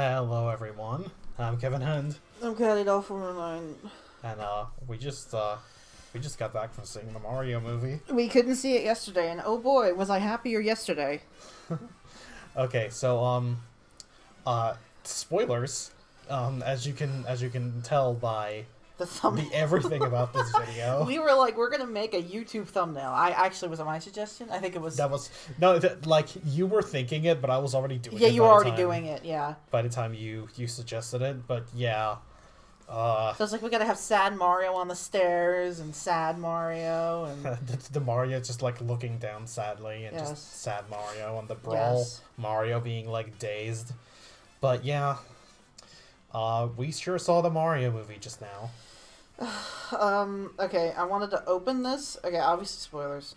Hello, everyone. I'm Kevyn and I'm Caty and we just got back from seeing the Mario movie. we couldn't see it yesterday, and oh boy, was I happier yesterday. Okay, so spoilers. As you can tell by The thumbnail. everything about this video. We were like, we're gonna make a YouTube thumbnail. Was it my suggestion? I think it was. That was no, like you were thinking it, but I was already doing it. Yeah, you were already doing it. Yeah. By the time you suggested it, but yeah. So it's like we gotta have sad Mario on the stairs and sad Mario and the Mario just like looking down sadly and just sad Mario and the brawl Mario being like dazed. But yeah, we sure saw the Mario movie just now. Okay, I wanted to open this. Okay, obviously spoilers.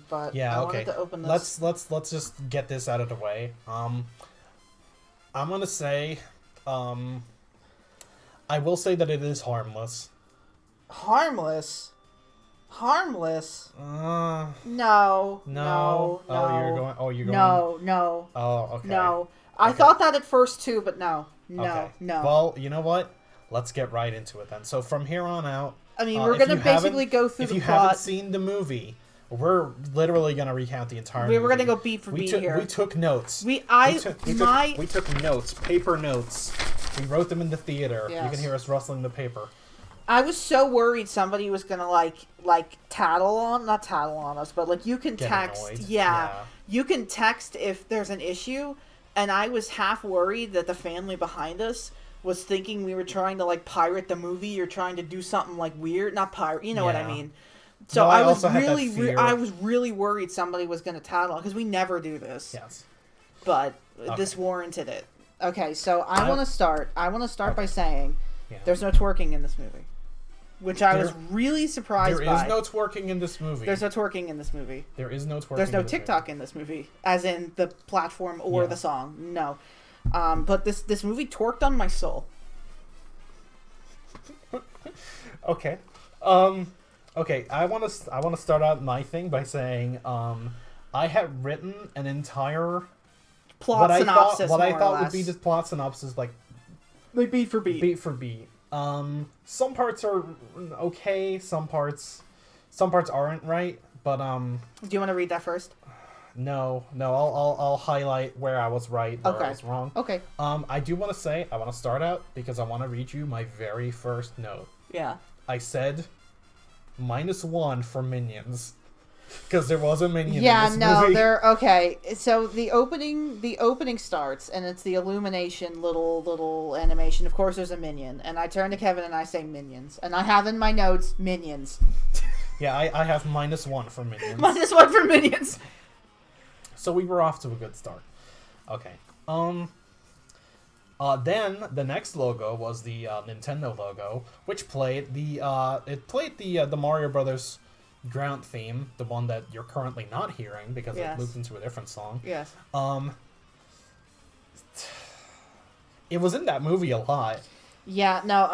But yeah, I wanted to open this. Let's just get this out of the way. I'm gonna say, I will say that it is harmless. Harmless? No. No. You're going. No. Oh, okay. No. I thought that at first too, but no. No. Well, you know what? Let's get right into it then. So from here on out, I mean, we're gonna basically go through the plot. If you haven't seen the movie, we're literally gonna recount the entire movie. We're gonna go beat for beat here. We took notes. We took notes, paper notes. We wrote them in the theater. Yes. You can hear us rustling the paper. I was so worried somebody was gonna not tattle on us, but like you can text. Yeah, you can text if there's an issue, and I was half worried that the family behind us was thinking we were trying to like pirate the movie or trying to do something like weird, not pirate. You know what I mean? So I was really worried somebody was gonna tattle because we never do this. Yes, but this warranted it. Okay, so I want to start. By saying there's no twerking in this movie, which I was really surprised by. There is no twerking in this movie. There's no twerking in this movie. There is no twerking. There's no TikTok in this movie, as in the platform or the song. No, but this movie twerked on my soul. Okay, okay. I want to start out my thing by saying I had written an entire plot synopsis. What I thought would be this plot synopsis, like beat for beat. Beat for beat. Some parts are okay. Some parts aren't right. But do you want to read that first? No. I'll highlight where I was right, where I was wrong. Okay. I do want to say I want to start out because I want to read you my very first note. Yeah. I said -1 for Minions. Because there was a minion in this movie. They're okay. So the opening starts, and it's the illumination little animation. Of course, there's a minion, and I turn to Kevin and I say minions, and I have in my notes minions. Yeah, I have -1 for Minions. -1 for Minions. So we were off to a good start. Okay. Then the next logo was the Nintendo logo, which played the Mario Brothers Rant theme, the one that you're currently not hearing because it moved into a different song. Yes. It was in that movie a lot. Yeah. No,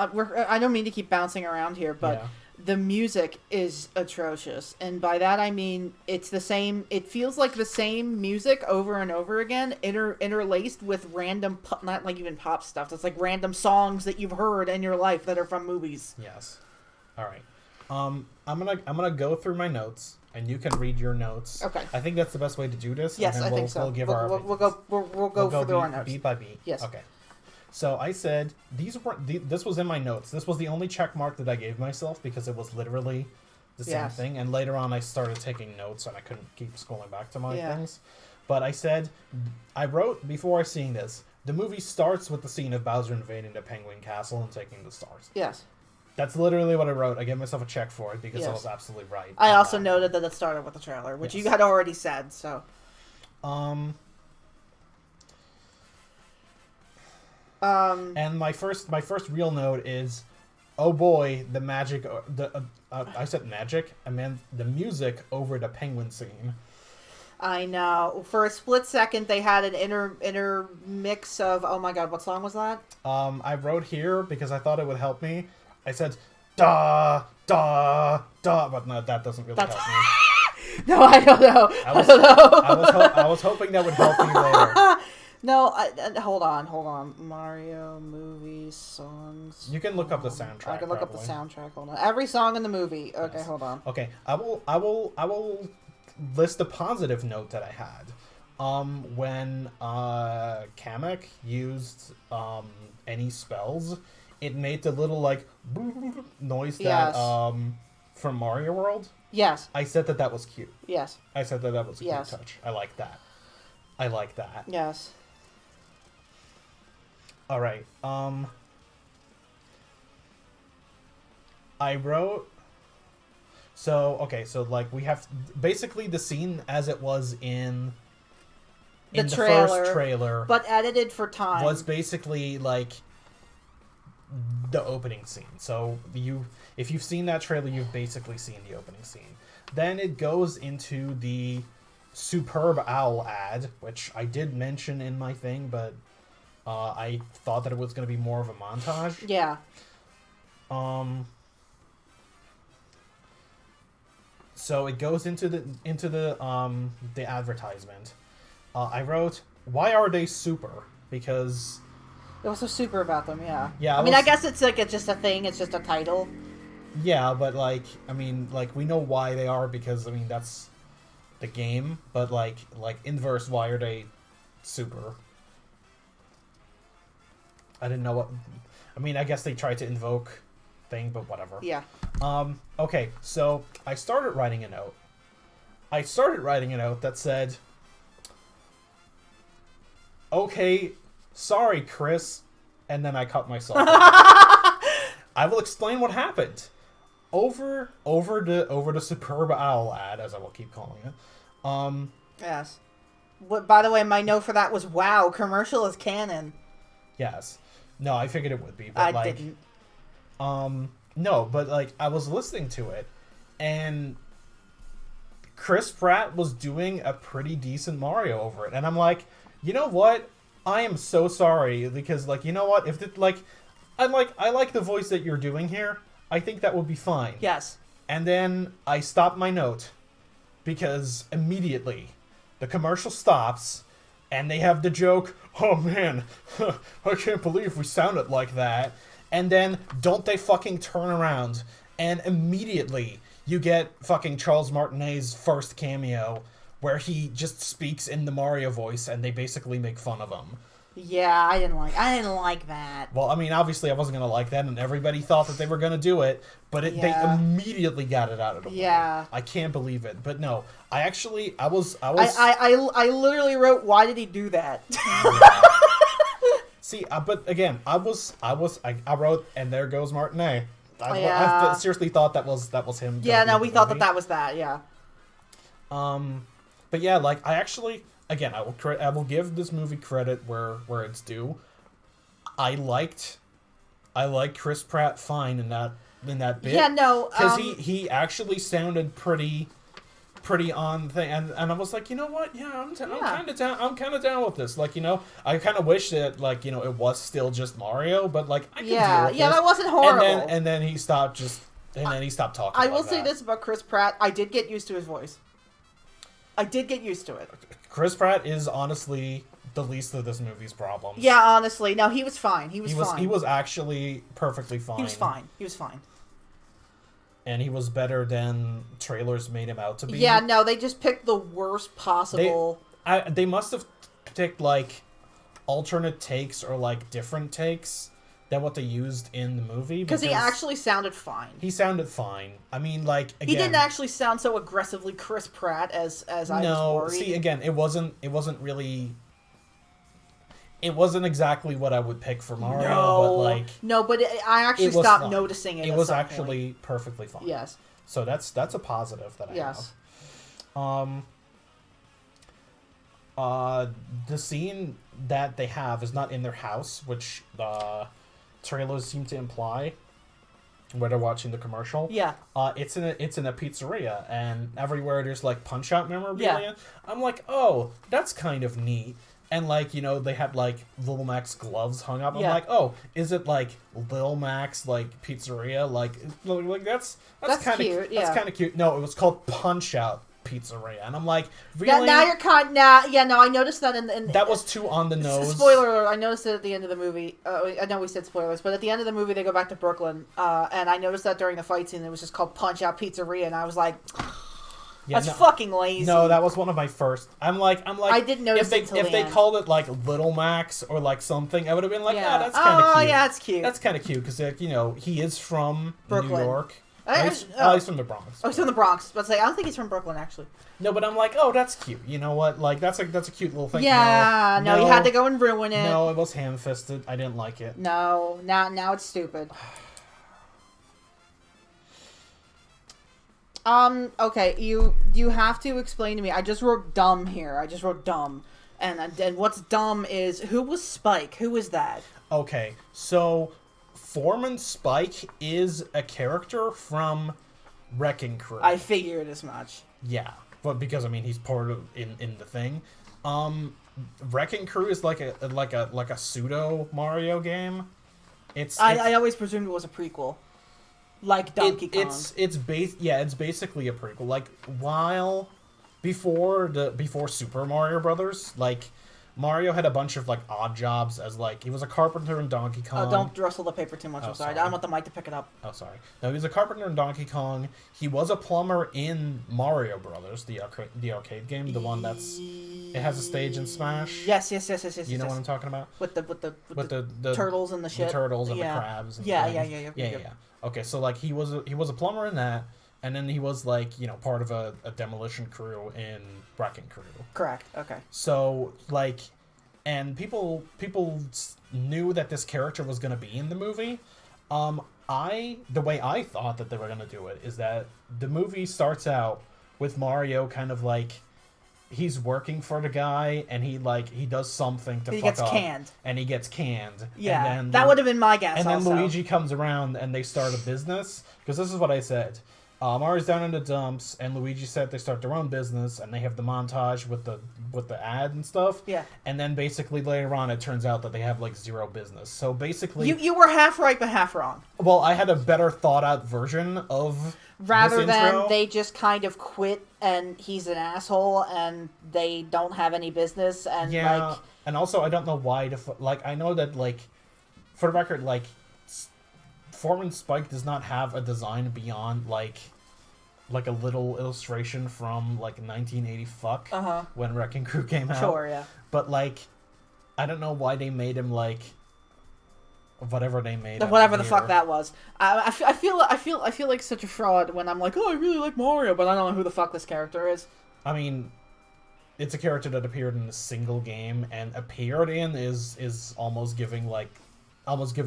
I don't mean to keep bouncing around here, but the music is atrocious, and by that I mean it's the same. It feels like the same music over and over again, interlaced with random, not like even pop stuff. It's like random songs that you've heard in your life that are from movies. Yes. All right. I'm gonna go through my notes, and you can read your notes. Okay. I think that's the best way to do this. Yes, I think so. We'll go through our notes beat by beat. Yes. Okay. So I said this was in my notes. This was the only check mark that I gave myself because it was literally the same thing. And later on, I started taking notes, and I couldn't keep scrolling back to my things. But I wrote before seeing this. The movie starts with the scene of Bowser invading the Penguin Castle and taking the stars. Yes. That's literally what I wrote. I gave myself a check for it because I was absolutely right. I also noted that it started with the trailer, which you had already said. So, and my first real note is, oh boy, the magic. I said magic. I meant the music over the penguin scene. I know. For a split second, they had an inner mix of. Oh my god, what song was that? I wrote here because I thought it would help me. I said, da, da, da, but no, that doesn't really help me. No, I don't know. I was hoping that would help me later. No, hold on. Mario movie songs. You can look up the soundtrack. I can look up the soundtrack. Hold on. Every song in the movie. Okay, hold on. Okay, I will list a positive note that I had. When Kamek used any spells, it made the little like noise that from Mario World. Yes. I said that was cute. Yes. I said that was a cute touch. I like that. Yes. All right. I wrote. So like we have basically the scene as it was in the first trailer, but edited for time, was basically like the opening scene. So if you've seen that trailer, you've basically seen the opening scene. Then it goes into the Superb Owl ad, which I did mention in my thing, but I thought that it was going to be more of a montage. Yeah. So it goes into the advertisement. I wrote, "Why are they super?" Because it was so super about them. Yeah. Yeah. I guess it's like it's just a thing. It's just a title. Yeah, but we know why they are because that's the game. But like inverse, why are they super? I didn't know what. I guess they tried to invoke thing, but whatever. Yeah. Okay, so I started writing a note. That said, "Okay, sorry, Chris," and then I cut myself. I will explain what happened. Over the Superb Owl ad, as I will keep calling it. Yes. By the way, my note for that was, "Wow, commercial is canon." Yes. No, I figured it would be, but I didn't. No, but I was listening to it, and Chris Pratt was doing a pretty decent Mario over it, and I'm like, you know what? I am so sorry because you know what? If I like the voice that you're doing here. I think that would be fine. Yes. And then I stopped my note because immediately the commercial stops and they have the joke, "Oh man, I can't believe we sounded like that." And then don't they fucking turn around and immediately you get fucking Charles Martinet's first cameo where he just speaks in the Mario voice and they basically make fun of him. Yeah, I didn't like that. Well, obviously I wasn't going to like that, and everybody thought that they were going to do it, but they immediately got it out of the way. Yeah. I can't believe it. But no, I literally wrote, "Why did he do that?" See, but again, I wrote, "And there goes Martinet." I seriously thought that was him. Yeah, no, we thought that was that, yeah. But yeah, I actually... Again, I will give this movie credit where it's due. I liked Chris Pratt fine in that bit. Yeah, no, because he actually sounded pretty on thing, and I was like, you know what? Yeah, I'm kind of down. I'm kind of down with this. I kind of wish that it was still just Mario, but I can deal with this. That wasn't horrible. And then he stopped talking. I will say this about Chris Pratt: I did get used to his voice. I did get used to it. Chris Pratt is honestly the least of this movie's problems. Yeah, honestly. No, he was fine. He was fine. He was actually perfectly fine. He was fine. And he was better than trailers made him out to be. Yeah, no, they just picked the worst possible... They must have picked, alternate takes or, different takes than what they used in the movie. Because he actually sounded fine. He sounded fine. Again... He didn't actually sound so aggressively Chris Pratt as I was worried. No, see, again, it wasn't really... It wasn't exactly what I would pick for Mario, but I actually stopped noticing it. It was actually perfectly fine. Yes. So that's a positive that I have. The scene that they have is not in their house, which trailers seem to imply when they're watching the commercial. Yeah. It's in a pizzeria, and everywhere there's Punch-Out memorabilia. Yeah. I'm like, oh, that's kind of neat. And they had Lil Mac's gloves hung up. I'm like, oh, is it Lil Mac's pizzeria? That's kind of cute. Yeah. That's kind of cute. No, it was called Punch-Out pizzeria, and I'm like, really? Now you're caught. Now, yeah, no, I noticed that in that was too on the nose. Spoiler alert! I noticed it at the end of the movie. I know we said spoilers, but at the end of the movie, they go back to Brooklyn, and I noticed that during the fight scene, it was just called Punch Out Pizzeria, and I was like, that's fucking lazy. No, that was one of my first. I'm like, I didn't notice if they called it like Little Max or like something, I would have been like, that's kind of cute. Oh, yeah, that's cute. That's kind of cute because he is from Brooklyn. New York. He's from the Bronx. Oh, he's from the Bronx. But I don't think he's from Brooklyn, actually. No, but I'm like, that's cute. You know what? Like, that's a cute little thing. Yeah, no, you had to go and ruin it. No, it was ham-fisted. I didn't like it. No, now it's stupid. Okay, you have to explain to me. I just wrote dumb here. I just wrote dumb. And what's dumb is, who was Spike? Who was that? Okay, so Foreman Spike is a character from Wrecking Crew. I figured as much. Yeah, but because he's part of in the thing. Wrecking Crew is like a pseudo Mario game. I always presumed it was a prequel, like Donkey Kong. It's basically a prequel. Like before Super Mario Brothers, like Mario had a bunch of like odd jobs as like he was a carpenter in Donkey Kong. Oh, don't rustle the paper too much. I'm sorry. I don't want the mic to pick it up. Oh, sorry. No, he was a carpenter in Donkey Kong. He was a plumber in Mario Brothers, the arcade game, the one it has a stage in Smash. Yes. You know what I'm talking about? With the turtles and the shit. The turtles and the crabs. And yeah. Okay, so like he was a plumber in that, and then he was like part of a demolition crew in Wrecking Crew. Correct. Okay. So like, and people knew that this character was going to be in the movie. The way I thought that they were going to do it is that the movie starts out with Mario kind of like he's working for the guy, and he does something to fuck up, and he gets canned. Yeah, and then that would have been my guess. And then Luigi comes around, and they start a business because this is what I said. Mario's down in the dumps, and Luigi said they start their own business, and they have the montage with the ad and stuff. Yeah. And then basically later on, it turns out that they have like zero business. So basically, you were half right but half wrong. Well, I had a better thought out version of rather this than intro. They just kind of quit, and he's an asshole, and they don't have any business, and and also I don't know why I know that for the record Foreman Spike does not have a design beyond like a little illustration from 1980 fuck when Wrecking Crew came out. Sure, yeah. But I don't know why they made him whatever they made him. Whatever the fuck that was. I feel like such a fraud when I'm like, oh, I really like Mario, but I don't know who the fuck this character is. I mean, it's a character that appeared in a single game, and appeared in is almost giving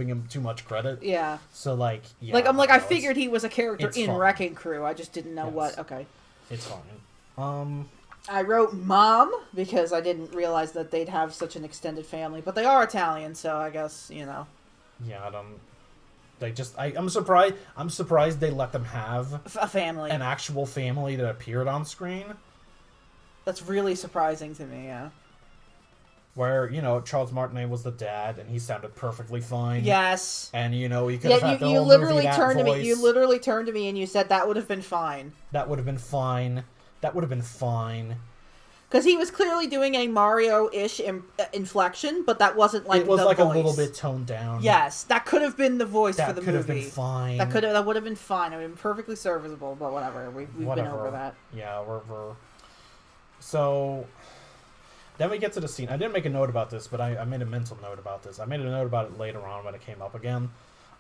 him too much credit. Yeah. So I figured he was a character in Wrecking Crew. I just didn't know what. Okay. It's fine. I wrote Mom because I didn't realize that they'd have such an extended family, but they are Italian, so I guess Yeah, I'm surprised. I'm surprised they let them have a family, an actual family that appeared on screen. That's really surprising to me. Yeah. Where, Charles Martinet was the dad, and he sounded perfectly fine. Yes. And, he could have had the whole literally movie that turned voice. to me. You literally turned to me and you said that would have been fine. That would have been fine. Because he was clearly doing a Mario-ish inflection, but that wasn't it was the voice. A little bit toned down. Yes, that could have been the voice for the movie. That could have been fine. That would have been fine. It would have been perfectly serviceable, but whatever. We've been over that. Yeah, we're... So... Then we get to the scene. I didn't make a note about this, but I made a mental note about this. I made a note about it later on when it came up again.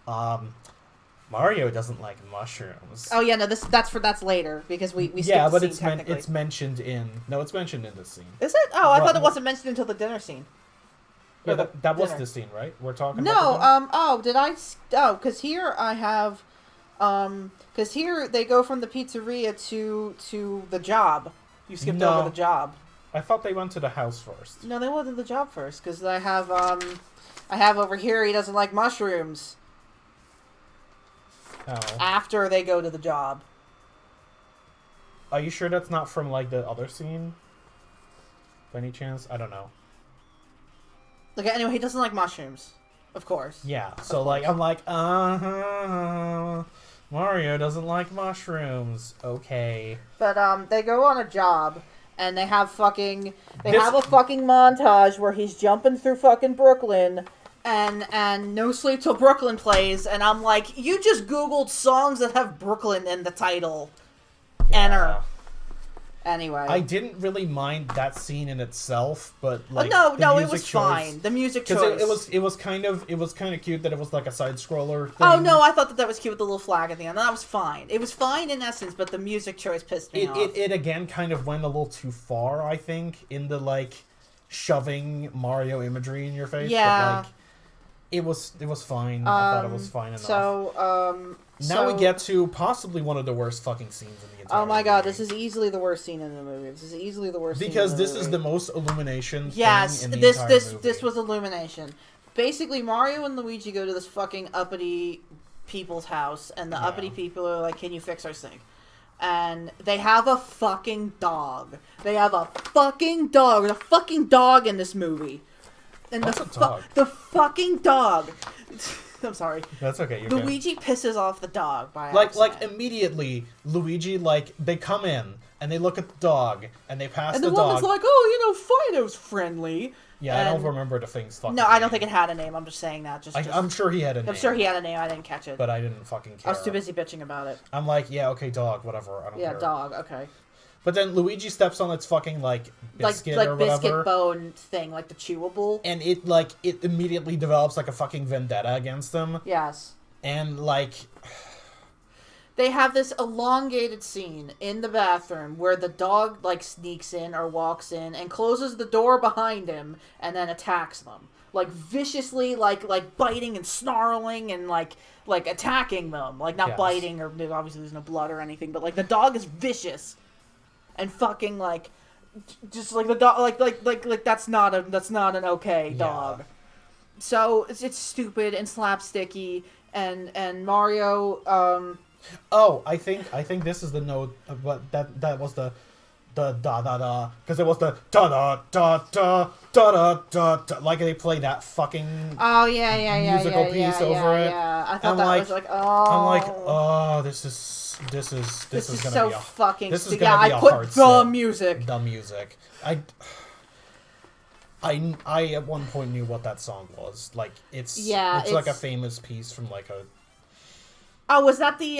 Mario doesn't like mushrooms. Oh yeah, no, that's later because we skipped but the scene, it's mentioned in it's mentioned in this scene. Is it? Oh, I thought it wasn't mentioned until the dinner scene. Yeah, that was the scene, right? We're talking. about because here I have, because here they go from the pizzeria to the job. You skipped over the job. I thought they went to the house first. No, they went to the job first because I have over here he doesn't like mushrooms. Oh. After they go to the job. Are you sure that's not from the other scene? By any chance? I don't know. Anyway, he doesn't like mushrooms, of course. Yeah. So I'm like, Mario doesn't like mushrooms. Okay. But they go on a job and they have a fucking montage where he's jumping through fucking Brooklyn and No Sleep Till Brooklyn plays, and I'm like, you just Googled songs that have Brooklyn in the title. Yeah. Enter. Anyway, I didn't really mind that scene in itself, but like no, it was fine. The music choice, because it was kind of cute that it was like a side scroller thing. Oh no, I thought that was cute with the little flag at the end. That was fine. It was fine in essence, but the music choice pissed me off. It again kind of went a little too far, I think, in the like shoving Mario imagery in your face. Yeah. But, like, it was fine. I thought it was fine enough. Now we get to possibly one of the worst fucking scenes in the entire Oh my god, movie. this is easily the worst scene in the movie. This is easily the worst because scene in the this movie. is the most Illumination yes, thing in the entire movie. This was Illumination. Basically, Mario and Luigi go to this fucking uppity people's house, and the uppity people are like, can you fix our sink? And they have a fucking dog. There's a fucking dog in this movie. And What's a dog? The fucking dog. I'm sorry. That's okay. Luigi pisses off the dog by accident. Like immediately, Luigi they come in and they look at the dog and they pass the dog. And the woman's like, "Oh, Fido's friendly." Yeah, and I don't remember the thing's fucking. No, I don't think it had a name. I'm just saying that. I'm sure he had a name. I'm sure he had a name. I didn't catch it. But I didn't fucking care. I was too busy bitching about it. I'm like, yeah, okay, dog, whatever. I don't care. Yeah, dog. Okay. But then Luigi steps on its fucking biscuit or whatever. Biscuit bone thing, like the chewable. And it immediately develops like a fucking vendetta against them. Yes. And they have this elongated scene in the bathroom where the dog sneaks in or walks in and closes the door behind him and then attacks them. Viciously, biting and snarling and attacking them. Not biting, or obviously there's no blood or anything, but the dog is vicious. And fucking just the dog that's not an okay dog. So it's stupid and slapsticky and Mario. I think this is the note, but that was the da da da because it was the da da da da da da da like they play that fucking musical piece over it. Yeah, I thought that was this is gonna so be fucking this is stupid. gonna be I a put hard the set. music. The music. I at one point knew what that song was. It's like a famous piece from a. Oh, was that the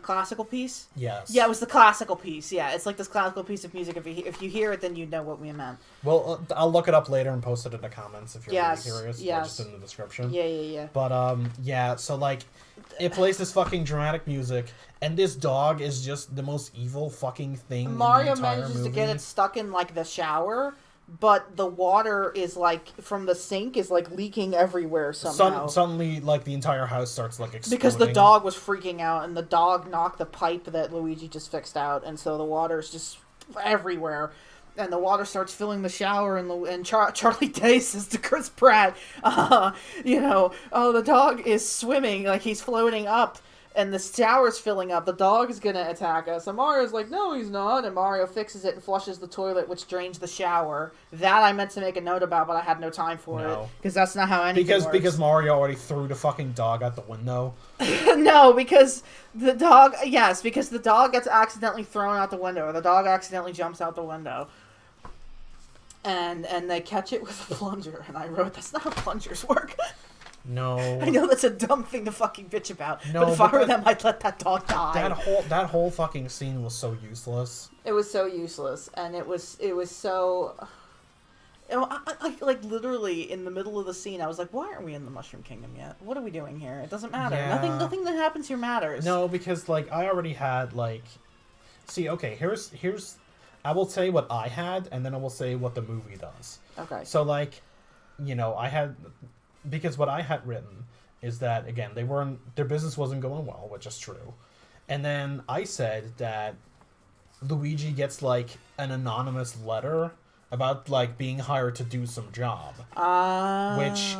classical piece? Yes. Yeah, it was the classical piece. Yeah, it's like this classical piece of music. If you hear it, then you know what we meant. Well, I'll look it up later and post it in the comments if you're really curious. Yes. Or just in the description. Yeah. But so it plays this fucking dramatic music, and this dog is just the most evil fucking thing. Mario in the entire manages movie. to get it stuck in the shower. But the water is from the sink is leaking everywhere somehow. Suddenly, the entire house starts exploding. Because the dog was freaking out, and the dog knocked the pipe that Luigi just fixed out, and so the water's just everywhere. And the water starts filling the shower, and Charlie Day says to Chris Pratt, the dog is swimming, he's floating up. And the shower's filling up. The dog is going to attack us. And Mario's like, no, he's not. And Mario fixes it and flushes the toilet, which drains the shower. That I meant to make a note about, but I had no time for it. Because that's not how anything works. Because Mario already threw the fucking dog out the window. No, because the dog... Yes, because the dog gets accidentally thrown out the window. Or the dog accidentally jumps out the window. And they catch it with a plunger. And I wrote, that's not how plungers work. No. I know that's a dumb thing to fucking bitch about. No, but if I were them, I'd let that dog die. That whole fucking scene was so useless. It was so useless, and it was so. Literally in the middle of the scene, I was like, "Why aren't we in the Mushroom Kingdom yet? What are we doing here? It doesn't matter. Yeah. Nothing that happens here matters." No, because I already had See, okay, here's. I will say what I had, and then I will say what the movie does. Okay. So I had. Because what I had written is that, again, their business wasn't going well, which is true. And then I said that Luigi gets, an anonymous letter about, being hired to do some job. Which,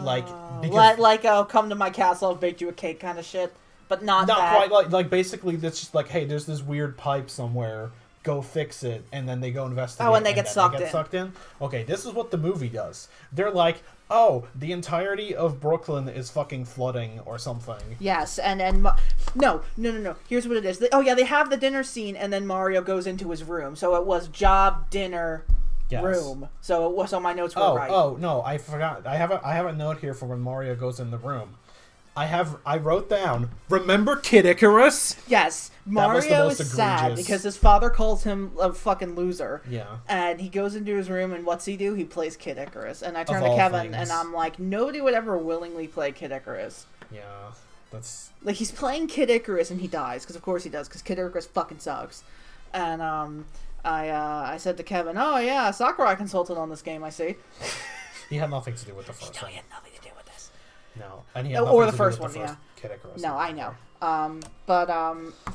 because... oh, come to my castle, I'll bake you a cake kind of shit. But not that. Quite, basically, that's just hey, there's this weird pipe somewhere go fix it, and then they go investigate. Oh, and they get sucked in. Okay, this is what the movie does. They're like, oh, the entirety of Brooklyn is fucking flooding or something. Yes, no. Here's what it is. They have the dinner scene, and then Mario goes into his room. So it was job, dinner, room. So it was. So my notes were right. Oh no, I forgot. I have a note here for when Mario goes in the room. I wrote down, remember Kid Icarus? Yes. Mario is sad because his father calls him a fucking loser. Yeah. And he goes into his room, and what's he do? He plays Kid Icarus. And I turn to Kevin, and I'm like, nobody would ever willingly play Kid Icarus. Yeah, that's... Like, he's playing Kid Icarus, and he dies, because of course he does, because Kid Icarus fucking sucks. And I said to Kevin, oh yeah, Sakurai consulted on this game, I see. He had nothing to do with the first one. He had nothing to do with this. No. And he had nothing or the to first do with one, the first Kid Icarus. No, I know.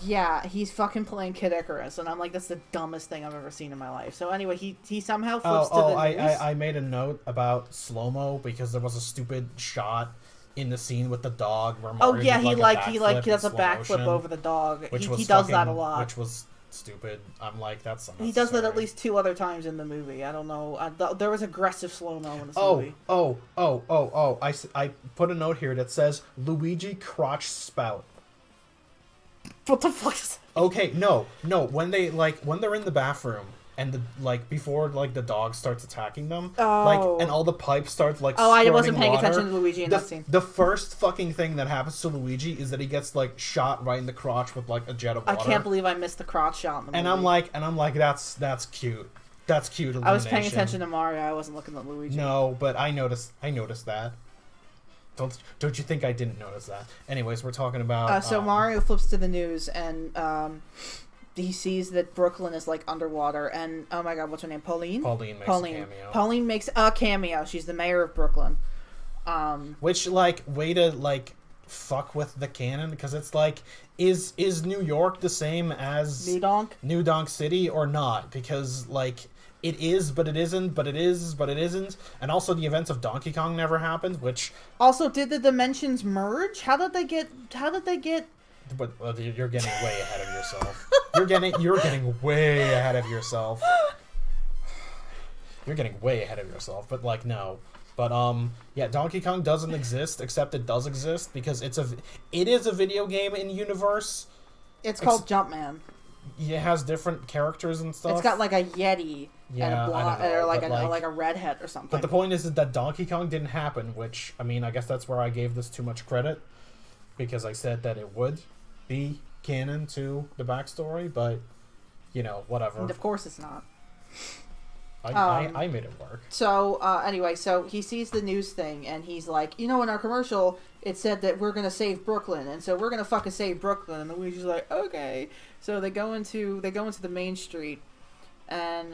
Yeah, he's fucking playing Kid Icarus, and I'm like, that's the dumbest thing I've ever seen in my life. So anyway, he somehow flips to the news. I made a note about slow-mo because there was a stupid shot in the scene with the dog where Mario he does a backflip over the dog. He does that a lot. Which was stupid. I'm like, that's unnecessary. He does that at least 2 other times in the movie. I don't know. There was aggressive slow-mo in this movie. I put a note here that says Luigi crotch spout. What the fuck is that? Okay, no. When they're in the bathroom and before the dog starts attacking them, and all the pipes start I wasn't paying attention to Luigi in that scene. The first fucking thing that happens to Luigi is that he gets shot right in the crotch with a jet of water. I can't believe I missed the crotch shot in the movie. And I'm like that's cute. That's cute. I was paying attention to Mario. I wasn't looking at Luigi. No, but I noticed that. Don't you think I didn't notice that? Anyways, we're talking about... So Mario flips to the news, and he sees that Brooklyn is, underwater, and, oh my god, what's her name? Pauline? Pauline makes a cameo. Pauline makes a cameo. She's the mayor of Brooklyn. Which, way to, fuck with the canon, because it's is New York the same as... New Donk City, or not? Because, it is, but it isn't, but it is, but it isn't. And also the events of Donkey Kong never happened, which... Also, did the dimensions merge? How did they get... But you're getting way ahead of yourself. You're getting way ahead of yourself. You're getting way ahead of yourself, but no. But yeah, Donkey Kong doesn't exist, except it does exist because it is a video game in universe. It's called Jumpman. It has different characters and stuff. It's got a Yeti and a blonde, or a redhead or something. But the point is that Donkey Kong didn't happen, which, I mean, I guess that's where I gave this too much credit, because I said that it would be canon to the backstory, but, whatever. And of course it's not. I made it work. So, anyway, so he sees the news thing, and he's like, in our commercial, it said that we're going to save Brooklyn, and so we're going to fucking save Brooklyn. And Luigi's like, okay. So they go into the main street, and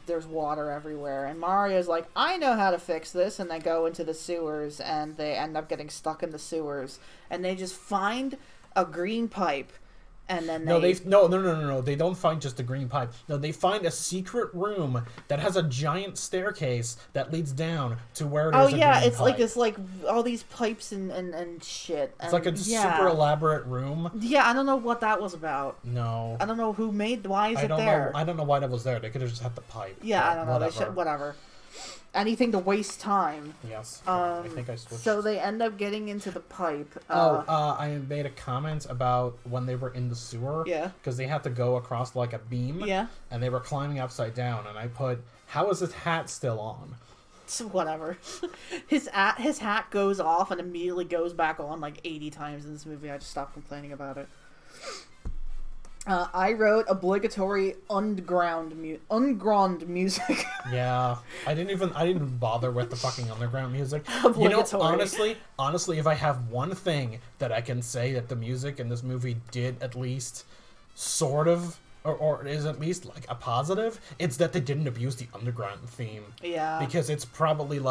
there's water everywhere. And Mario's like, I know how to fix this. And they go into the sewers, and they end up getting stuck in the sewers. And they just find a green pipe. And then no, they don't find just a green pipe. No, they find a secret room that has a giant staircase that leads down to where there's a green pipe. It's all these pipes and shit. It's a super elaborate room. Yeah, I don't know what that was about. No. I don't know why is it there? I don't know why that was there. They could have just had the pipe. Yeah, I don't know. Whatever. Anything to waste time. Yes. I think I switched. So they end up getting into the pipe. I made a comment about when they were in the sewer. Yeah. Because they had to go across a beam. Yeah. And they were climbing upside down, and I put, how is his hat still on? So whatever. His hat goes off and immediately goes back on 80 times in this movie. I just stopped complaining about it. I wrote obligatory underground music. Yeah, I didn't bother with the fucking underground music. Obligatory. Honestly, if I have one thing that I can say that the music in this movie did at least sort of, or is at least a positive, it's that they didn't abuse the underground theme. Yeah. Because it's probably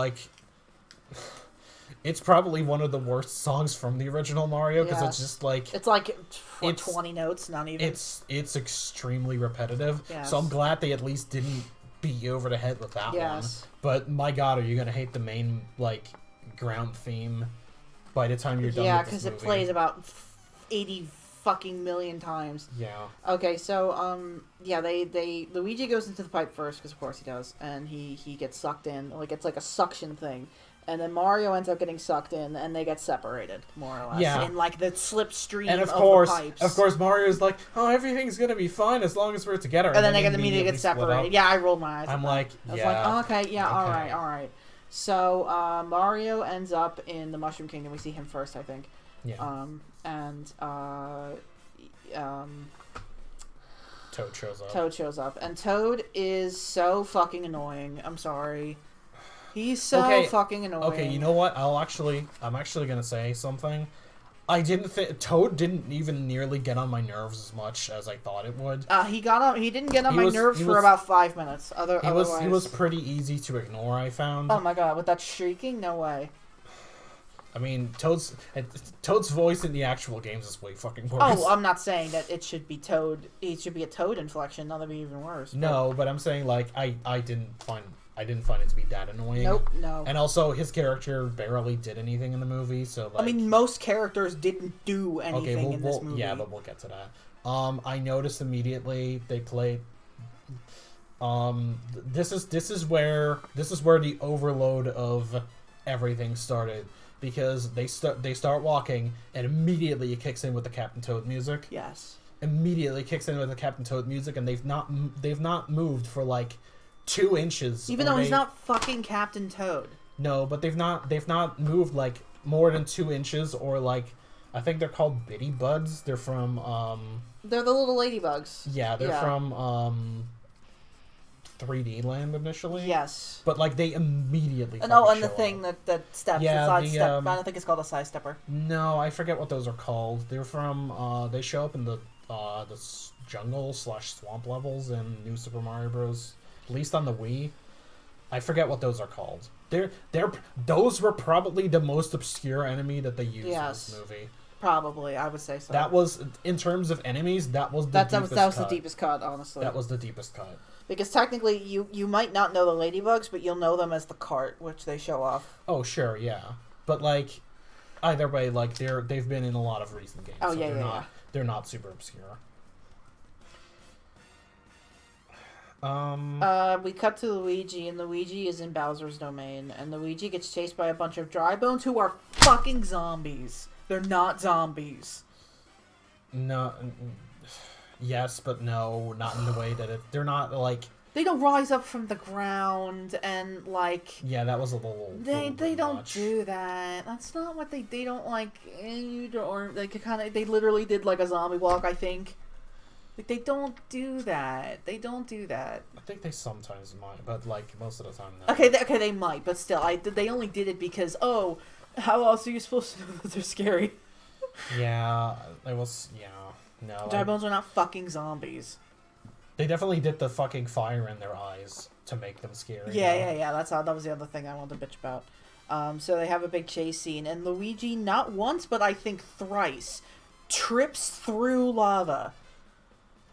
it's probably one of the worst songs from the original Mario, because it's just it's 20 notes, not even. It's extremely repetitive. Yes. So I'm glad they at least didn't beat you over the head with that one. But my god, are you gonna hate the main ground theme by the time you're done with this movie? Yeah, because it plays about 85% fucking million times. Yeah. Okay, so Luigi goes into the pipe first because of course he does, and he gets sucked in. Like it's like a suction thing. And then Mario ends up getting sucked in, and they get separated, more or less. Yeah. In, like, the slipstream and of the pipes. Of course, Mario's like, oh, everything's gonna be fine as long as we're together. And then they immediately get separated. Yeah, I rolled my eyes. I'm like, I was like, oh, okay, yeah, okay. all right. So, Mario ends up in the Mushroom Kingdom. We see him first, I think. Yeah. Toad shows up. And Toad is so fucking annoying. I'm sorry. He's so fucking annoying. Okay, you know what? I'm actually gonna say something. Toad didn't even nearly get on my nerves as much as I thought it would. He didn't get on my nerves for about 5 minutes. He was pretty easy to ignore, I found. Oh my god, with that shrieking? No way. I mean, Toad's voice in the actual games is way fucking worse. Oh, I'm not saying that it should be Toad. It should be a Toad inflection. That'd be even worse. No, but I'm saying like I didn't find it to be that annoying. Nope, no. And also, his character barely did anything in the movie, so like... I mean, most characters didn't do anything in this movie. Yeah, but we'll get to that. I noticed immediately they played... This is where the overload of everything started, because they start walking, and immediately it kicks in with the Captain Toad music. Yes. Immediately kicks in with the Captain Toad music, and they've not moved for like 2 inches. Even though he's not fucking Captain Toad. No, but they've not moved like more than 2 inches, or like I think they're called Bitty Buds. They're from they're the little ladybugs. Yeah, they're from 3D Land initially. Yes. But like they immediately and the thing that steps, the side step. I don't think it's called a side stepper. No, I forget what those are called. They're from they show up in the jungle / swamp levels in New Super Mario Bros. At least on the Wii. I forget what those are called. Those were probably the most obscure enemy that they used in this movie. Probably, I would say so. That was, in terms of enemies, that was the deepest cut. That was the deepest cut, honestly. That was the deepest cut. Because technically, you might not know the ladybugs, but you'll know them as the cart, which they show off. Oh, sure, yeah. But, like, either way, like, they've been in a lot of recent games. Oh, so they're not super obscure. We cut to Luigi, and Luigi is in Bowser's domain, and Luigi gets chased by a bunch of dry bones who are fucking zombies. They're not zombies. No, yes, but no, not in the way that they're not like... They don't rise up from the ground and like... Yeah, that was a little... They don't do that. That's not what they don't like... Or like they literally did like a zombie walk, I think. Like, they don't do that. They don't do that. I think they sometimes might, but, like, most of the time, no. Okay, they might, but still, they only did it because, how else are you supposed to know that they're scary? Yeah, it was, no. Dry bones are not fucking zombies. They definitely did the fucking fire in their eyes to make them scary. Yeah, that was the other thing I wanted to bitch about. So they have a big chase scene, and Luigi, not once, but I think thrice, trips through lava.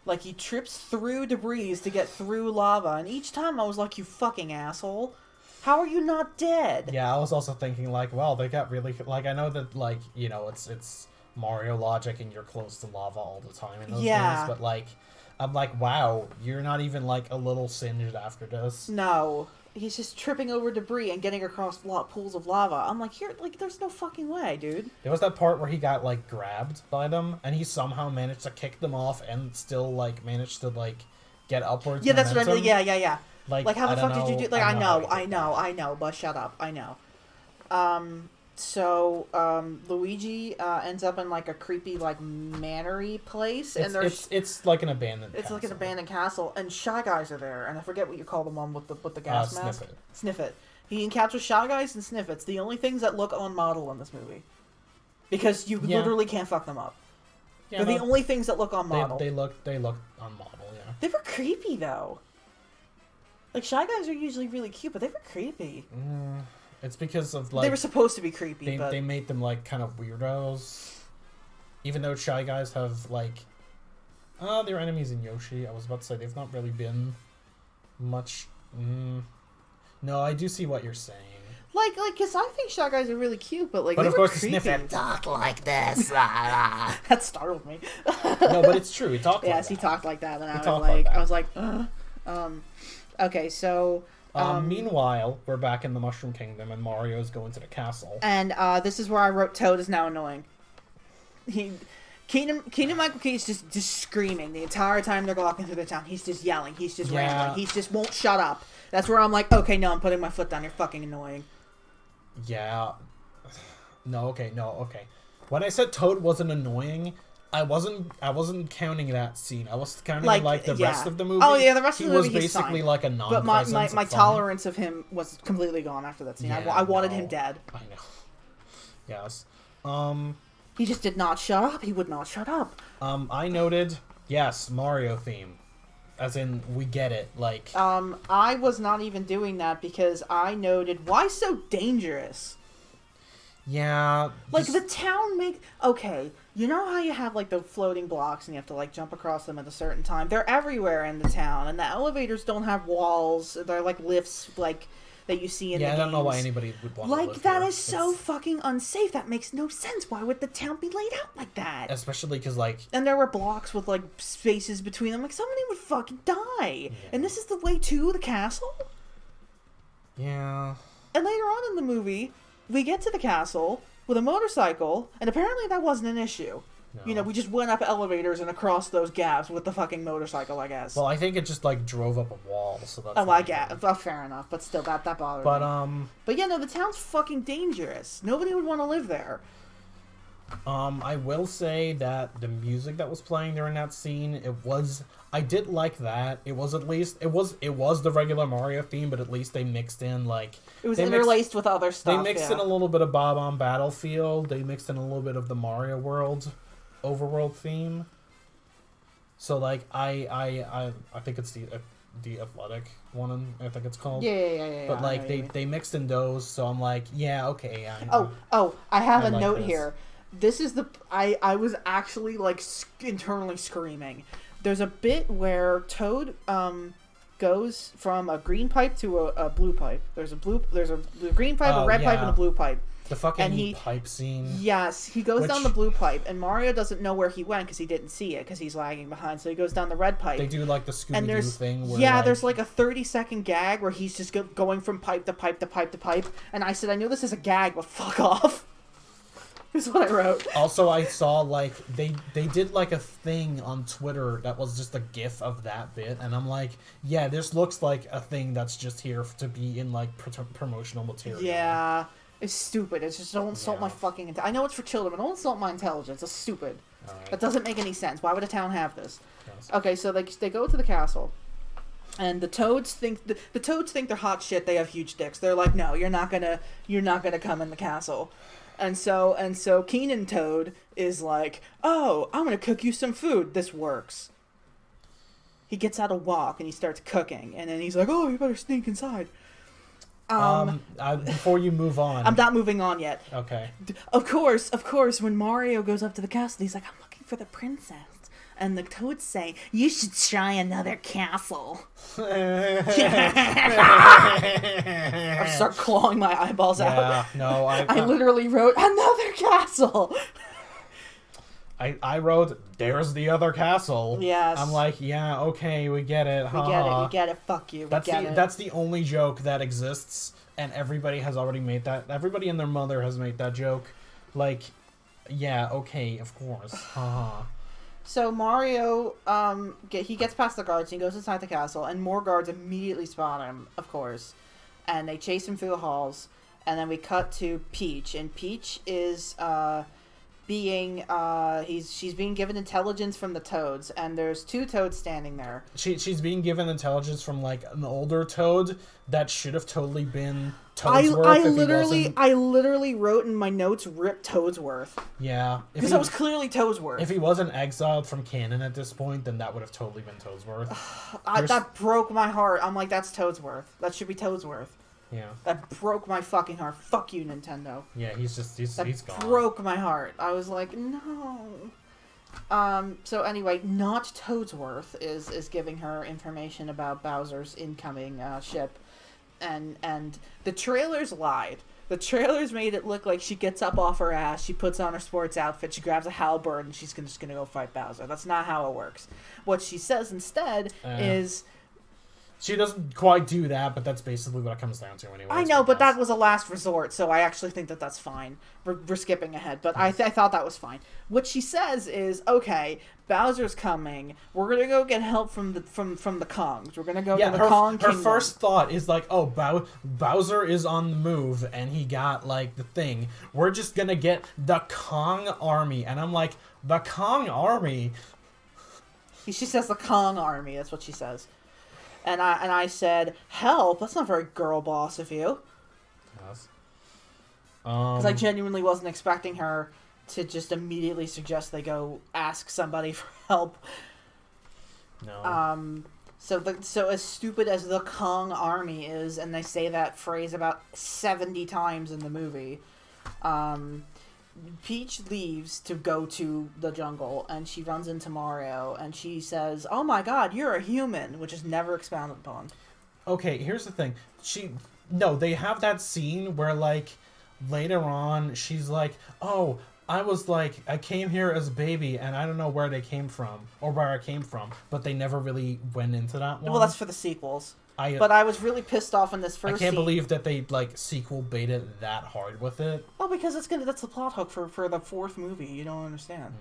Like, he trips through debris to get through lava. And each time I was like, you fucking asshole. How are you not dead? Yeah, I was also thinking, like, well, they got really... Like, I know that, like, it's Mario logic and you're close to lava all the time in those games. But, like, I'm like, wow, you're not even, like, a little singed after this. No. He's just tripping over debris and getting across pools of lava. I'm like, there's no fucking way, dude. There was that part where he got, like, grabbed by them, and he somehow managed to kick them off and still, like, managed to, like, get upwards. Yeah, that's what I mean. Yeah. Like how the fuck did you do... Like, I know, but shut up. I know. So, Luigi ends up in, like, a creepy, like, manor-y place. It's like an abandoned castle. It's like an abandoned castle, and Shy Guys are there, and I forget what you call the one with the gas mask. Sniff It. He encounters Shy Guys and Sniff It's, the only things that look on model in this movie. Because you literally can't fuck them up. Yeah, they're the only things that look on model. They look on model, yeah. They were creepy, though. Like, Shy Guys are usually really cute, but they were creepy. It's because of, like... They were supposed to be creepy, They made them, like, kind of weirdos. Even though Shy Guys have, like... they're enemies in Yoshi. I was about to say, they've not really been much... No, I do see what you're saying. Because I think Shy Guys are really cute, but of course, the Sniffet talk like this. That startled me. No, but it's true. He talked like that. Yes, he talked like that, and I was like, okay, so. Meanwhile, we're back in the Mushroom Kingdom, and Mario's going to the castle. And this is where I wrote Toad is now annoying. Keenan Michael Key's just screaming the entire time they're walking through the town. He's just yelling. He's just rambling. He just won't shut up. That's where I'm like, okay, no, I'm putting my foot down. You're fucking annoying. Yeah. No. When I said Toad wasn't annoying, I wasn't counting that scene. I was counting the rest of the movie. Oh yeah, the rest of the movie he was basically like a non-presence. But my tolerance of him was completely gone after that scene. Yeah, I wanted him dead. I know. Yes. He just did not shut up. He would not shut up. I noted, yes, Mario theme. As in, we get it, like... I was not even doing that because I noted, why so dangerous? Yeah. Like, the town okay, you know how you have, like, the floating blocks and you have to, like, jump across them at a certain time? They're everywhere in the town, and the elevators don't have walls. They're, like, lifts, like... that you see in the games. I don't know why anybody would want to live that here. Is so fucking unsafe. That makes no sense. Why would the town be laid out like that? Especially because, like... And there were blocks with, like, spaces between them. Like, somebody would fucking die. Yeah. And this is the way to the castle? Yeah. And later on in the movie, we get to the castle with a motorcycle, and apparently that wasn't an issue. No. You know, we just went up elevators and across those gaps with the fucking motorcycle, I guess. Well, I think it just, like, drove up a wall, so that's... Oh, I get it. Fair enough, but still, that bothered me. But yeah, no, the town's fucking dangerous. Nobody would want to live there. I will say that the music that was playing during that scene, I did like that. It was at least... It was the regular Mario theme, but at least they mixed in, like... It was interlaced with other stuff, They mixed in a little bit of Bob on Battlefield. They mixed in a little bit of the Mario World... overworld theme. So like I think it's the athletic one, I think it's called. Yeah. But like they mixed in those, so I'm like, yeah, okay. I have a note here. This is I was actually like internally screaming. There's a bit where Toad goes from a green pipe to a blue pipe. There's a green pipe, a red pipe, and a blue pipe. The fucking pipe scene. Yes, he goes down the blue pipe, and Mario doesn't know where he went because he didn't see it because he's lagging behind. So he goes down the red pipe. They do like the Scooby-Doo thing. Where, there's like a 30-second gag where he's just going from pipe to pipe to pipe to pipe. And I said, I know this is a gag, but fuck off. Is what I wrote. Also, I saw like they did like a thing on Twitter that was just a GIF of that bit, and I'm like, yeah, this looks like a thing that's just here to be in like promotional material. Yeah. It's stupid. It's just don't insult my fucking... I know it's for children, but don't insult my intelligence. It's stupid. Right. That doesn't make any sense. Why would a town have this? Yes. Okay, so they go to the castle, and the Toads think the Toads think they're hot shit. They have huge dicks. They're like, no, you're not gonna come in the castle. And so Keenan Toad is like, oh, I'm gonna cook you some food. This works. He gets out a wok and he starts cooking, and then he's like, oh, you better sneak inside. Before you move on, I'm not moving on yet. Okay. Of course, when Mario goes up to the castle, he's like, I'm looking for the princess. And the Toads say, you should try another castle. I start clawing my eyeballs out. No, I literally wrote, another castle. I wrote, there's the other castle. Yes. I'm like, yeah, okay, we get it. We get it, fuck you. That's the only joke that exists, and everybody has already made that. Everybody and their mother has made that joke. Like, yeah, okay, of course. So Mario, he gets past the guards, and he goes inside the castle, and more guards immediately spot him, of course. And they chase him through the halls, and then we cut to Peach, and Peach is, she's being given intelligence from the Toads, and there's two Toads standing there. She's being given intelligence from like an older Toad that should have totally been Toadsworth. I literally wrote in my notes, "Rip Toadsworth." Yeah, because that was clearly Toadsworth. If he wasn't exiled from canon at this point, then that would have totally been Toadsworth. That broke my heart. I'm like, that's Toadsworth. That should be Toadsworth. Yeah. That broke my fucking heart. Fuck you, Nintendo. Yeah, he's gone. Broke my heart. I was like, no. So anyway, not Toadsworth is giving her information about Bowser's incoming ship. And the trailers lied. The trailers made it look like she gets up off her ass, she puts on her sports outfit, she grabs a halberd, and she's just gonna go fight Bowser. That's not how it works. What she says instead is... She doesn't quite do that, but that's basically what it comes down to anyway. I know, but that was a last resort, so I actually think that that's fine. We're skipping ahead, but I thought that was fine. What she says is, okay, Bowser's coming. We're gonna go get help from the Kongs. We're gonna go to the Kong Kingdom. Her first thought is like, oh, Bowser is on the move, and he got like the thing. We're just gonna get the Kong army, and I'm like, the Kong army. She says the Kong army. That's what she says. And I said, help? That's not very girl boss of you. Yes. Because I genuinely wasn't expecting her to just immediately suggest they go ask somebody for help. No. So as stupid as the Kong army is, and they say that phrase about 70 times in the movie, Peach leaves to go to the jungle, and she runs into Mario, and she says, oh my god, you're a human, which is never expounded upon. Okay, here's the thing. They have that scene where, like, later on, she's like, oh, I came here as a baby, and I don't know where they came from, or where I came from, but they never really went into that one. Well, that's for the sequels. But I was really pissed off in this first scene. I can't believe that they, like, sequel baited that hard with it. Well, because that's the plot hook for the fourth movie. You don't understand.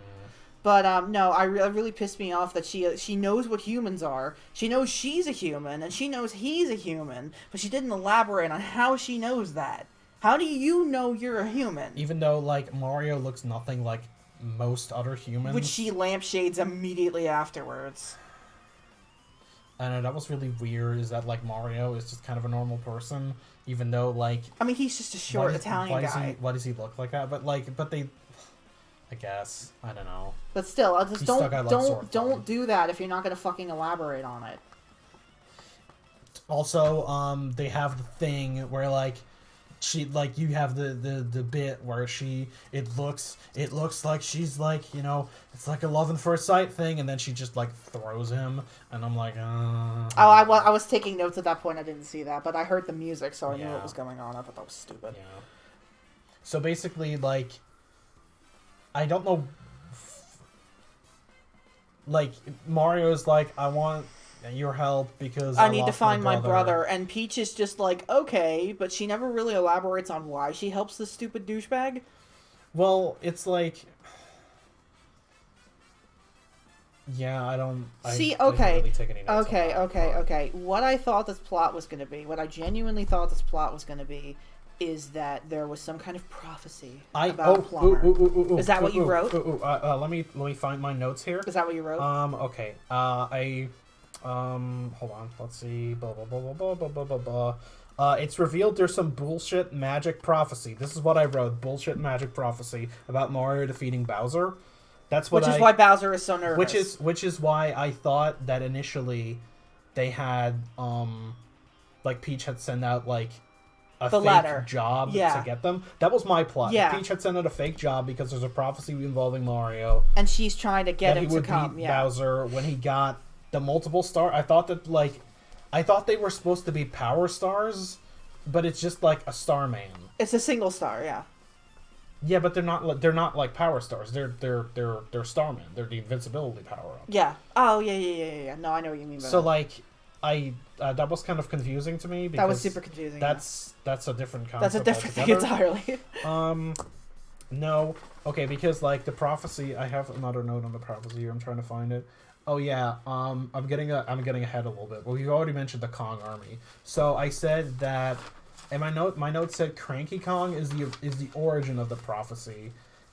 But, no, it really pissed me off that she knows what humans are. She knows she's a human, and she knows he's a human, but she didn't elaborate on how she knows that. How do you know you're a human? Even though, like, Mario looks nothing like most other humans. Which she lampshades immediately afterwards. I know, that was really weird, is that, like, Mario is just kind of a normal person, even though, like... I mean, he's just a short Italian guy. Why does he look like that? But they... I guess. I don't know. But still, just don't do that if you're not going to fucking elaborate on it. Also, they have the thing where, like... you have the bit where it looks like she's like, you know, it's like a love and first sight thing, and then she just like throws him, and I'm like, I was taking notes at that point. I didn't see that, but I heard the music, so I knew what was going on. I thought that was stupid. Yeah. So basically, like, I don't know, like, Mario's like, I want your help because I need to find my brother. And Peach is just like, okay, but she never really elaborates on why she helps this stupid douchebag. Well, it's like, yeah, I don't see. I okay, didn't really take any notes okay. What I thought this plot was going to be, what I genuinely thought this plot was going to be, is that there was some kind of prophecy about a plumber. Is that what you wrote? Let me find my notes here. Is that what you wrote? Okay. Hold on. Let's see. Blah, blah, blah, blah, blah, blah, blah, blah. It's revealed there's some bullshit magic prophecy. This is what I wrote. Bullshit magic prophecy about Mario defeating Bowser. That's what Which is why Bowser is so nervous. Which is why I thought that initially they had, like, Peach had sent out, like, a fake job to get them. That was my plot. Yeah. Peach had sent out a fake job because there's a prophecy involving Mario. And she's trying to get him to come. Beat Bowser when he got the multiple star. I thought they were supposed to be power stars, but it's just like a Starman. It's a single star, yeah. Yeah, but they're not like power stars. They're Starmen. They're the invincibility power up. Yeah. Oh yeah. No, I know what you mean by that. So like, that was kind of confusing to me because that was super confusing. That's a different concept. That's a different thing entirely. No. Okay, because like the prophecy, I have another note on the prophecy here. I'm trying to find it. Oh yeah, I'm getting ahead a little bit. Well, you already mentioned the Kong army. So I said that, and my note said Cranky Kong is the origin of the prophecy,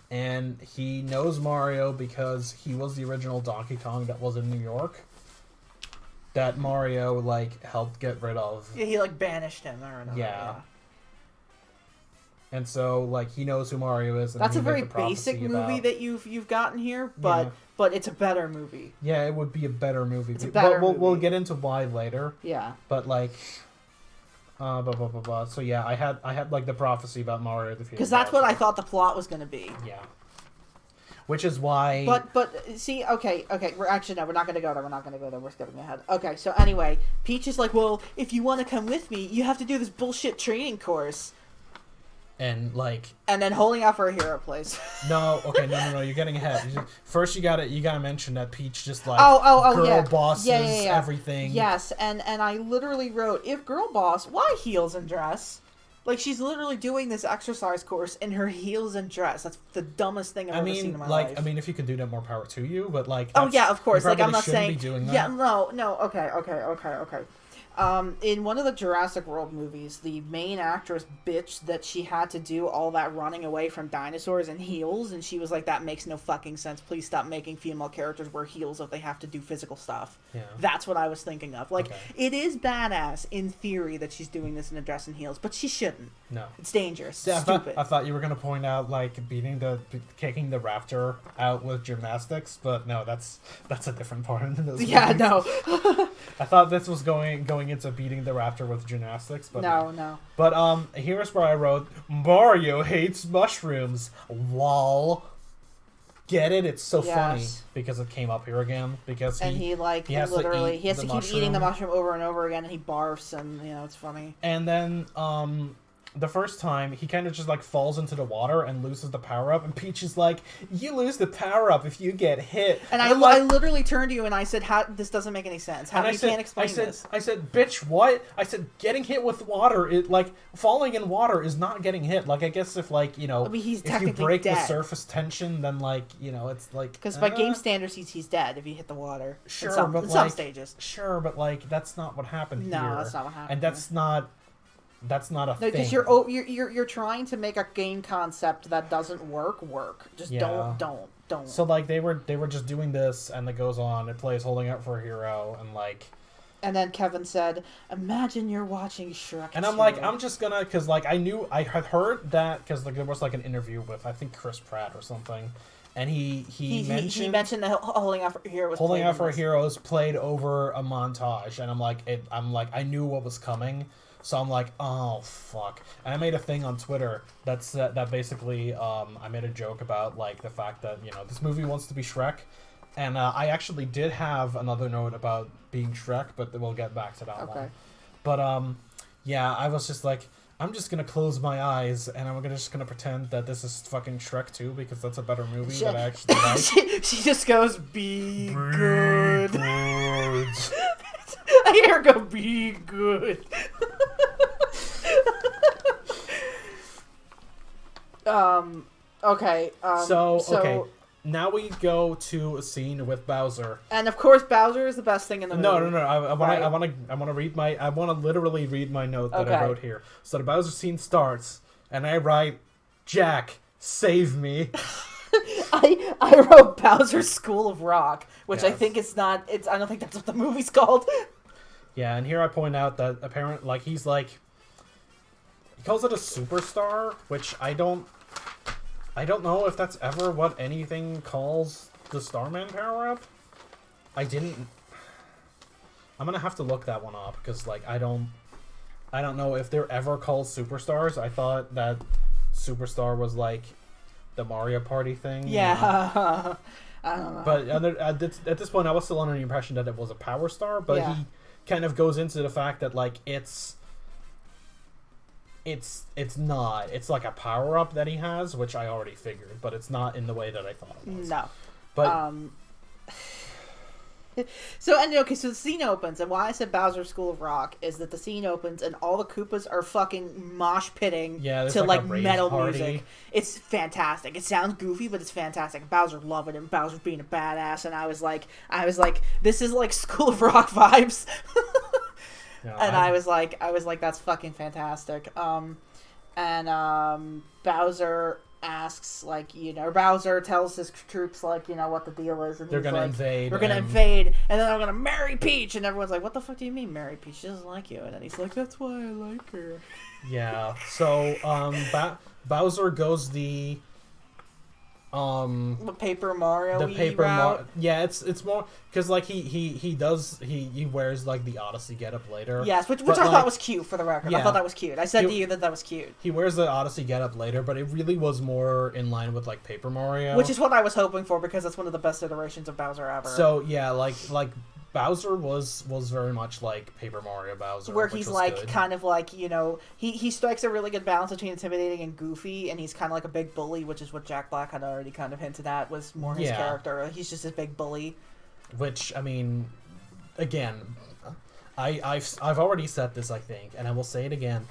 and he knows Mario because he was the original Donkey Kong that was in New York. That Mario like helped get rid of. Yeah, he like banished him. I don't know. Yeah. And so, like, he knows who Mario is. And that's a very basic movie that you've gotten here, but it's a better movie. Yeah, it would be a better movie. It's a better movie. We'll get into why later. Yeah. But like, blah blah blah blah. So yeah, I had like the prophecy about Mario defeating. Because that's what I thought the plot was going to be. Yeah. Which is why. But see, okay. We're actually no, we're not going to go there. We're skipping ahead. Okay, so anyway, Peach is like, well, if you want to come with me, you have to do this bullshit training course. And then holding out for a hero, please. No, you're getting ahead. First, you gotta mention that Peach just girl bosses everything. Yes, and I literally wrote, if girl boss, why heels and dress? Like, she's literally doing this exercise course in her heels and dress. That's the dumbest thing I've ever seen in my life. I mean, if you can do that, more power to you. But of course. Like, I'm not saying. Be doing that. Yeah, no. Okay. In one of the Jurassic World movies, the main actress bitched that she had to do all that running away from dinosaurs in heels, and she was like, that makes no fucking sense. Please stop making female characters wear heels if they have to do physical stuff. Yeah. That's what I was thinking of. It is badass in theory that she's doing this in a dress and heels, but she shouldn't. No. It's dangerous. Yeah, stupid. I thought you were going to point out, kicking the raptor out with gymnastics, but no, that's a different part of this movie. Yeah, no. I thought this was going into beating the raptor with gymnastics, but no. But here's where I wrote, Mario hates mushrooms. Lol. Get it? It's so funny because it came up here again because he has to keep eating the mushroom over and over again, and he barfs, and it's funny. And then the first time, he kind of just falls into the water and loses the power up, and Peach is like, you lose the power up if you get hit. And I literally turned to you and I said, "How this doesn't make any sense? How you can't explain this?" I said, bitch, what? I said, getting hit with water, falling in water is not getting hit. I guess if he's if you break dead. The surface tension, then it's because by game standards he's dead if you hit the water. Sure, in some stages. Sure, but that's not what happened here. No, that's not what happened. And that's not a thing. Because you're trying to make a game concept that doesn't work. Just don't. So they were just doing this, and it goes on. It plays holding out for a hero, and And then Kevyn said, "Imagine you're watching Shrek." And I'm like, I'm just gonna, because I had heard that because there was an interview with I think Chris Pratt or something, and he mentioned that holding out for a hero was played over a montage, and I'm like I knew what was coming. So I'm like, oh fuck! And I made a thing on Twitter that basically I made a joke about the fact that this movie wants to be Shrek, and I actually did have another note about being Shrek, but we'll get back to that one. But I was just like, I'm just gonna close my eyes and I'm just gonna pretend that this is fucking Shrek 2 because that's a better movie that I actually like. She just goes, be good. I hear her go, be good. Okay. Okay. Now we go to a scene with Bowser. And of course, Bowser is the best thing in the movie. No. I want to read I want to literally read my note that I wrote here. So the Bowser scene starts, and I write, Jack, save me. I wrote Bowser's School of Rock, which I think I don't think that's what the movie's called. Yeah, and here I point out that apparently, he calls it a superstar, which I don't know if that's ever what anything calls the Starman power-up. I'm gonna have to look that one up, because, I don't know if they're ever called superstars. I thought that superstar was, the Mario Party thing. Yeah. I don't know. But at this point, I was still under the impression that it was a power star, but he kind of goes into the fact that, it's not. It's like a power up that he has, which I already figured, but it's not in the way that I thought it was. No. But so the scene opens, and why I said Bowser's School of Rock is that the scene opens and all the Koopas are fucking mosh pitting to metal music. It's fantastic. It sounds goofy, but it's fantastic. Bowser loving it. Bowser's being a badass, and I was like, this is School of Rock vibes. I was like, that's fucking fantastic. Bowser asks, Bowser tells his troops, what the deal is. And they're going to invade. We're going to invade, and then they're going to marry Peach. And everyone's like, what the fuck do you mean marry Peach? She doesn't like you. And then he's like, that's why I like her. Yeah. So, Bowser goes the Paper Mario route. Yeah, it's more because he wears the Odyssey getup later. Yes, which I thought was cute, for the record. I thought that was cute. I said to you that was cute. He wears the Odyssey getup later, but it really was more in line with Paper Mario, which is what I was hoping for, because that's one of the best iterations of Bowser ever. So yeah, Bowser was very much like Paper Mario Bowser, where he's like good. Kind of like, you know, he strikes a really good balance between intimidating and goofy, and he's kind of like a big bully, which is what Jack Black had already kind of hinted at was more his character. He's just this big bully. Which, I mean, again, I've already said this, I think, and I will say it again.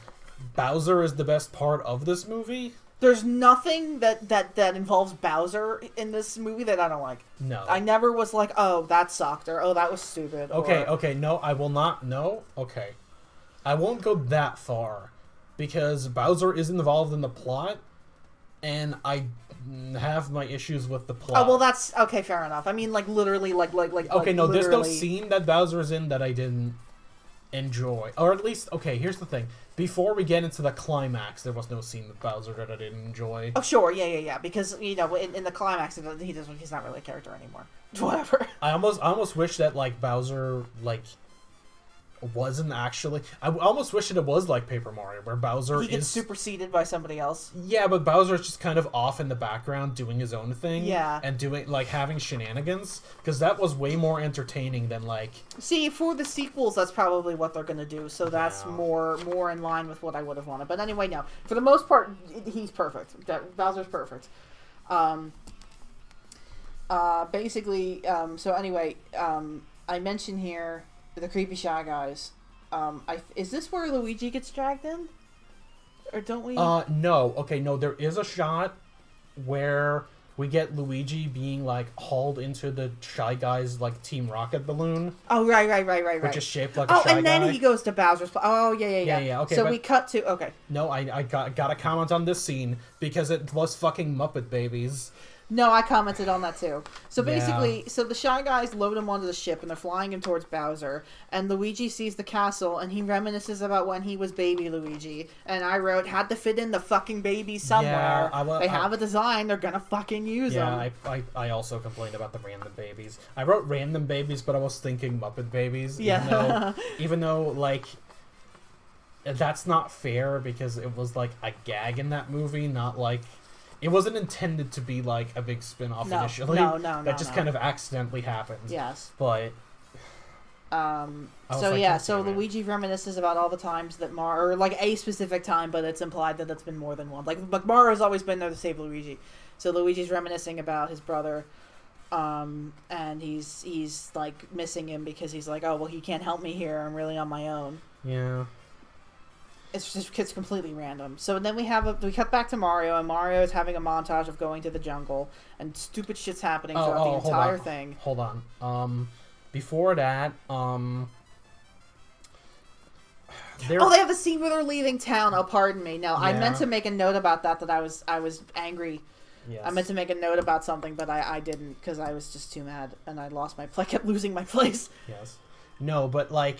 Bowser is the best part of this movie. There's nothing that involves Bowser in this movie that I don't like. No. I never was like, oh, that sucked, or oh, that was stupid. Okay, no, I will not. No, okay. I won't go that far, because Bowser is involved in the plot, and I have my issues with the plot. Oh, well, that's... Okay, fair enough. I mean, like, literally, like... Okay, no, there's no scene that Bowser's in that I didn't enjoy. Or at least... Okay, here's the thing. Before we get into the climax, there was no scene with Bowser that I didn't enjoy. Oh, sure, yeah. Because, you know, in the climax, he's not really a character anymore. Whatever. I almost wish that, like, Bowser, like, wasn't actually... I almost wish that it was like Paper Mario, where Bowser He gets superseded by somebody else. Yeah, but Bowser's just kind of off in the background doing his own thing. Yeah. And doing, like, having shenanigans. Because that was way more entertaining than, like... See, for the sequels, that's probably what they're going to do. So that's more in line with what I would have wanted. But anyway, no. For the most part, he's perfect. Bowser's perfect. Basically, so anyway, I mentioned here the creepy Shy Guys. Is this where Luigi gets dragged in? Or don't we? No. Okay, no, there is a shot where we get Luigi being, like, hauled into the Shy Guys, like, Team Rocket balloon. Oh, right. Which is shaped like a Shy Guy. Oh, and then he goes to Bowser's... Oh, yeah. Okay, so we cut to... Okay. No, I gotta comment on this scene, because it was fucking Muppet Babies. No, I commented on that too. So basically, so the Shy Guys load him onto the ship, and they're flying him towards Bowser. And Luigi sees the castle, and he reminisces about when he was baby Luigi. And I wrote, had to fit in the fucking baby somewhere. Yeah, they have a design, they're gonna fucking use them. Yeah, I also complained about the random babies. I wrote random babies, but I was thinking Muppet Babies. Yeah. Even though, like, that's not fair, because it was, like, a gag in that movie, not, like... It wasn't intended to be, like, a big spin-off initially. No. That just kind of accidentally happened. Yes. But... So Luigi reminisces about all the times that or, like, a specific time, but it's implied that it's been more than one. Like Mario's always been there to save Luigi. So Luigi's reminiscing about his brother, and he's, like, missing him because he's like, oh, well, he can't help me here. I'm really on my own. Yeah. It's completely random. So then we cut back to Mario, and Mario is having a montage of going to the jungle, and stupid shit's happening throughout the entire thing. Hold on. Before that, they have the scene where they're leaving town. Oh, pardon me. No, yeah. I meant to make a note about that I was angry. Yes. I meant to make a note about something, but I didn't, because I was just too mad, and I kept losing my place. Yes. No, but, like...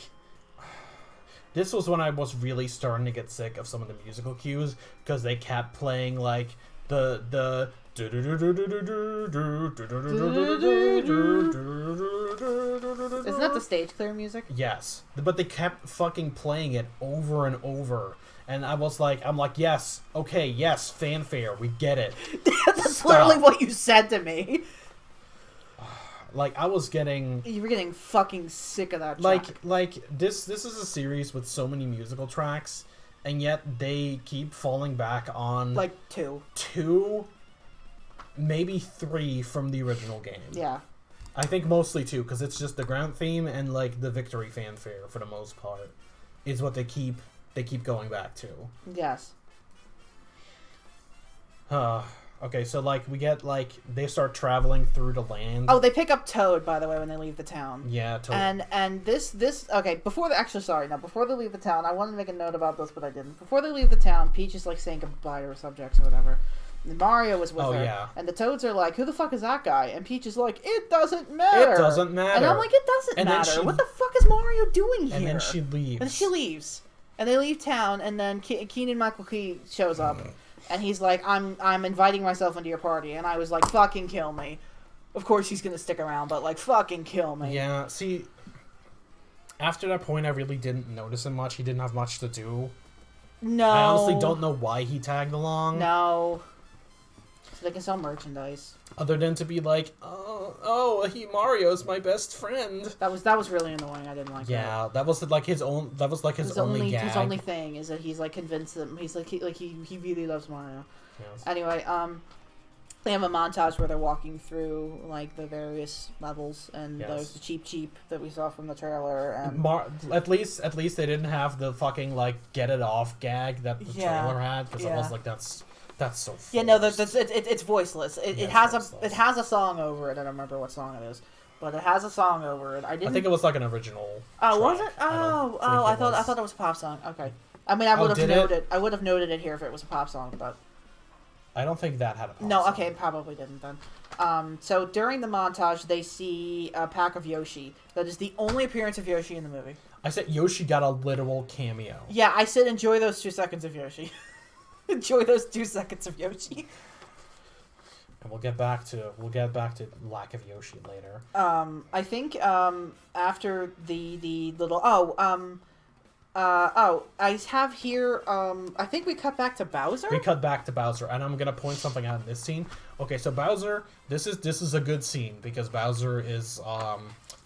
This was when I was really starting to get sick of some of the musical cues, because they kept playing, like, the Isn't that the stage clear music? Yes. But they kept fucking playing it over and over. And I'm like, yes, okay, yes, fanfare, we get it. That's literally what you said to me. Like, I was getting... You were getting fucking sick of that track. Like, this is a series with so many musical tracks, and yet they keep falling back on... Like, two, maybe 3 from the original game. Yeah. I think mostly 2, because it's just the ground theme and, like, the victory fanfare, for the most part, is what they keep going back to. Yes. Okay, so, like, we get, like, they start traveling through the land. Oh, they pick up Toad, by the way, when they leave the town. Yeah, Toad. And this, okay, before they leave the town, I wanted to make a note about this, but I didn't. Before they leave the town, Peach is, like, saying goodbye to her subjects or whatever. And Mario was with her. Yeah. And the Toads are like, who the fuck is that guy? And Peach is like, it doesn't matter. It doesn't matter. And I'm like, it doesn't matter. What the fuck is Mario doing here? And then she leaves. And they leave town, and then Keegan-Michael Key shows up. And he's like, I'm inviting myself into your party. And I was like, fucking kill me. Of course he's going to stick around, but, like, fucking kill me. Yeah, see, after that point, I really didn't notice him much. He didn't have much to do. No. I honestly don't know why he tagged along. No. So they can sell merchandise. Other than to be like, Mario's my best friend. That was really annoying. I didn't like that. Yeah, that was like his only gag. His only thing is that he's like convinced them. He's like he really loves Mario. Yes. Anyway, they have a montage where they're walking through like the various levels, and there's the cheap that we saw from the trailer. And at least they didn't have the fucking like get it off gag that the trailer had, because I was like, that's so forced. Yeah, no, it's voiceless. It has a song over it. I don't remember what song it is, but it has a song over it. I think it was like an original. Oh, track. Was it? I thought it was a pop song. Okay. I mean, I would have noted it here if it was a pop song, but I don't think that had a pop No, song. okay, it probably didn't then. So during the montage, they see a pack of Yoshi. That is the only appearance of Yoshi in the movie. I said Yoshi got a literal cameo. Yeah, I said enjoy those 2 seconds of Yoshi. Enjoy those 2 seconds of Yoshi. And we'll get back to lack of Yoshi later. I think after the little I have here I think we cut back to Bowser. We cut back to Bowser, and I'm gonna point something out in this scene. Okay, so Bowser, this is a good scene because Bowser is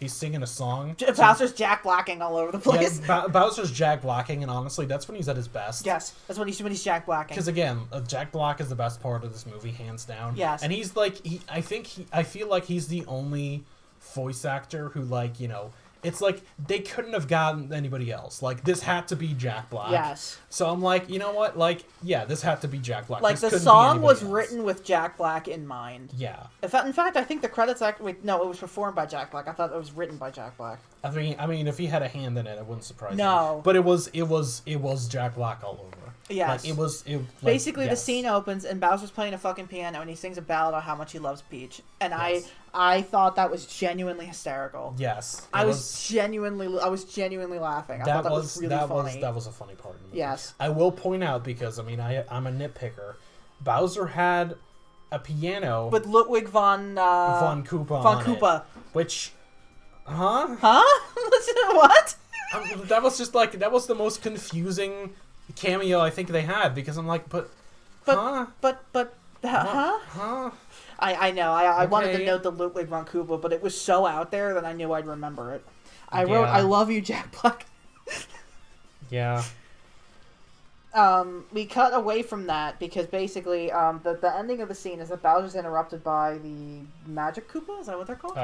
he's singing a song. Bowser's Jack Blacking all over the place. Yeah, Bowser's Jack Blacking, and honestly, that's when he's at his best. Yes, that's when he's Jack Blacking. Because again, Jack Black is the best part of this movie, hands down. Yes, and he's like, I feel like he's the only voice actor who, like, you know, it's like they couldn't have gotten anybody else. Like, this had to be Jack Black. Yes. So I'm like, you know what? Like, yeah, this had to be Jack Black. Like, this the song was written with Jack Black in mind. Yeah. In fact, I think the credits actually... No, it was performed by Jack Black. I thought it was written by Jack Black. I mean, if he had a hand in it, it wouldn't surprise me. No. But it was Jack Black all over. Yes. Like, basically, the scene opens, and Bowser's playing a fucking piano, and he sings a ballad on how much he loves Peach. And yes. I thought that was genuinely hysterical. Yes. I was genuinely laughing. I thought that was really funny. That was a funny part of the movie. Yes. I will point out, because, I mean, I'm a nitpicker. Bowser had a piano... with Ludwig von Koopa. Which... Huh? Huh? What? That was just like... That was the most confusing cameo I think they had, because I'm like, huh? Huh? I know. I wanted to note the Ludwig von Koopa, but it was so out there that I knew I'd remember it. I wrote, I love you, Jack Black. Yeah. We cut away from that because basically the ending of the scene is that Bowser's interrupted by the Magic Koopa? Is that what they're called?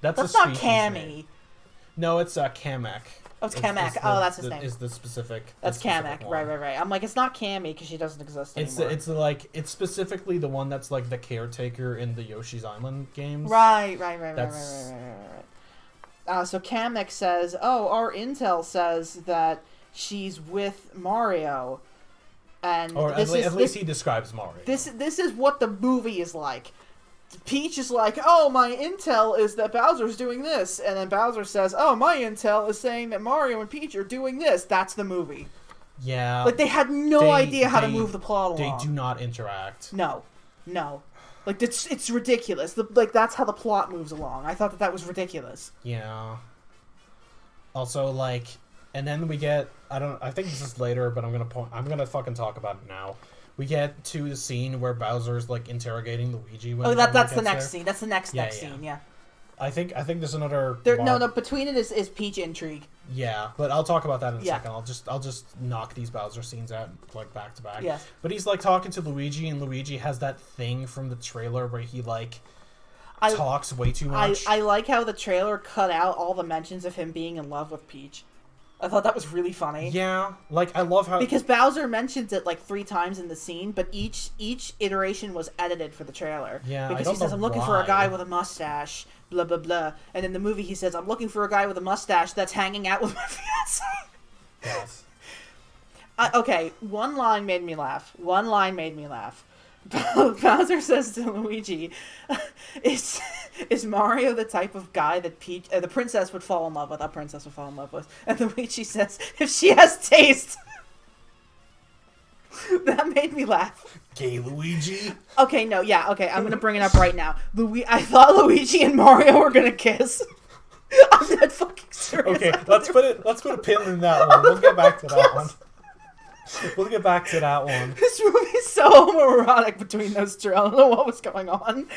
That's not Cammy. No, it's Kamek. Oh, it's Kamek. That's his name. Is the specific? That's Kamek. Right. I'm like, it's not Cammy because she doesn't exist anymore. It's specifically the one that's like the caretaker in the Yoshi's Island games. Right. So Kamek says, our intel says that she's with Mario, and at least he describes Mario. This is what the movie is like. Peach is like, my intel is that Bowser's doing this. And then Bowser says, my intel is saying that Mario and Peach are doing this. That's the movie. Yeah. Like, they had no idea how to move the plot along. They do not interact. No. Like, it's ridiculous. That's how the plot moves along. I thought that was ridiculous. Yeah. Also, like, and then we get, I think this is later, but I'm gonna fucking talk about it now. We get to the scene where Bowser's like interrogating Luigi. That's the next scene. That's the next scene. Yeah. I think there's another. No. Between it is Peach intrigue. Yeah, but I'll talk about that in a second. I'll just knock these Bowser scenes out like back to back. Yes. But he's like talking to Luigi, and Luigi has that thing from the trailer where he like talks way too much. I like how the trailer cut out all the mentions of him being in love with Peach. I thought that was really funny. Yeah, like I love how because Bowser mentions it like 3 times in the scene, but each iteration was edited for the trailer. Yeah, because he says I'm looking for a guy with a mustache, blah blah blah, and in the movie he says I'm looking for a guy with a mustache that's hanging out with my fiance. Yes. Okay, one line made me laugh. Bowser says to Luigi, "Is Mario the type of guy that Peach, the princess would fall in love with? A princess would fall in love with?" And Luigi says, "If she has taste." That made me laugh. Gay Luigi. Okay, no, yeah, okay. I'm gonna bring it up right now. I thought Luigi and Mario were gonna kiss. I'm not fucking serious. Okay, let's put a pin in that one. We'll get back to that one. We'll get back to that one. This movie's so homoerotic between those two. I don't know what was going on.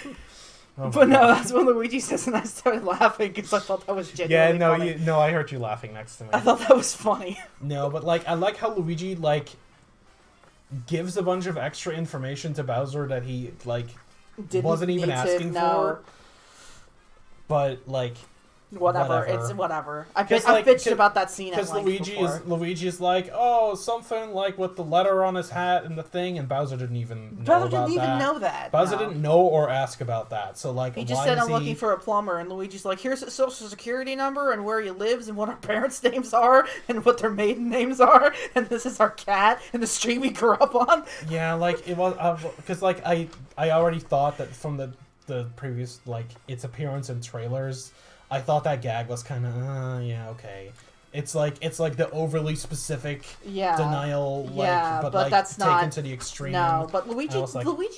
Oh but no, that's when Luigi says, and I started laughing because I thought that was genuinely funny. No, I heard you laughing next to me. I thought that was funny. No, but like, I like how Luigi like gives a bunch of extra information to Bowser that he like wasn't even asking for. But like. Whatever, it's whatever. I bitched about that scene at length because Luigi's like, oh, something like with the letter on his hat and the thing, and Bowser didn't even know that. Bowser didn't know or ask about that. So like, he just said, "I'm looking for a plumber," and Luigi's like, "Here's a social security number and where he lives and what our parents' names are and what their maiden names are, and this is our cat and the street we grew up on." Yeah, like it was because like I already thought that from the previous like its appearance in trailers. I thought that gag was kind of, yeah, okay. It's like the overly specific denial, but like that's taken not to the extreme. No, but Luigi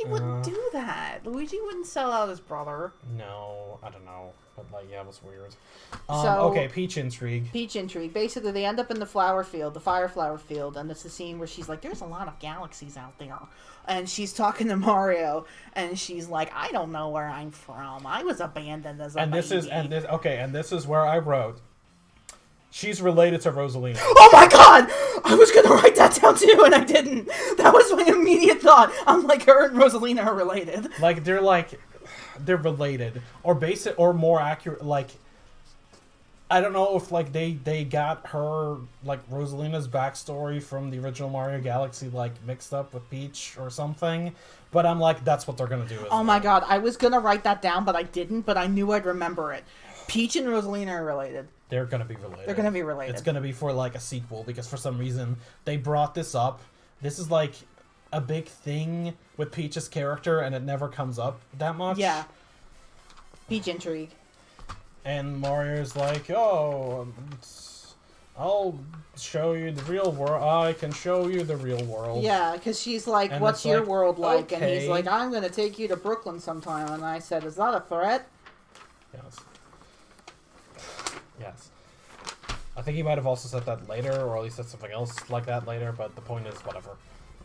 wouldn't do that. Luigi wouldn't sell out his brother. No, I don't know, but like, yeah, it was weird. Okay, Peach intrigue. Basically, they end up in the flower field, the fire flower field, and it's the scene where she's like, "There's a lot of galaxies out there." And she's talking to Mario, and she's like, "I don't know where I'm from. I was abandoned as a baby." This is where I wrote. She's related to Rosalina. Oh my god! I was gonna write that down too, and I didn't. That was my immediate thought. I'm like, her and Rosalina are related. Like they're related, or more accurate. Like, I don't know if like they got her like Rosalina's backstory from the original Mario Galaxy like mixed up with Peach or something, but I'm like, that's what they're gonna do. Oh my god, I was gonna write that down, but I didn't. But I knew I'd remember it. Peach and Rosalina are related. They're gonna be related. They're gonna be related. It's gonna be for like a sequel because for some reason they brought this up. This is like a big thing with Peach's character, and it never comes up that much. Yeah. Peach intrigue. And Mario's like, oh, I'll show you the real world. I can show you the real world. Yeah, because she's like, and what's your world like? Okay. And he's like, I'm going to take you to Brooklyn sometime. And I said, is that a threat? Yes. I think he might have also said that later, or at least said something else like that later, but the point is, whatever.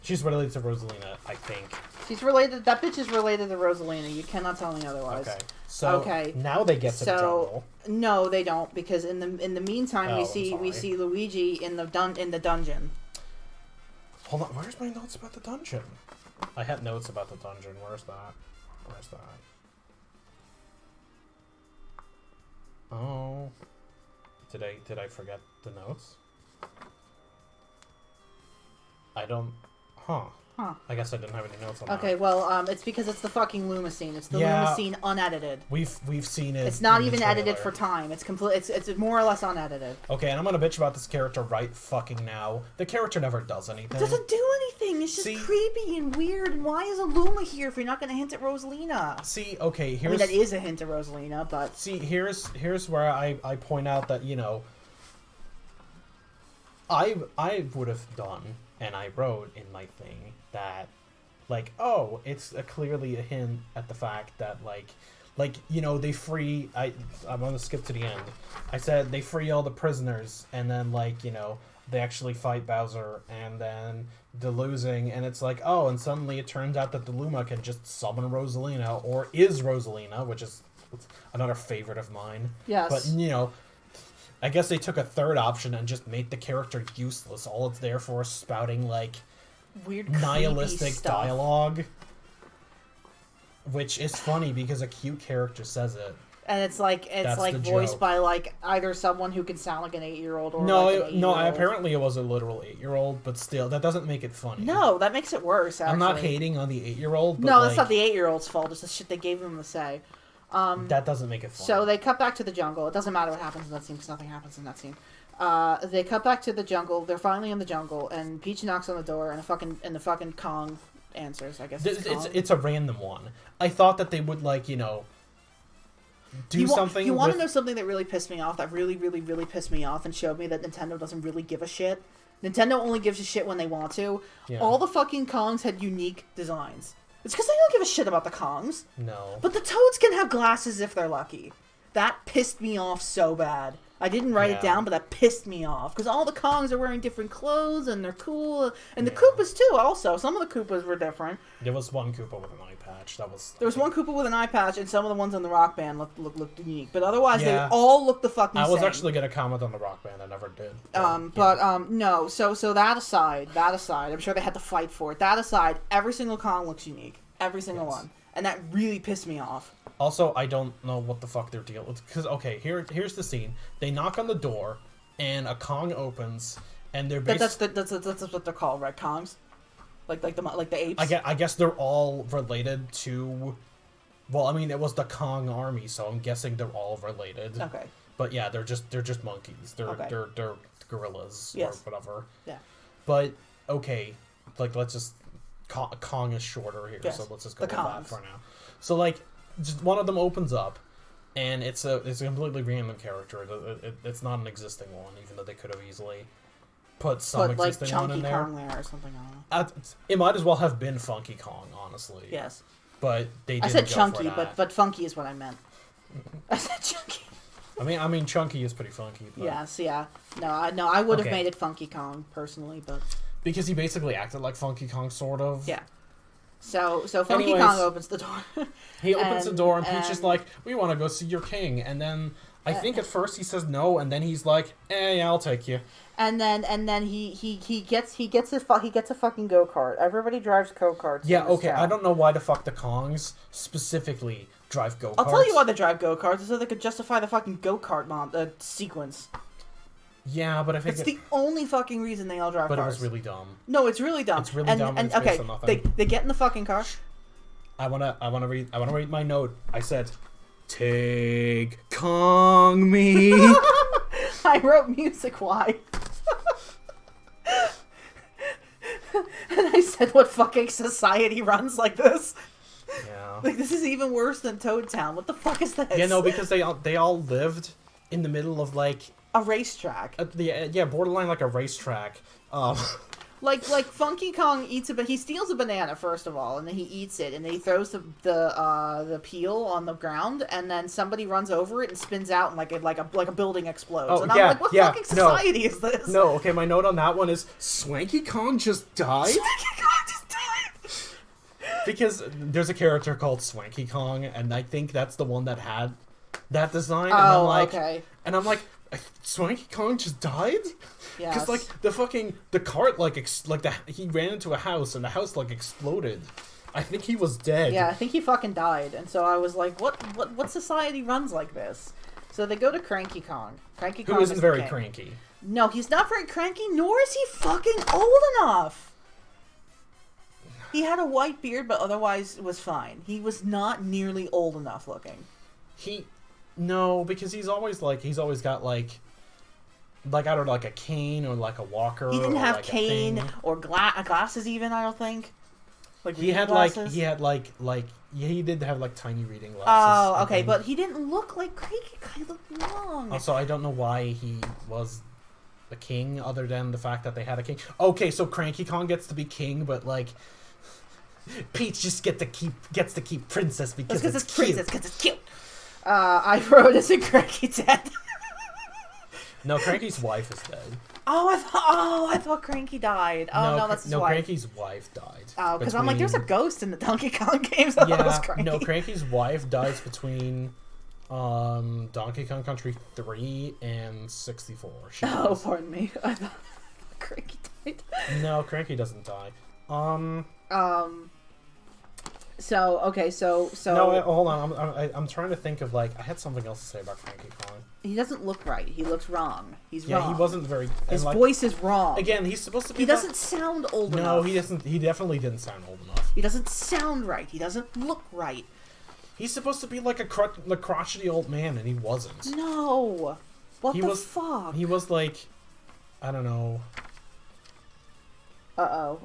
She's related to Rosalina, I think. She's related. That bitch is related to Rosalina. You cannot tell me otherwise. Okay. So now they get to the jungle. No, they don't, because in the meantime we see Luigi in the dungeon. Hold on, where's my notes about the dungeon? I had notes about the dungeon. Where's that? Oh. Did I forget the notes? I don't. Huh. I guess I didn't have any notes on that. Okay, well, it's because it's the fucking Luma scene. It's the Luma scene unedited. We've seen it. It's not even edited for time. It's complete. It's more or less unedited. Okay, and I'm gonna bitch about this character right fucking now. The character never does anything. It doesn't do anything. It's just creepy and weird. And why is a Luma here if you're not gonna hint at Rosalina? See, okay, here's. I mean, that is a hint at Rosalina, but. See, here's where I point out that, you know, I would have done, and I wrote in my thing that, like, oh, it's clearly a hint at the fact that, like you know, they free. I'm gonna skip to the end. I said they free all the prisoners, and then, like, you know, they actually fight Bowser, and then they're losing, and it's like, oh, and suddenly it turns out that the Luma can just summon Rosalina, or is Rosalina, which is another favorite of mine. Yes. But, you know, I guess they took a third option and just made the character useless. All it's there for is spouting, like, weird nihilistic dialogue. Which is funny because a cute character says it. And it's like voiced by like either someone who can sound like an 8-year-old or apparently it was a literal 8-year-old, but still that doesn't make it funny. No, that makes it worse. Actually. I'm not hating on the 8-year-old. No, that's not the 8-year-old's fault. It's the shit they gave him to say. That doesn't make it funny. So they cut back to the jungle. It doesn't matter what happens in that scene because nothing happens in that scene. They cut back to the jungle. They're finally in the jungle, and Peach knocks on the door, and the fucking Kong answers. I guess it's a random one. I thought that they would, like, you know, do something. You want to know something that really pissed me off? That really, really, really pissed me off and showed me that Nintendo doesn't really give a shit. Nintendo only gives a shit when they want to. Yeah. All the fucking Kongs had unique designs. It's because they don't give a shit about the Kongs. No. But the Toads can have glasses if they're lucky. That pissed me off so bad. I didn't write it down, but that pissed me off. Because all the Kongs are wearing different clothes, and they're cool. And the Koopas, too, also. Some of the Koopas were different. There was one Koopa with an eye patch. There was one Koopa with an eye patch, and some of the ones in the Rock Band looked unique. But otherwise, they all looked the fucking same. I was actually going to comment on the Rock Band. I never did. No. So that aside, I'm sure they had to fight for it. That aside, every single Kong looks unique. Every single one. And that really pissed me off. Also, I don't know what the fuck they're dealing with. Because, okay, here's the scene. They knock on the door, and a Kong opens, and they're basically... That's what they're called, right? Kongs? Like the apes? I guess they're all related to... Well, I mean, it was the Kong army, so I'm guessing they're all related. Okay. But yeah, they're just monkeys. They're gorillas or whatever. Yeah. But, okay, like, let's just... Kong is shorter here, so let's just go with that for now. So, like... Just one of them opens up, and it's a completely random character. It's not an existing one, even though they could have easily put some existing one in there. Kong there or something. I don't know. It might as well have been Funky Kong, honestly. Yes. But they didn't I said go chunky, for that. but funky is what I meant. I said chunky. I mean, chunky is pretty funky. But... Yes, yeah. No, I would have made it Funky Kong personally, but because he basically acted like Funky Kong, sort of. Yeah. So Funky Kong opens the door. He opens the door, and Peach is like, "We want to go see your king." And then I think at first he says no, and then he's like, yeah, I'll take you." And then he gets a fucking go-kart. Everybody drives go-karts. Yeah, okay. Town. I don't know why the fuck the Kongs specifically drive go-karts. I'll tell you why they drive go-karts, so they could justify the fucking go-kart sequence. Yeah, but I think it's the only fucking reason they all drive cars. But it was really dumb. No, it's really dumb. It's really dumb. And okay, they get in the fucking car. I wanna read my note. I said, "Take Kong me." I wrote music. Why? And I said, "What fucking society runs like this?" Yeah. Like, this is even worse than Toad Town. What the fuck is this? Yeah, no, because they all lived in the middle of like. A racetrack. Borderline like a racetrack. Like Funky Kong he steals a banana first of all, and then he eats it, and then he throws the peel on the ground, and then somebody runs over it and spins out, and like a building explodes. And I'm like, what fucking society is this? No, okay, my note on that one is Swanky Kong just died. Swanky Kong just died. Because there's a character called Swanky Kong, and I think that's the one that had that design. Okay. And I'm like. Swanky Kong just died? Yeah. Because like the cart he ran into a house and the house like exploded. I think he was dead. Yeah, I think he fucking died. And so I was like, what society runs like this? So they go to Cranky Kong. Cranky Kong isn't very cranky. No, he's not very cranky, nor is he fucking old enough. He had a white beard, but otherwise was fine. He was not nearly old enough looking. No, because he's always got like I don't know, like a cane or like a walker. He didn't have cane or glasses even. I don't think. Like he did have like tiny reading glasses. Oh, okay, but he didn't look like Cranky. He looked long. Also, I don't know why he was the king, other than the fact that they had a king. Okay, so Cranky Kong gets to be king, but like Peach just gets to keep princess because it's cute. Princess because it's cute. I wrote, "Is it Cranky dead?" No, Cranky's wife is dead. I thought Cranky died. Oh, no, that's his wife. No, Cranky's wife died. Oh, because I'm like, there's a ghost in the Donkey Kong games. That was Cranky. No, Cranky's wife dies between Donkey Kong Country 3 and 64. Pardon me. I thought Cranky died. No, Cranky doesn't die. So no, hold on. I'm trying to think of like I had something else to say about Cranky Kong. He doesn't look right. He looks wrong. He's wrong. Yeah, he wasn't very. His voice is wrong. Again, he's supposed to be. He doesn't sound old enough. No, he doesn't. He definitely didn't sound old enough. He doesn't sound right. He doesn't look right. He's supposed to be like a crotchety old man, and he wasn't. No. What the fuck? He was like, I don't know. Uh-oh.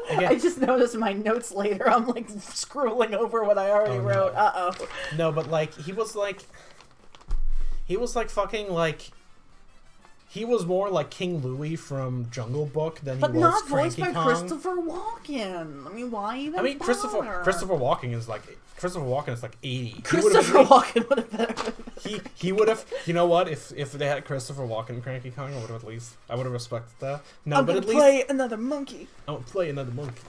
Again. I just noticed my notes later. I'm like scrolling over what I already wrote. Uh-oh. No, but like he was like fucking like he was more like King Louie from Jungle Book than he was not Cranky voiced by Kong. Christopher Walken. I mean, why even? I mean, Christopher Walken is like 80. Christopher Walken would have been. He would have. You know what? If they had Christopher Walken Cranky Kong, I would have respected that. No, I'm but gonna at least play another monkey. I'm gonna play another monkey.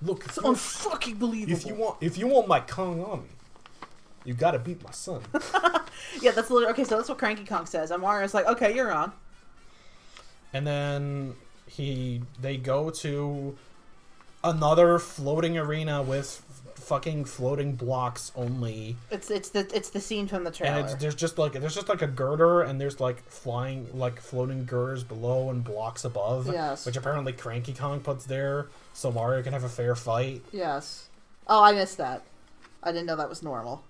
Look, it's unfucking believable. If you want my Kong army, you gotta beat my son. Yeah, that's literally okay. So that's what Cranky Kong says. And Mario's like, okay, you're on. And then they go to another floating arena with fucking floating blocks only. It's the scene from the trailer. And there's just like a girder, and there's like floating girders below and blocks above. Yes. Which apparently Cranky Kong puts there so Mario can have a fair fight. Yes. Oh, I missed that. I didn't know that was normal.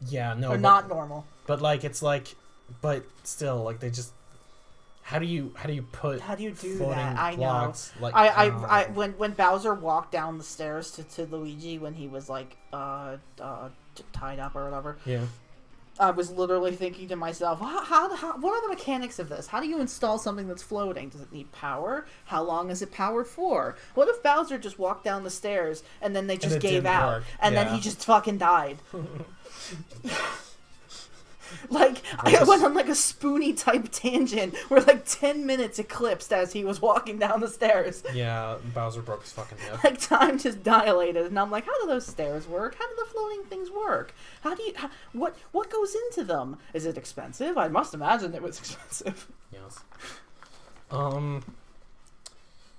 Yeah, no. Or not normal. But like it's like, but still like they just. How do you do that? I blocks? know. Like, I when Bowser walked down the stairs to Luigi when he was like tied up or whatever. Yeah. I was literally thinking to myself, how what are the mechanics of this? How do you install something that's floating? Does it need power? How long is it powered for? What if Bowser just walked down the stairs and then they just gave out and then he just fucking died? Like, I went on like a Spoonie type tangent where like 10 minutes eclipsed as he was walking down the stairs. Yeah, Bowser broke his fucking hip. Like, time just dilated, and I'm like, how do those stairs work? How do the floating things work? What goes into them? Is it expensive? I must imagine it was expensive. Yes.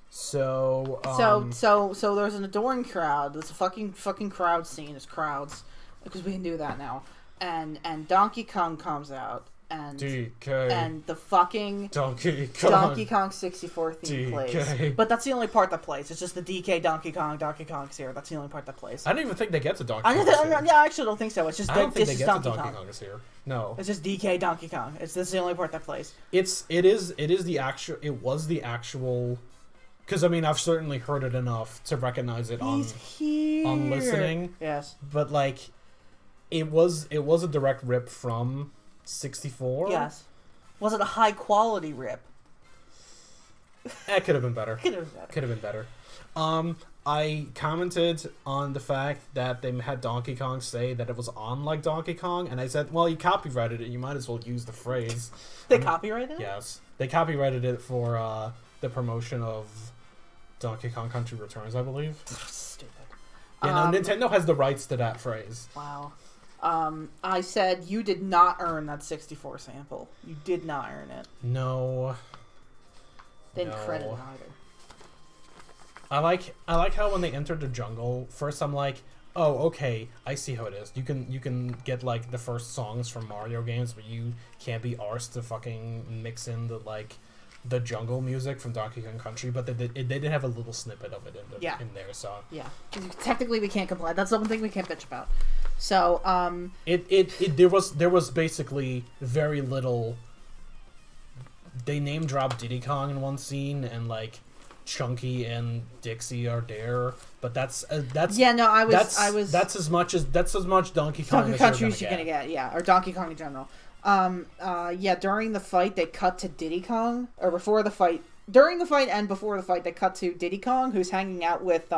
So there's an adoring crowd. There's a fucking crowd scene. It's crowds, because we can do that now. And Donkey Kong comes out, and DK. And the fucking Donkey Kong 64 theme DK. plays. But that's the only part that plays. It's just the DK Donkey Kong's here. That's the only part that plays. I don't even think they get to Donkey Kong. Yeah, I actually don't think so. It's just I don't think they get Donkey to Donkey Kong. Kong is here. No. It's just DK Donkey Kong. This is the only part that plays. It was the actual because I mean I've certainly heard it enough to recognize it on listening. Yes. But like it was a direct rip from 64. Yes. Was it a high quality rip? It could have been better. Could have been better. I commented on the fact that they had Donkey Kong say that it was on like Donkey Kong, and I said, well, you copyrighted it. You might as well use the phrase. They copyrighted it? Yes. They copyrighted it for the promotion of Donkey Kong Country Returns, I believe. Stupid. Yeah, no, Nintendo has the rights to that phrase. Wow. I said you did not earn that 64 sample. You did not earn it. No. Didn't credit it either. I like how when they entered the jungle, first I'm like, oh, okay, I see how it is. You can get like the first songs from Mario games, but you can't be arsed to fucking mix in the jungle music from Donkey Kong Country, but they did have a little snippet of it in there, so yeah. Technically, we can't complain. That's the one thing we can't bitch about. So there was basically very little. They name drop Diddy Kong in one scene, and like Chunky and Dixie are there, but that's yeah. No, I was that's as much Donkey Kong Donkey Country as you're gonna get, yeah, or Donkey Kong in general. Yeah, during the fight they cut to Diddy Kong, or before the fight, during the fight and before the fight they cut to Diddy Kong, who's hanging out with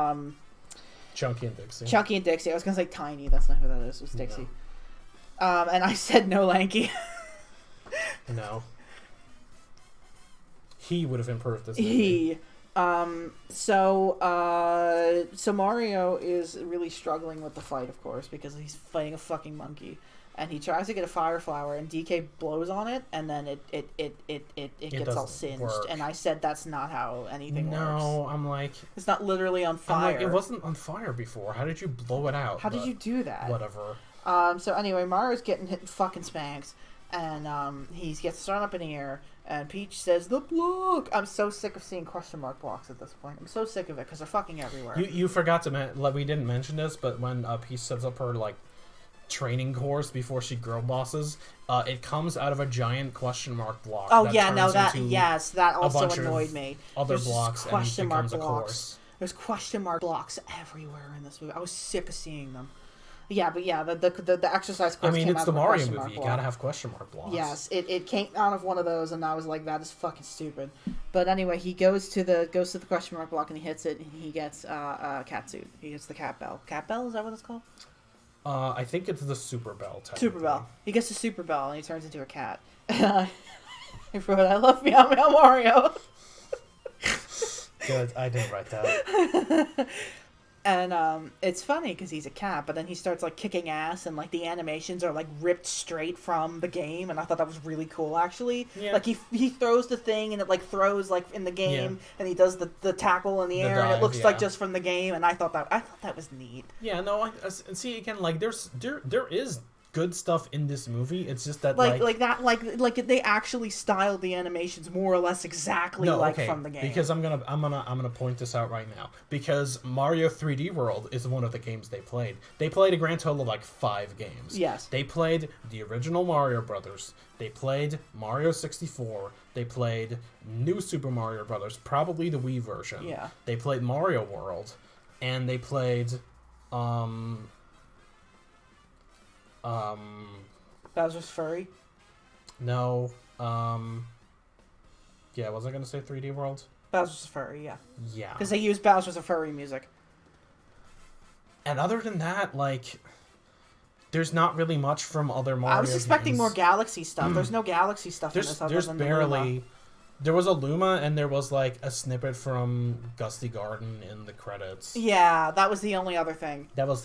Chunky and Dixie. Chunky and Dixie. I was gonna say Tiny. That's not who that is. It was Dixie. No. And I said no, Lanky. No. He would have improved this movie. So Mario is really struggling with the fight, of course, because he's fighting a fucking monkey, and he tries to get a fire flower, and DK blows on it, and then it gets all singed. Work. And I said that's not how anything works. No, I'm like, it's not literally on fire. I'm like, it wasn't on fire before. How did you blow it out? How did you do that? Whatever. So anyway, Mario's getting hit fucking spanks, and he gets thrown up in the air. And Peach says, the block! I'm so sick of seeing question mark blocks at this point. I'm so sick of it, because they're fucking everywhere. You forgot to we didn't mention this, but when Peach sets up her, like, training course before she girl bosses, it comes out of a giant question mark block. Oh, yeah, no, that also annoyed me. Other blocks, question mark blocks. There's question mark blocks everywhere in this movie. I was sick of seeing them. Yeah, but yeah, the exercise course. I mean, came it's out the of a Mario question mark movie. You block. gotta have question mark blocks. Yes, it came out of one of those, and I was like, that is fucking stupid. But anyway, he goes to the question mark block and he hits it, and he gets a cat suit. He gets the cat bell. Cat bell, is that what it's called? I think it's the Super Bell. Super Bell. He gets the Super Bell, and he turns into a cat. I wrote, I love Meow Meow Mario. Good, I didn't write that. And it's funny because he's a cat, but then he starts like kicking ass, and like the animations are like ripped straight from the game, and I thought that was really cool actually. Yeah. Like he throws the thing, and it like throws like in the game, and he does the tackle in the air, dive, and it looks like just from the game, and I thought that was neat. Yeah, no, and see again, like there is good stuff in this movie. It's just that like they actually styled the animations more or less exactly from the game. Because I'm gonna point this out right now. Because Mario 3D World is one of the games they played. They played a grand total of like 5 games. Yes. They played the original Mario Brothers. They played Mario 64. They played New Super Mario Brothers, probably the Wii version. Yeah. They played Mario World, and they played Bowser's Furry? No. Yeah, was I going to say 3D World? Bowser's Furry, yeah. Yeah. Because they use Bowser's Furry music. And other than that, like, there's not really much from other Mario games. I was expecting more Galaxy stuff. There's no Galaxy stuff in this other than barely. Luma. There was a Luma, and there was, like, a snippet from Gusty Garden in the credits. Yeah, that was the only other thing. Those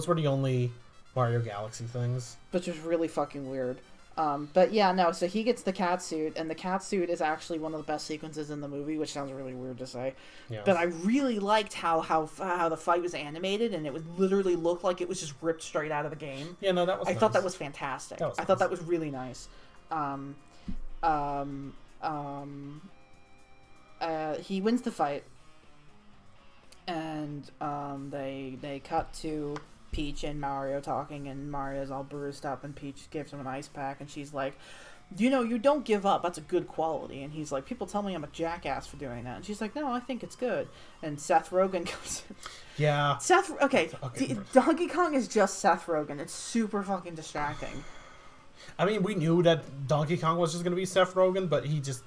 were the only Mario Galaxy things. Which was really fucking weird. But yeah, no, so he gets the cat suit, and the cat suit is actually one of the best sequences in the movie, which sounds really weird to say. Yeah. But I really liked how the fight was animated, and it would literally look like it was just ripped straight out of the game. Yeah, no, that was I thought that was fantastic. I thought that was really nice. He wins the fight, and they cut to Peach and Mario talking, and Mario's all bruised up, and Peach gives him an ice pack, and she's like, you don't give up, that's a good quality. And he's like, people tell me I'm a jackass for doing that, and she's like, no, I think it's good. And Seth Rogen comes in. Yeah. Donkey Kong is just Seth Rogen. It's super fucking distracting. I mean, we knew that Donkey Kong was just gonna be Seth Rogen, but he just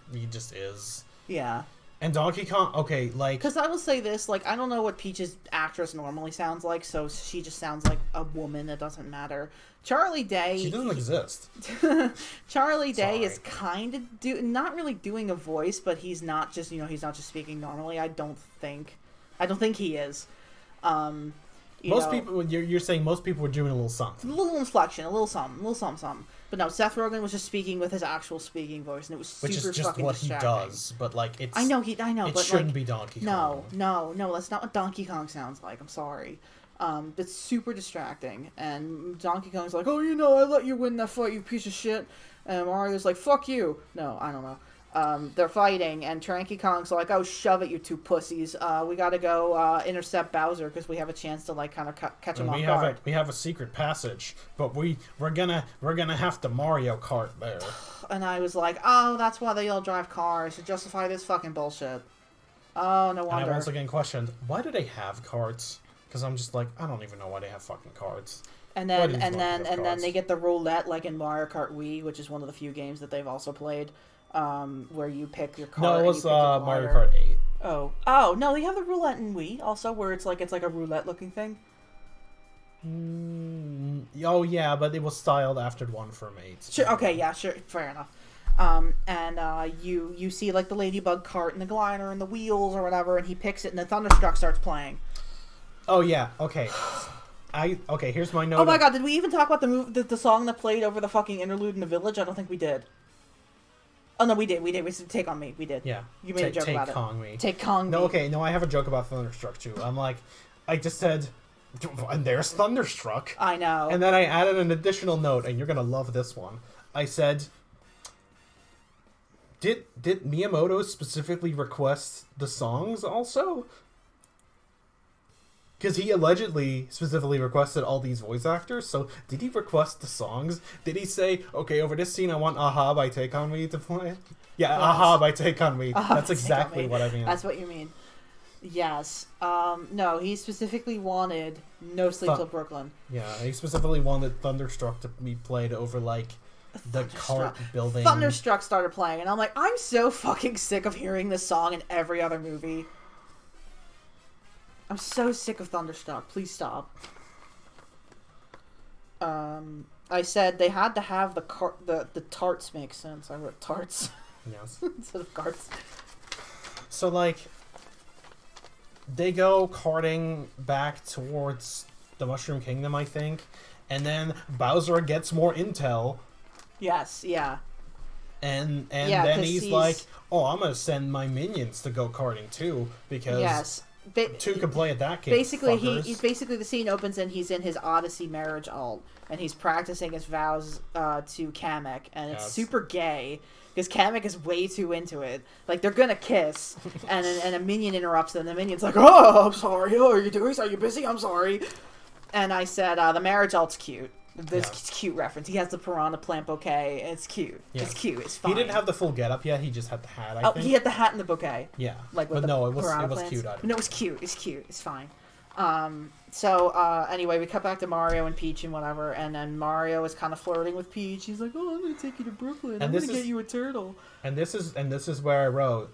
is. Yeah. And Donkey Kong, okay, like... Because I will say this, like, I don't know what Peach's actress normally sounds like, so she just sounds like a woman. It doesn't matter. Charlie Day... She doesn't exist. Charlie Day is kind of not really doing a voice, but he's not just, he's not just speaking normally. I don't think he is. Most people, you're saying most people were doing a little something. A little inflection, a little something. But no, Seth Rogen was just speaking with his actual speaking voice, and it was super fucking distracting. Which is just what he does, but like it's... I know, it but shouldn't be Donkey Kong. No, that's not what Donkey Kong sounds like. I'm sorry. It's super distracting, and Donkey Kong's like, oh, I let you win that fight, you piece of shit. And Mario's like, fuck you. No, I don't know. They're fighting, and Tranky Kong's like, oh, shove it, you two pussies. We gotta go intercept Bowser, because we have a chance to, like, kind of catch him off guard. We have a secret passage, but we're gonna have to Mario Kart there. And I was like, oh, that's why they all drive cars, to justify this fucking bullshit. Oh, no wonder. And I'm also getting questioned, why do they have carts? Because I'm just like, I don't even know why they have fucking carts. And then they get the roulette, like in Mario Kart Wii, which is one of the few games that they've also played. Where you pick your car. No, it was Mario Kart 8. Oh, no, they have the roulette in Wii also, where it's like a roulette looking thing. Oh yeah, but it was styled after the one from 8. Sure. Okay. Yeah. Sure. Fair enough. And you see like the ladybug cart and the glider and the wheels or whatever, and he picks it, and the Thunderstruck starts playing. Oh yeah. Okay. Here's my note. Oh my god! Did we even talk about the song that played over the fucking interlude in the village? I don't think we did. Oh, no, we did. We said, Take On Me. We did. Yeah. You made a joke about it. Take Kong Me. Take Kong Me. No, okay. No, I have a joke about Thunderstruck, too. I'm like, I just said, and there's Thunderstruck. I know. And then I added an additional note, and you're going to love this one. I said, did Miyamoto specifically request the songs also? Because he allegedly specifically requested all these voice actors, so did he request the songs? Did he say, okay, over this scene I want Aha by Take On Me to play? Yeah, Aha by Take On Me. That's exactly what I mean. That's what you mean. Yes. No, he specifically wanted No Sleep Till Brooklyn. Yeah, he specifically wanted Thunderstruck to be played over, like, the cart building. Thunderstruck started playing, and I'm like, I'm so fucking sick of hearing this song in every other movie. I'm so sick of Thunderstruck. Please stop. I said they had to have the tarts make sense. I wrote tarts. Yes. Instead of carts. So, like, they go carting back towards the Mushroom Kingdom, I think, and then Bowser gets more intel. Yes, yeah. And then he's like, oh, I'm going to send my minions to go karting too, because two can play at that game. Basically, basically the scene opens and he's in his Odyssey marriage alt, and he's practicing his vows to Kamek, and it's super gay, because Kamek is way too into it. Like, they're going to kiss, and a minion interrupts them, and the minion's like, oh, I'm sorry, oh, are you busy? I'm sorry. And I said, the marriage alt's cute. This cute reference. He has the piranha plant bouquet. It's cute. Yeah. It's cute. It's fine. He didn't have the full getup yet. He just had the hat. I think. He had the hat and the bouquet. Yeah, like with but no, it was plants. cute. No, it was cute. It's cute. It's fine. So anyway, we cut back to Mario and Peach and whatever, and then Mario is kind of flirting with Peach. He's like, "Oh, I'm gonna take you to Brooklyn. I'm gonna get you a turtle." And this is where I wrote.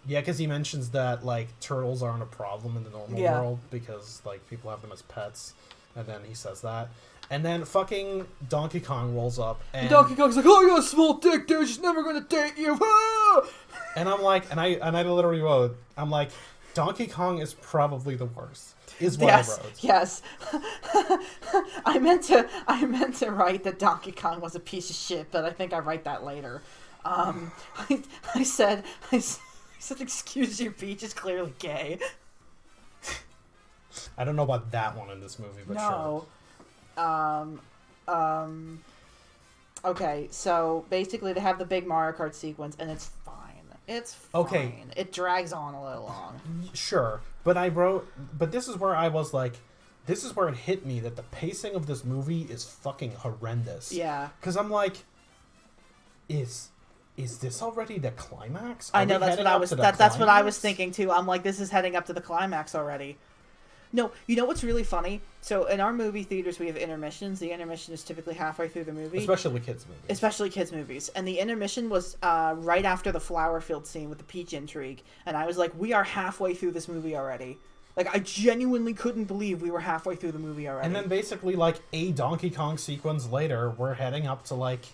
Yeah, because he mentions that, like, turtles aren't a problem in the normal world because, like, people have them as pets, and then he says that. And then fucking Donkey Kong rolls up, and Donkey Kong's like, "Oh, you got a small dick, dude. She's never gonna date you." And I'm like, and I literally wrote, I'm like, Donkey Kong is probably the worst. Is what I wrote. Yes. I meant to write that Donkey Kong was a piece of shit, but I think I write that later. I said, "Excuse you, Peach is clearly gay." I don't know about that one in this movie, but sure. Okay, so basically they have the big Mario Kart sequence, and it's fine. It's fine. Okay. It drags on a little long. Sure, but this is where I was like, this is where it hit me that the pacing of this movie is fucking horrendous. Yeah. Because I'm like, is this already the climax? I know, that's what I was thinking too. I'm like, this is heading up to the climax already. No, you know what's really funny? So in our movie theaters, we have intermissions. The intermission is typically halfway through the movie. Especially kids' movies. And the intermission was right after the flower field scene with the Peach intrigue. And I was like, we are halfway through this movie already. Like, I genuinely couldn't believe we were halfway through the movie already. And then basically, like, a Donkey Kong sequence later, we're heading up to, like,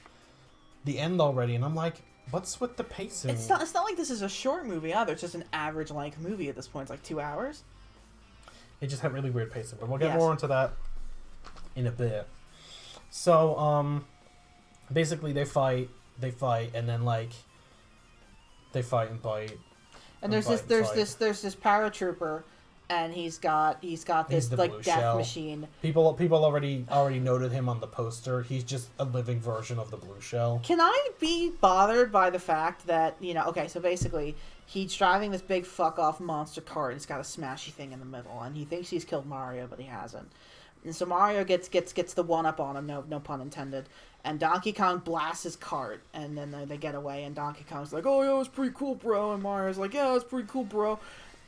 the end already. And I'm like, what's with the pacing? It's not like this is a short movie either. It's just an average length movie at this point. It's like 2 hours. It just had really weird pacing, but we'll get more into that in a bit. So, basically they fight, and then, like, they fight and bite. And there's this paratrooper, and he's got this like death machine. People already noted him on the poster. He's just a living version of the blue shell. Can I be bothered by the fact that, okay, so basically he's driving this big fuck off monster car, and it's got a smashy thing in the middle, and he thinks he's killed Mario, but he hasn't. And so Mario gets the one up on him, no pun intended. And Donkey Kong blasts his cart, and then they get away, and Donkey Kong's like, "Oh, yeah, it was pretty cool, bro." And Mario's like, "Yeah, it was pretty cool, bro."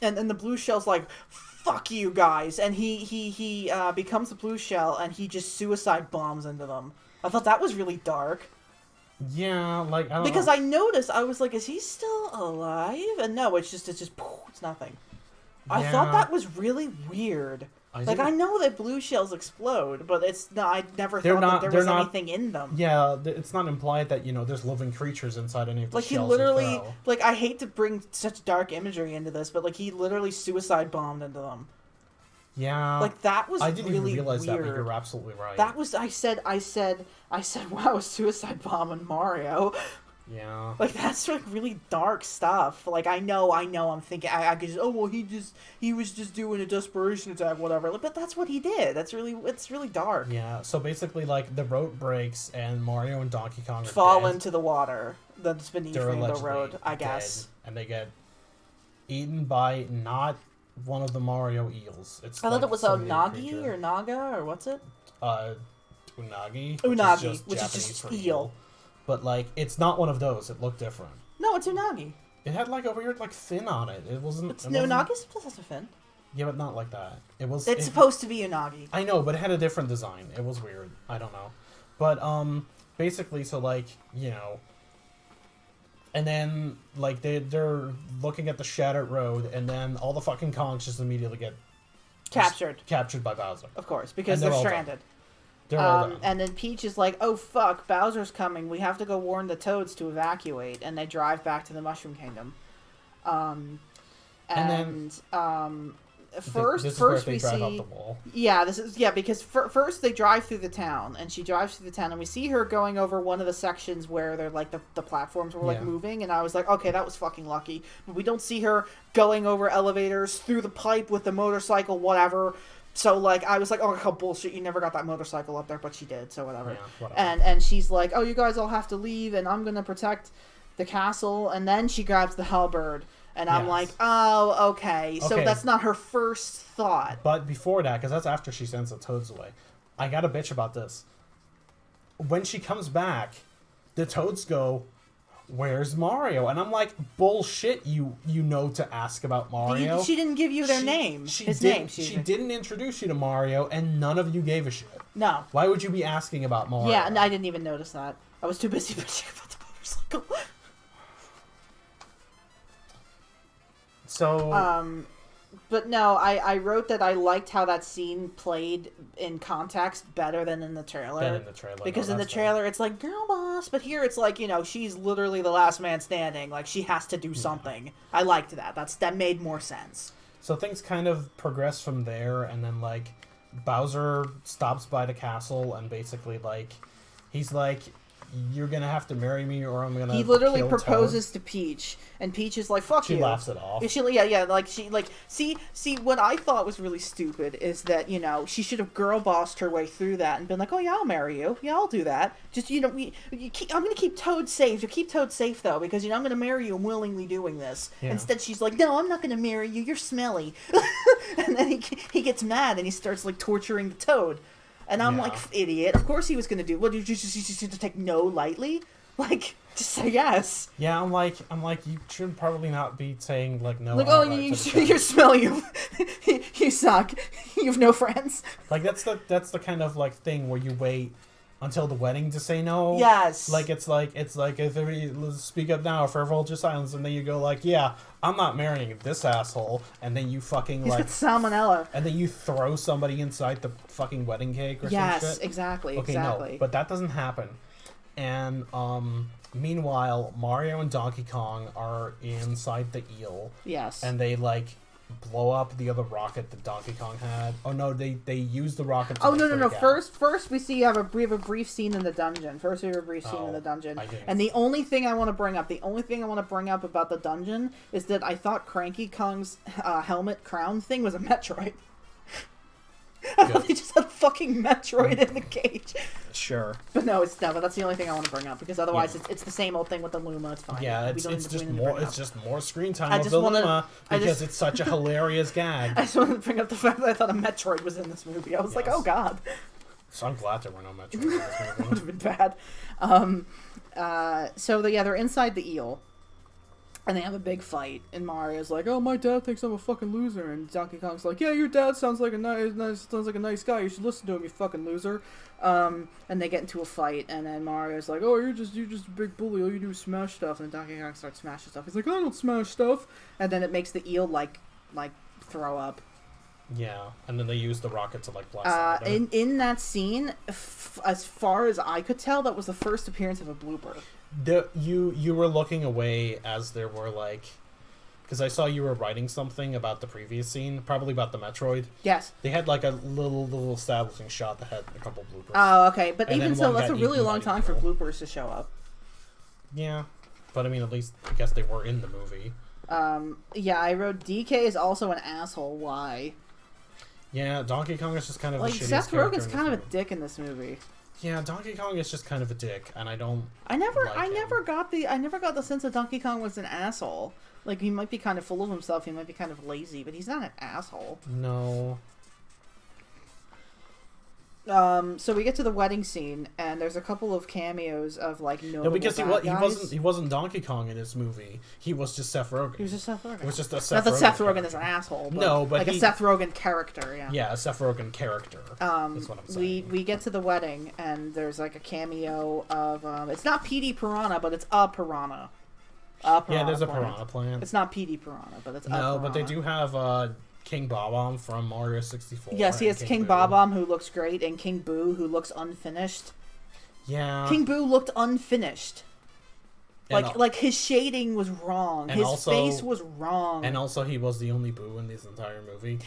And then the blue shell's like, "Fuck you guys." And he becomes the blue shell, and he just suicide bombs into them. I thought that was really dark. Yeah, like, I don't because know. I noticed, I was like, is he still alive? And no, it's just poof, it's nothing. Yeah. I thought that was really weird. I know that blue shells explode, but it's not. I never thought that there was anything in them. Yeah, it's not implied that there's living creatures inside any of the shells. Like, he literally, I hate to bring such dark imagery into this, but he literally suicide bombed into them. Yeah, that was. I didn't really even realize weird. that, but you're absolutely right. That was. I said, wow, a suicide bomb in Mario. Yeah. That's really dark stuff. I know I'm thinking I could just, oh well, he was just doing a desperation attack, whatever. But that's what he did. It's really dark. Yeah. So basically, the road breaks and Mario and Donkey Kong fall into the water that's beneath the road, I guess. Dead, and they get eaten by not one of the Mario eels. I thought it was a Nagi or Naga or what's it? Unagi. Which is just eel. But, it's not one of those. It looked different. No, it's Unagi. It had like a weird like fin on it. It wasn't. Unagi's supposed to have a fin. Yeah, but not like that. It's supposed to be Unagi. I know, but it had a different design. It was weird. I don't know. But basically, so like, you know, and then like they're looking at the shattered road, and then all the fucking Kongs just immediately get captured by Bowser. Of course, because they're stranded. They're all done. And then Peach is like, "Oh fuck, Bowser's coming. We have to go warn the Toads to evacuate." And they drive back to the Mushroom Kingdom. First we see because first they drive through the town, and she drives through the town, and we see her going over one of the sections where they're like the platforms were like moving, and I was like, okay, that was fucking lucky. But we don't see her going over elevators, through the pipe with the motorcycle, whatever. So like I was like, oh, how bullshit, you never got that motorcycle up there, but she did, so whatever. Yeah, whatever. And she's like, oh, you guys all have to leave, and I'm gonna protect the castle, and then she grabs the halberd. And I'm like, oh, okay. So that's not her first thought. But before that, because that's after she sends the Toads away, I got a bitch about this. When she comes back, the Toads go, where's Mario? And I'm like, bullshit, you know to ask about Mario. She didn't give you their name. She didn't introduce you to Mario, and none of you gave a shit. No. Why would you be asking about Mario? Yeah, and I didn't even notice that. I was too busy bitching about the motorcycle. So, but no, I wrote that I liked how that scene played in context better than in the trailer. Because in the trailer, it's like, girl boss, but here it's like, you know, she's literally the last man standing. Like, she has to do something. I liked that. That made more sense. So things kind of progress from there, and then, like, Bowser stops by the castle, and basically, like, he's like, you're gonna have to marry me, or I'm gonna. He literally proposes to Peach, and Peach is like, "Fuck you." She laughs it off. See, what I thought was really stupid is that, you know, she should have girl bossed her way through that and been like, "Oh yeah, I'll marry you. Yeah, I'll do that. Just, you know, I'm gonna keep Toad safe. You keep Toad safe though, because, you know, I'm gonna marry you. I'm willingly doing this." Yeah. Instead, she's like, "No, I'm not gonna marry you. You're smelly." And then he gets mad and he starts like torturing the Toad. And I'm like, idiot. Of course he was going to do. What, did you just take no lightly? Like, just say yes. Yeah, I'm like, you should probably not be saying, like, no. Like, oh, you're smelly. You suck. You have no friends. Like, that's the kind of, like, thing where you wait until the wedding to say no. Yes. Like, it's like if everybody, let's speak up now, forever hold your silence, and then you go like, yeah, I'm not marrying this asshole, and then you fucking He's got salmonella. And then you throw somebody inside the fucking wedding cake or some shit. Yes, exactly. No, but that doesn't happen. And meanwhile, Mario and Donkey Kong are inside the eel. Yes. And they like blow up the other rocket that Donkey Kong had. Oh no, they use the rocket to no. First we have a brief scene in the dungeon. And the only thing I want to bring up about the dungeon is that I thought Cranky Kong's helmet crown thing was a Metroid. I thought they just had a fucking Metroid in the cage. Sure. But no, it's not. But that's the only thing I want to bring up, because otherwise it's the same old thing with the Luma. It's fine. Yeah, it's just more screen time with the Luma because it's such a hilarious gag. I just wanted to bring up the fact that I thought a Metroid was in this movie. I was like, oh god. So I'm glad there were no Metroids in this movie. That would have been bad. So they're inside the eel. And they have a big fight, and Mario's like, "Oh, my dad thinks I'm a fucking loser," and Donkey Kong's like, "Yeah, your dad sounds like a nice guy. You should listen to him, you fucking loser." And they get into a fight, and then Mario's like, "Oh, you're just a big bully. All you do is smash stuff." And Donkey Kong starts smashing stuff. He's like, "I don't smash stuff," and then it makes the eel like throw up. Yeah, and then they use the rocket to like blast it. In that scene, as far as I could tell, that was the first appearance of a blooper. You were looking away as there were like, because I saw you were writing something about the previous scene, probably about the Metroid. Yes. They had like a little establishing shot that had a couple bloopers. Oh, okay, but and even so, that's a really long time for bloopers to show up. Yeah, but I mean, at least I guess they were in the movie. Yeah, I wrote DK is also an asshole. Why? Yeah, Donkey Kong is just kind of like a shitty Seth Rogen's kind of a dick in this movie. Yeah, Donkey Kong is just kind of a dick, and I never got the sense that Donkey Kong was an asshole. Like, he might be kind of full of himself, he might be kind of lazy, but he's not an asshole. No. So we get to the wedding scene, and there's a couple of cameos of like no, because he wasn't Donkey Kong in this movie. He was just Seth Rogen. He was just Seth Rogen. It was just a Seth. Not that Seth Rogen is an asshole. But no, but like a Seth Rogen character. Yeah. Yeah, a Seth Rogen character. That's what I'm saying. We get to the wedding, and there's like a cameo of it's not P.D. Piranha, but it's a piranha. Yeah, there's a piranha plant. It's not P.D. Piranha, but it's no, but they do have King Bob-omb from Mario 64. Yes, he has King Bob-omb, who looks great, and King Boo, who looks unfinished. Yeah. King Boo looked unfinished. Like his shading was wrong. His face was wrong. And also, he was the only Boo in this entire movie.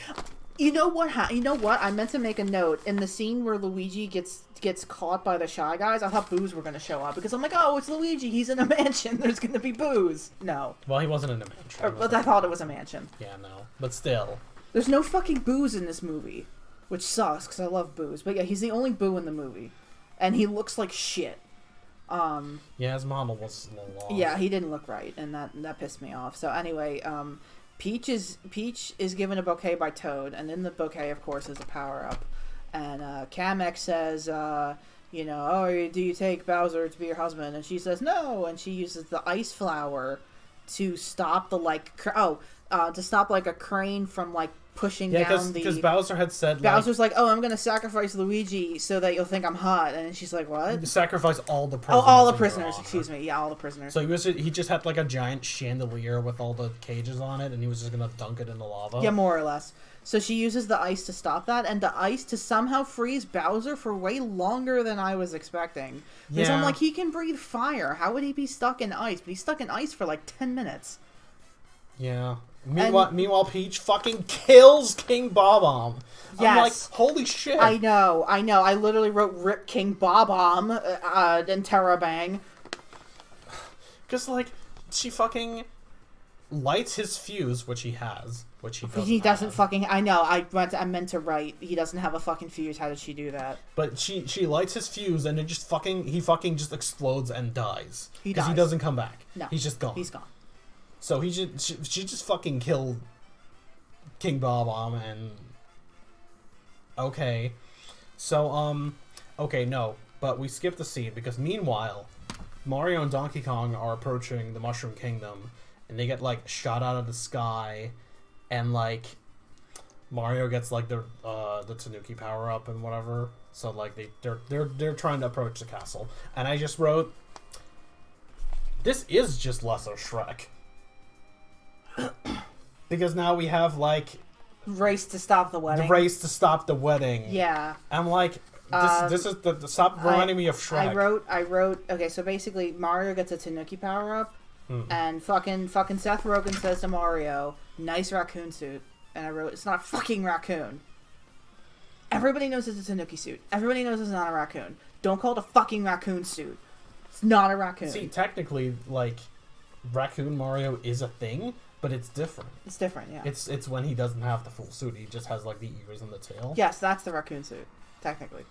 You know what? You know what? I meant to make a note in the scene where Luigi gets caught by the Shy Guys. I thought Boos were going to show up because I'm like, oh, it's Luigi. He's in a mansion. There's going to be Boos. No. Well, he wasn't in a mansion. But I thought it was a mansion. Yeah, no. But still. There's no fucking Boos in this movie, which sucks because I love Boos. But yeah, he's the only Boo in the movie, and he looks like shit. Yeah, his model was a little off. Yeah, he didn't look right, and that pissed me off. So anyway, Peach is given a bouquet by Toad, and in the bouquet, of course, is a power up. And Kamek says, oh, do you take Bowser to be your husband? And she says no, and she uses the ice flower to stop the to stop like a crane from like pushing down the... because Bowser had said... Bowser's like, oh, I'm going to sacrifice Luigi so that you'll think I'm hot. And she's like, what? Sacrifice all the prisoners. Oh, all the prisoners, excuse me. Yeah, all the prisoners. So he just had like a giant chandelier with all the cages on it, and he was just going to dunk it in the lava? Yeah, more or less. So she uses the ice to stop that, and the ice to somehow freeze Bowser for way longer than I was expecting. Because I'm like, he can breathe fire. How would he be stuck in ice? But he's stuck in ice for like 10 minutes. Yeah. Meanwhile, Peach fucking kills King Bob-omb. Yes. I'm like, holy shit. I know. I literally wrote Rip King Bob-omb in Terabang. Because, like, she fucking lights his fuse, which he has, which he doesn't fucking... I know. I meant to write, he doesn't have a fucking fuse. How did she do that? But she lights his fuse, and it just he fucking just explodes and dies. He dies. Because he doesn't come back. No. He's just gone. He's gone. So she just fucking killed King Bob-omb, and okay. So okay, no, but we skipped the scene because meanwhile, Mario and Donkey Kong are approaching the Mushroom Kingdom, and they get like shot out of the sky, and like Mario gets like the Tanuki power up and whatever. So like they're trying to approach the castle, and I just wrote, this is just lesser Shrek. Because now we have like race to stop the wedding. The race to stop the wedding. Yeah. I'm like, this is the stop reminding me of Shrek. I wrote. Okay, so basically Mario gets a Tanuki power up, and fucking Seth Rogen says to Mario, "Nice raccoon suit." And I wrote, "It's not a fucking raccoon." Everybody knows it's a Tanuki suit. Everybody knows it's not a raccoon. Don't call it a fucking raccoon suit. It's not a raccoon. See, technically, like, Raccoon Mario is a thing. But it's different. It's different, yeah. It's when he doesn't have the full suit. He just has, like, the ears and the tail. Yes, that's the raccoon suit, technically.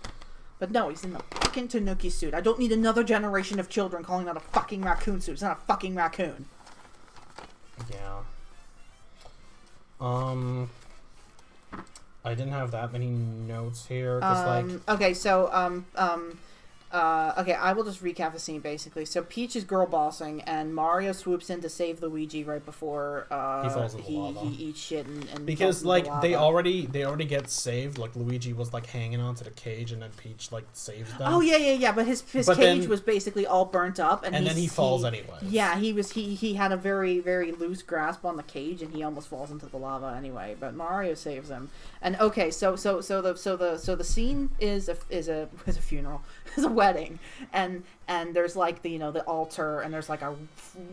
But no, he's in the fucking Tanuki suit. I don't need another generation of children calling that a fucking raccoon suit. It's not a fucking raccoon. Yeah. I didn't have that many notes here. Okay, so, okay, I will just recap the scene basically. So Peach is girl bossing, and Mario swoops in to save Luigi right before he falls in the lava. He eats shit and because like they already get saved. Like Luigi was like hanging onto the cage, and then Peach like saves them. Oh yeah. But his cage was basically all burnt up, and then he falls anyway. Yeah, he had a very very loose grasp on the cage, and he almost falls into the lava anyway. But Mario saves him. And okay, so the scene is a funeral. It's a wedding, and there's like the altar, and there's like a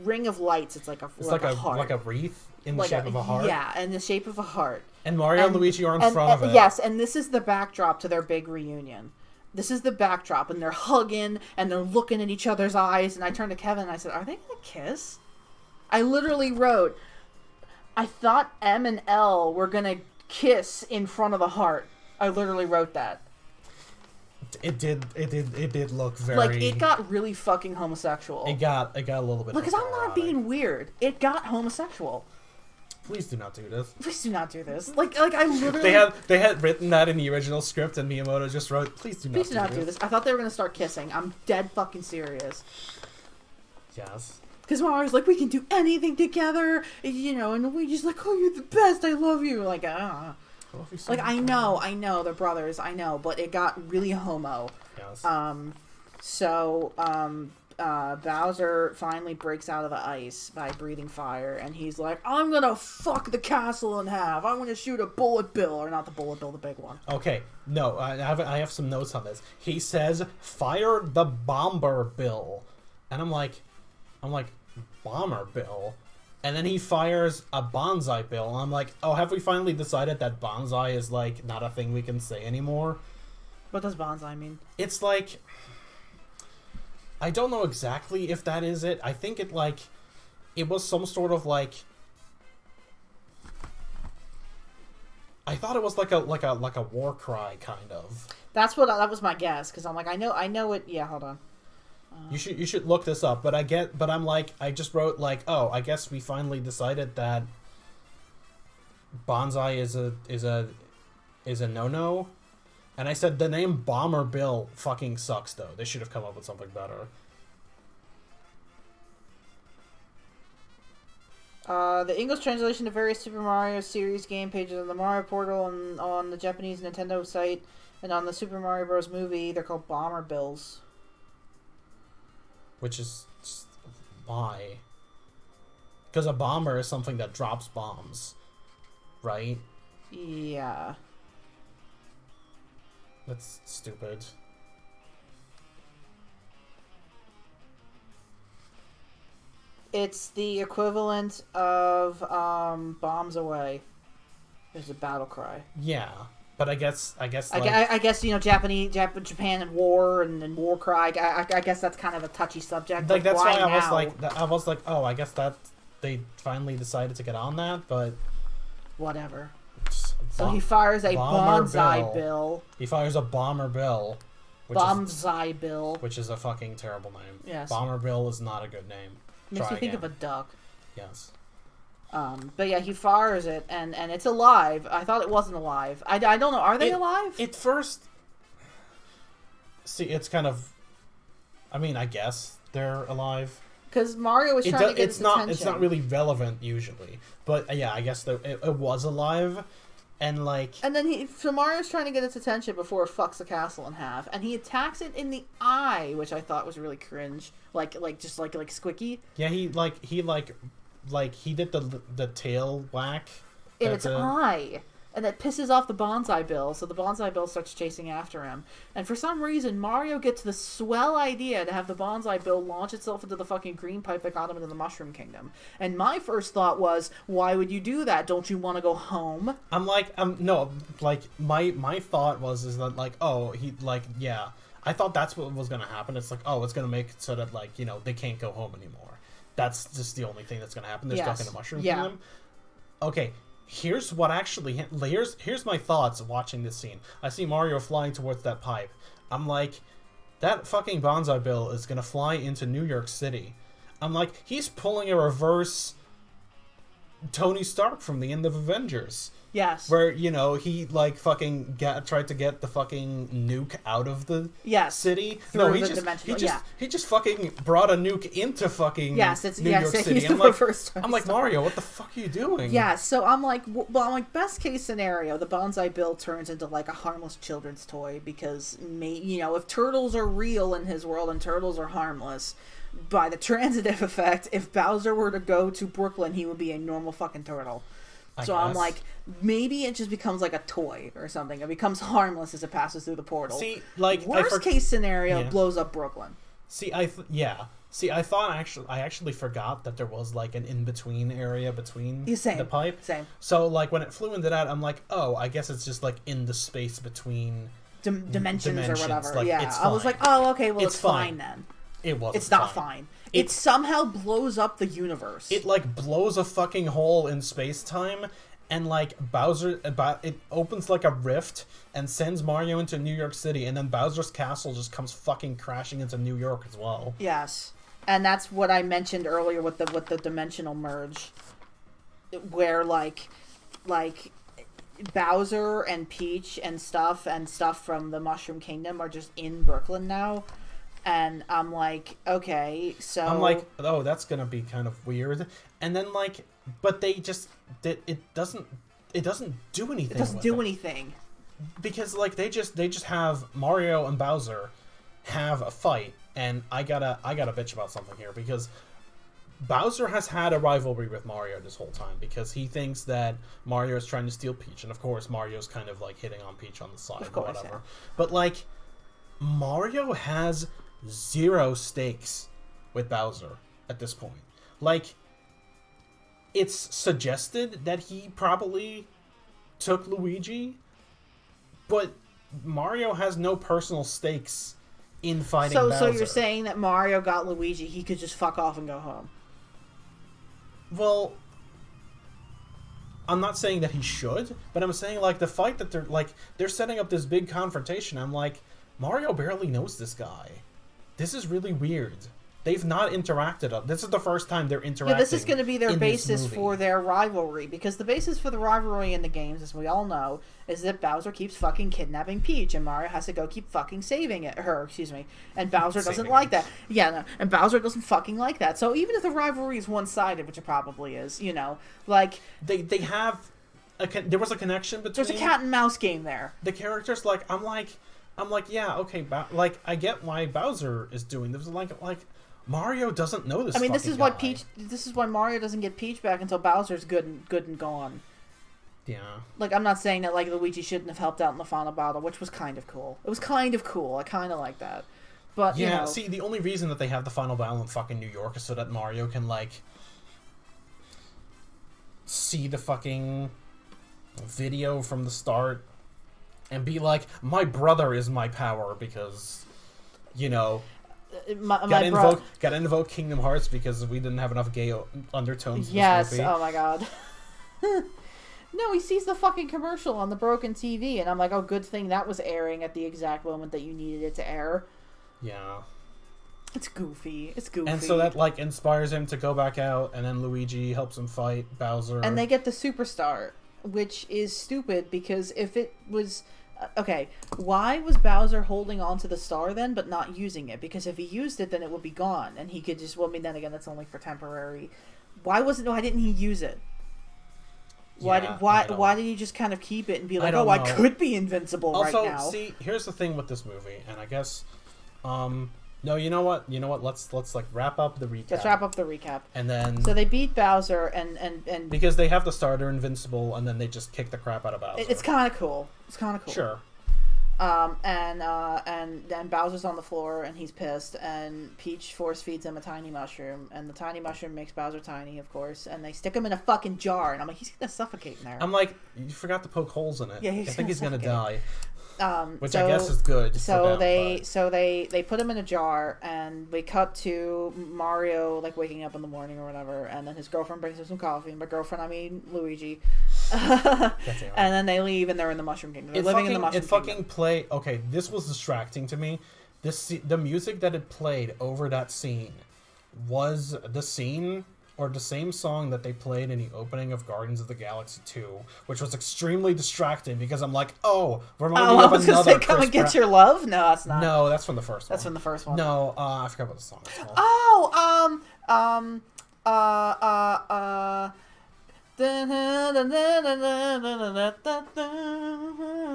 ring of lights. It's like a heart. Like a wreath in the shape of a heart. Yeah, in the shape of a heart. And Mario and Luigi are in front of it. Yes, and this is the backdrop to their big reunion. This is the backdrop, and they're hugging, and they're looking in each other's eyes. And I turned to Kevin, and I said, "Are they gonna kiss?" I literally wrote, "I thought M and L were gonna kiss in front of the heart." I literally wrote that. It did look very... Like, it got really fucking homosexual. It got a little bit... Because I'm not being weird. It got homosexual. Please do not do this. Please do not do this. Like I literally... They had written that in the original script, and Miyamoto just wrote, please do not do this. I thought they were going to start kissing. I'm dead fucking serious. Yes. Because Mario's like, we can do anything together, you know, and Luigi's like, oh, you're the best, I love you. Like, like, I know, they're brothers, I know, but it got really homo. Yes. Bowser finally breaks out of the ice by breathing fire, and he's like, I'm gonna fuck the castle in half. I'm gonna shoot a bullet bill, or not the bullet bill, the big one. Okay, no, I have some notes on this. He says, fire the bomber bill. And I'm like, bomber bill? And then he fires a bonsai bill, and I'm like, oh, have we finally decided that bonsai is, like, not a thing we can say anymore? What does bonsai mean? It's like... I don't know exactly if that is it. I think it was some sort of like. I thought it was like a war cry kind of. That was my guess, because I'm like, I know it. Yeah, hold on. You should look this up, but I just wrote like, oh, I guess we finally decided that bonsai is a no-no. And I said, the name Bomber Bill fucking sucks, though. They should have come up with something better. The English translation of various Super Mario series game pages on the Mario Portal and on the Japanese Nintendo site and on the Super Mario Bros. Movie, they're called Bomber Bills. Which is... why? Because a bomber is something that drops bombs. Right? Yeah. That's stupid. It's the equivalent of bombs away. There's a battle cry. Yeah, but I guess like, I guess you know Japan and war and war cry. I guess that's kind of a touchy subject. Like that's why I was like, oh, I guess that they finally decided to get on that, but whatever. So he fires a bonsai bill. He fires a bomber bill. Bonsai bill. Which is a fucking terrible name. Yes. Bomber bill is not a good name. Makes me think of a duck. Yes. But yeah, he fires it, and it's alive. I thought it wasn't alive. I don't know. Are they alive? At first... See, it's kind of... I mean, I guess they're alive. Because Mario was trying to get its attention. It's not really relevant, usually. But, yeah, I guess it was alive. And then so Mario's trying to get its attention before it fucks the castle in half, and he attacks it in the eye, which I thought was really cringe, like Squicky. Yeah, he did the tail whack in its eye, and that pisses off the bonsai bill. So the bonsai bill starts chasing after him, and for some reason Mario gets the swell idea to have the bonsai bill launch itself into the fucking green pipe that got him into the Mushroom Kingdom. And my first thought was, why would you do that? Don't you want to go home? I'm like, no, like my thought is that like, oh, yeah, I thought that's what was gonna happen. It's like, oh, it's gonna make it so that like, you know, they can't go home anymore. That's just the only thing that's gonna happen. They're stuck in the Mushroom Kingdom. Okay. Here's what actually... Here's my thoughts watching this scene. I see Mario flying towards that pipe. I'm like, that fucking bonsai bill is gonna fly into New York City. I'm like, he's pulling a reverse Tony Stark from the end of Avengers. Yes. Where, you know, he, like, fucking tried to get the fucking nuke out of the city. No, he just fucking brought a nuke into fucking New York City. I'm like, Mario, what the fuck are you doing? Yeah, so I'm like, best case scenario, the bonsai bill turns into, like, a harmless children's toy because, you know, if turtles are real in his world and turtles are harmless, by the transitive effect, if Bowser were to go to Brooklyn, he would be a normal fucking turtle. So I'm like, maybe it just becomes like a toy or something. It becomes harmless as it passes through the portal. See, like worst case scenario, blows up Brooklyn. See, I thought I actually forgot that there was like an in between area between the pipe. Same. So like when it flew into that, I'm like, oh, I guess it's just like in the space between dimensions or whatever. Like, yeah, I was like, oh, okay, well, it's fine then. It wasn't. It's not fine. It somehow blows up the universe. It, like, blows a fucking hole in space-time, and, like, it opens, like, a rift and sends Mario into New York City, and then Bowser's castle just comes fucking crashing into New York as well. Yes. And that's what I mentioned earlier with the dimensional merge. where like Bowser and Peach and stuff from the Mushroom Kingdom are just in Brooklyn now. And I'm like, okay, so... I'm like, oh, that's gonna be kind of weird. And then, like, but they just... It doesn't do anything. It doesn't do anything. Because, like, they just have Mario and Bowser have a fight. And I gotta bitch about something here. Because Bowser has had a rivalry with Mario this whole time. Because he thinks that Mario is trying to steal Peach. And, of course, Mario's kind of, like, hitting on Peach on the side or whatever. Yeah. But, like, Mario has... 0 stakes with Bowser at this point. Like, it's suggested that he probably took Luigi, but Mario has no personal stakes in fighting Bowser. So you're saying that Mario got Luigi, he could just fuck off and go home? Well, I'm not saying that he should, but I'm saying, like, the fight that they're setting up this big confrontation. I'm like, Mario barely knows this guy. This is really weird. They've not interacted. This is the first time they're interacting. Yeah, this is going to be their basis for their rivalry. Because the basis for the rivalry in the games, as we all know, is that Bowser keeps fucking kidnapping Peach, and Mario has to go keep fucking saving her. And Bowser doesn't like that. Yeah, no, and Bowser doesn't fucking like that. So even if the rivalry is one-sided, which it probably is, you know, like... They have... there was a connection between... There's a cat and mouse game there. The characters, like, I'm like, yeah, okay, like, I get why Bowser is doing this. Like, Mario doesn't know this. I mean, this is why Mario doesn't get Peach back until Bowser's good and gone. Yeah. Like, I'm not saying that, like, Luigi shouldn't have helped out in the final battle, which was kind of cool. It was kind of cool. I kind of like that. But, yeah, you know, see, the only reason that they have the final battle in fucking New York is so that Mario can, like, see the fucking video from the start and be like, my brother is my power, because, you know, gotta invoke Kingdom Hearts because we didn't have enough gay undertones in this movie. Oh my god. No, he sees the fucking commercial on the broken TV, and I'm like, oh, good thing that was airing at the exact moment that you needed it to air. Yeah. It's goofy. It's goofy. And so that, like, inspires him to go back out, and then Luigi helps him fight Bowser. And they get the Superstar, which is stupid, because if it was... Okay, why was Bowser holding on to the star then, but not using it? Because if he used it, then it would be gone, and he could just... Well, I mean, then again, that's only for temporary. Why didn't he use it? Why did he just kind of keep it and be like, I could be invincible right now? Also, see, here's the thing with this movie, and I guess... No, you know what? Let's like wrap up the recap. Let's wrap up the recap. And then... So they beat Bowser and... Because they have the starter invincible, and then they just kick the crap out of Bowser. It's kind of cool. It's kind of cool. Sure. And then Bowser's on the floor, and he's pissed, and Peach force feeds him a tiny mushroom, and the tiny mushroom makes Bowser tiny, of course, and they stick him in a fucking jar, and I'm like, he's gonna suffocate in there. I'm like, you forgot to poke holes in it. Yeah, I think he's gonna die. Which I guess is good. So they put him in a jar, and we cut to Mario like waking up in the morning or whatever, and then his girlfriend brings him some coffee. And by girlfriend, I mean Luigi. And then they leave, and they're in the Mushroom Kingdom. They're living in the Mushroom Kingdom. Okay, this was distracting to me. The music that had played over that scene was the scene or the same song that they played in the opening of Guardians of the Galaxy 2, which was extremely distracting because I'm like, remind me of another say, Come and Get Your Love? No, that's not. No, that's from the first one. That's from the first one. No, I forgot what the song is called.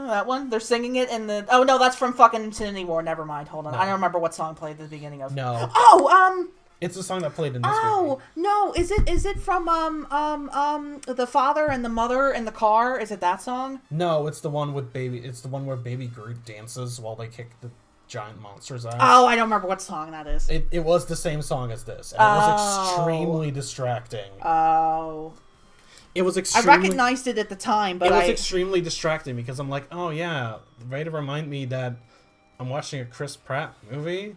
That one? They're singing it in the... Oh, no, that's from fucking Infinity War. Never mind. Hold on. No. I don't remember what song played at the beginning of... No. It's the song that played in this movie. Oh, no. Is it from the father and the mother in the car? Is it that song? No, it's the one with baby... It's the one where Baby Groot dances while they kick the giant monster's ass. Oh, I don't remember what song that is. It was the same song as this. And it was extremely distracting. Oh... It was extremely... I recognized it at the time, but it was extremely distracting because I'm like, oh yeah, ready to remind me that I'm watching a Chris Pratt movie?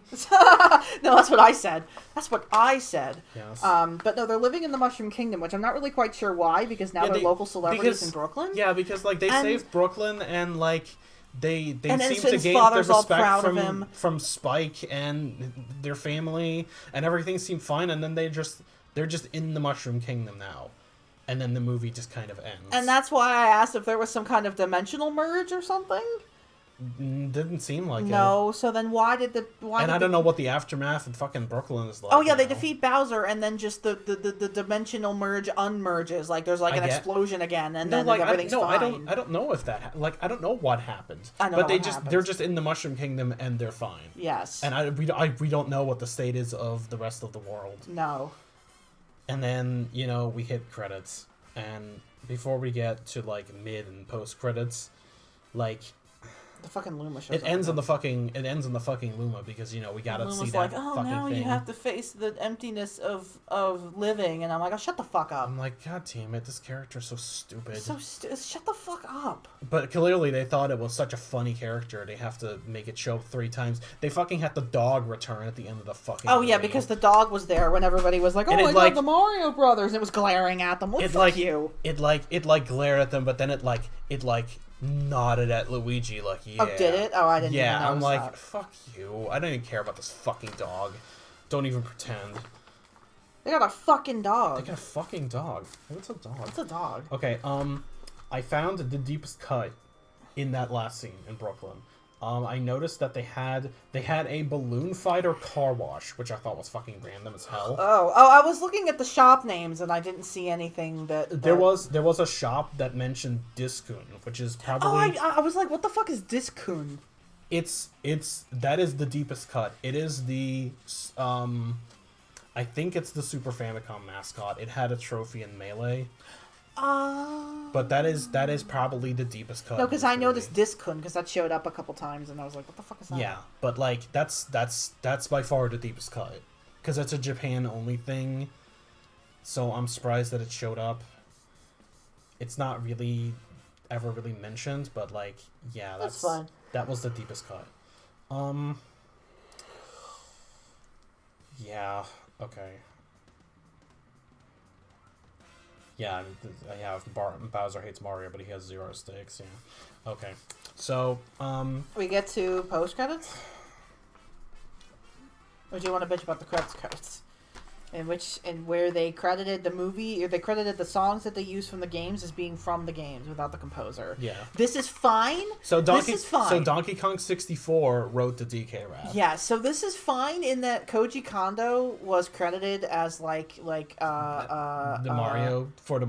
No, that's what I said. That's what I said. Yes. But no, they're living in the Mushroom Kingdom, which I'm not really quite sure why, because now they're local celebrities in Brooklyn. Yeah, because like they saved Brooklyn and like they seem to gain the respect from Spike and their family and everything seemed fine, and then they're just in the Mushroom Kingdom now. and then the movie just kind of ends. And that's why I asked if there was some kind of dimensional merge or something. Didn't seem like it. No, so then why did I don't know what the aftermath in fucking Brooklyn is like. Oh yeah, they defeat Bowser, and then just the dimensional merge unmerges. Like there's like an explosion again, and then everything's fine. I don't know if that I don't know what happened. I know, but they're just in the Mushroom Kingdom and they're fine. Yes. And we don't know what the state is of the rest of the world. No. And then we hit credits, and before we get to like mid and post credits, like. The fucking Luma shows It ends on the fucking Luma because we gotta Luma's see that like, fucking now thing. You have to face the emptiness of living, and I'm like, oh, shut the fuck up. I'm like, God damn it, this character's so stupid. Shut the fuck up. But clearly they thought it was such a funny character. They have to make it show up 3 times. They fucking had the dog return at the end of the fucking. Oh yeah, because the dog was there when everybody was like, oh my god, the Mario Brothers. And it was glaring at them. Fuck you. It glared at them, but then it nodded at Luigi like, yeah. Oh, did it? Oh, I didn't. Yeah, I'm like, fuck you. I don't even care about this fucking dog. Don't even pretend. They got a fucking dog. They got a fucking dog. What's a dog? What's a dog? Okay, I found the deepest cut in that last scene in Brooklyn. I noticed that they had a balloon fighter car wash, which I thought was fucking random as hell. Oh, I was looking at the shop names and I didn't see anything that... There was a shop that mentioned Discoon, which is probably... Oh, I was like, what the fuck is Discoon? That is the deepest cut. It is the I think it's the Super Famicom mascot. It had a trophy in Melee. But that is probably the deepest cut. No, because I noticed Discoon because that showed up a couple times, and I was like, "What the fuck is that?" Yeah, but like that's by far the deepest cut because it's a Japan only thing. So I'm surprised that it showed up. It's not really ever really mentioned, but like, yeah, that's fine. That was the deepest cut. Yeah. Okay. Yeah, Bowser hates Mario, but he has 0 stakes, yeah. Okay. So, we get to post-credits? Or do you want to bitch about the credits? In where they credited the movie, or they credited the songs that they used from the games as being from the games without the composer. Yeah. This is fine. So Donkey Kong 64 wrote the DK rap. Yeah, so this is fine in that Koji Kondo was credited as the Mario for the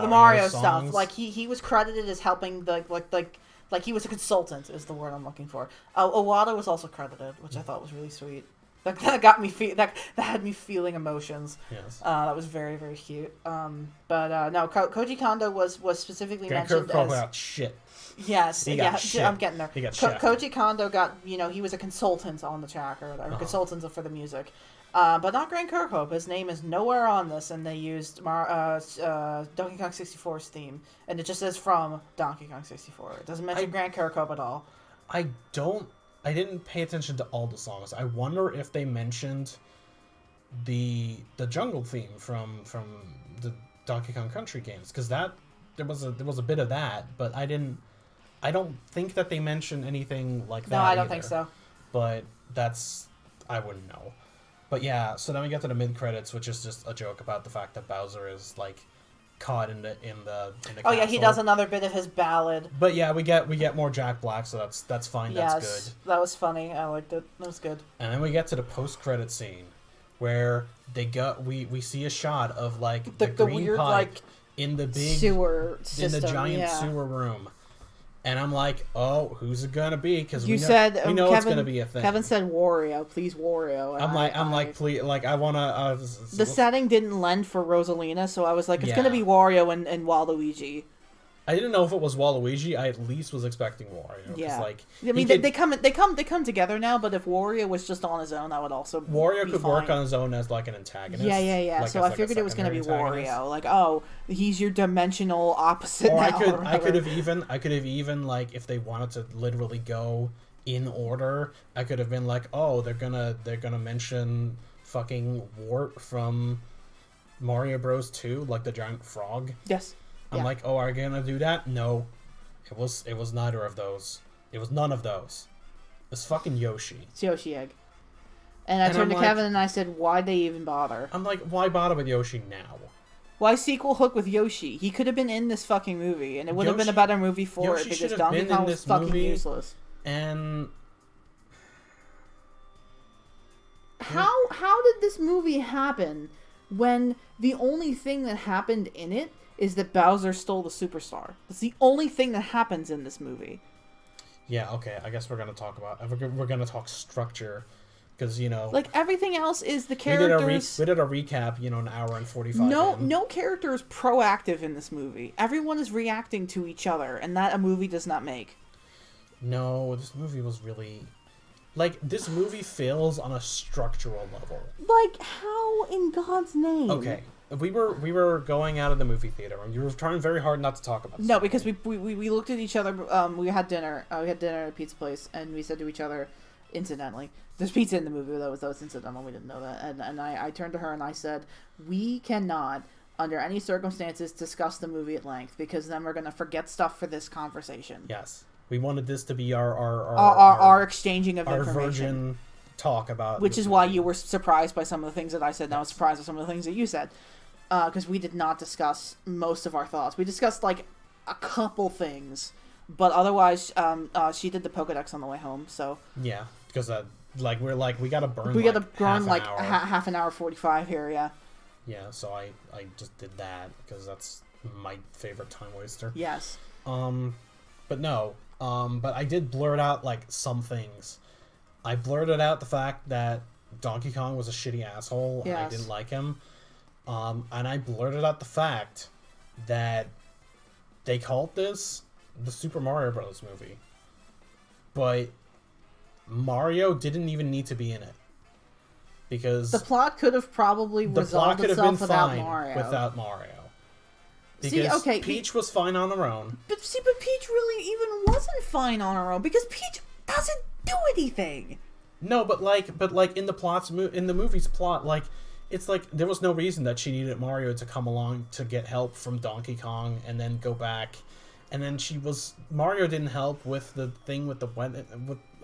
Mario songs. stuff. Like he was credited as helping like he was a consultant is the word I'm looking for. Owada was also credited, which I thought was really sweet. That got me that had me feeling emotions. Yes. That was very, very cute. No, Koji Kondo was specifically mentioned as shit. Yes, shit. I'm getting there. He got shit. Koji Kondo got he was a consultant on the track or consultant for the music. But not Grant Kirkhope. His name is nowhere on this, and they used Donkey Kong 64's theme, and it just says from Donkey Kong 64. It doesn't mention Grant Kirkhope at all. I didn't pay attention to all the songs. I wonder if they mentioned the jungle theme from the Donkey Kong Country games, because there was a bit of that, but I don't think that they mentioned anything like that. No, I don't think so. But I wouldn't know. But yeah, so then we get to the mid credits, which is just a joke about the fact that Bowser is like caught in the castle. Yeah, he does another bit of his ballad. But yeah, we get more Jack Black, so that's fine. That's good. That was funny. I liked it. That was good. And then we get to the post credit scene where we see a shot of like the green weird pipe in the big sewer system, in the giant sewer room. And I'm like, oh, who's it gonna be? Because we know Kevin, it's gonna be a thing. Kevin said Wario, please Wario. I'm like, please, like I wanna. The setting didn't lend for Rosalina, so I was like, it's gonna be Wario and Waluigi. I didn't know if it was Waluigi. I at least was expecting Wario. Yeah, like, I mean, they come together now. But if Wario was just on his own, that would also Wario could work on his own as like an antagonist. Yeah. Like, so I figured it was going to be Wario. Like, oh, he's your dimensional opposite. Or now, I could have even like, if they wanted to literally go in order, I could have been like, oh, they're gonna mention fucking Wart from Mario Bros 2, like the giant frog. Yes. I'm like, oh, are you gonna do that? No. It was neither of those. It was none of those. It's fucking Yoshi. It's Yoshi Egg. And I turned to Kevin and I said, why'd they even bother? I'm like, why bother with Yoshi now? Why sequel hook with Yoshi? He could have been in this fucking movie, and it would have been a better movie for Yoshi it, because Donkey Kong was fucking useless. And... How did this movie happen when the only thing that happened in it is that Bowser stole the superstar? That's the only thing that happens in this movie. Yeah, okay, I guess we're going to talk about... We're going to talk structure, because, Like, everything else is the characters... We did a recap, an hour and 45 No character is proactive in this movie. Everyone is reacting to each other, and that a movie does not make. No, this movie was really... this movie fails on a structural level. How in God's name? Okay, we were going out of the movie theater, and you were trying very hard not to talk about this. No, because we looked at each other. We had dinner. We had dinner at a pizza place, and we said to each other, incidentally, there's pizza in the movie. That was incidental. We didn't know that. And I turned to her and I said, we cannot, under any circumstances, discuss the movie at length, because then we're gonna forget stuff for this conversation. Yes. We wanted this to be our exchanging of information. Virgin talk about... Which is why you were surprised by some of the things that I said, and I was surprised by some of the things that you said. Because we did not discuss most of our thoughts. We discussed, a couple things. But otherwise, she did the Pokedex on the way home, so... Yeah, because, we gotta burn, half an hour 45 here, yeah. Yeah, so I just did that, because that's my favorite time waster. Yes. But no... but I did blurt out, some things. I blurted out the fact that Donkey Kong was a shitty asshole, and I didn't like him. And I blurted out the fact that they called this the Super Mario Bros. Movie. But Mario didn't even need to be in it. Because... The plot could have probably resolved itself without Mario. Because Peach was fine on her own. But Peach really even wasn't fine on her own, because Peach doesn't do anything. No, but in the movie's plot, it's there was no reason that she needed Mario to come along to get help from Donkey Kong and then go back, and then Mario didn't help with the thing with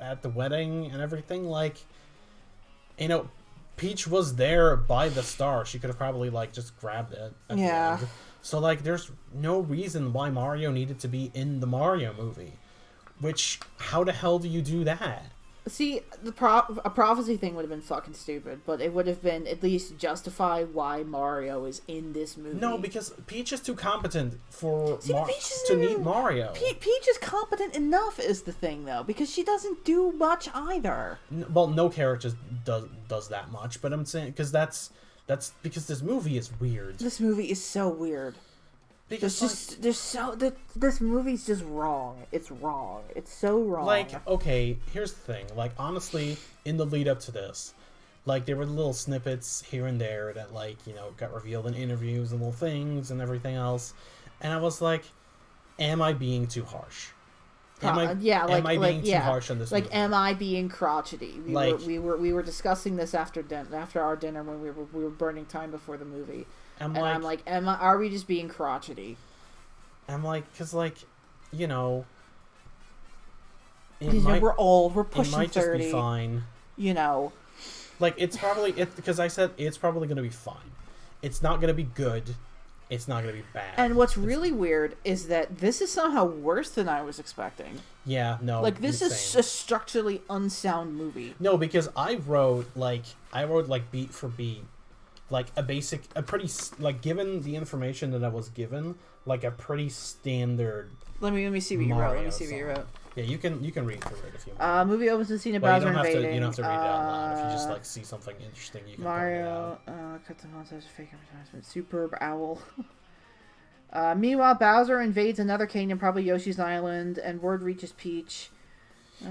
at the wedding and everything. Peach was there by the star. She could have probably just grabbed it. At the end. So, there's no reason why Mario needed to be in the Mario movie. Which, how the hell do you do that? See, a prophecy thing would have been fucking stupid, but it would have been at least justify why Mario is in this movie. No, because Peach is too competent to need Mario. Peach is competent enough is the thing, though, because she doesn't do much either. Well, no character does that much, but I'm saying, because that's because this movie is weird. This movie is so weird. Because this movie's just wrong. It's wrong. It's so wrong. Okay, here's the thing. Honestly, in the lead up to this, there were little snippets here and there that got revealed in interviews and little things and everything else, and I was like, am I being too harsh? Am I being too harsh on this movie? Am I being crotchety? We were discussing this after our dinner when we were burning time before the movie. Are we just being crotchety? I'm because we're pushing 30. Just be fine. It's probably because I said it's probably going to be fine. It's not going to be good. It's not going to be bad. And what's really weird is that this is somehow worse than I was expecting. Yeah, no. This is a structurally unsound movie. No, because I wrote beat for beat, given the information that I was given, a pretty standard. Let me see what you wrote. Let me see what you wrote. Yeah, you can read through it if you want. Movie opens with scene of Bowser invading. You don't have to read it out loud. If you just see something interesting, you can Mario cut the montage fake advertisement. Superb owl. Meanwhile, Bowser invades another kingdom, probably Yoshi's Island, and word reaches Peach.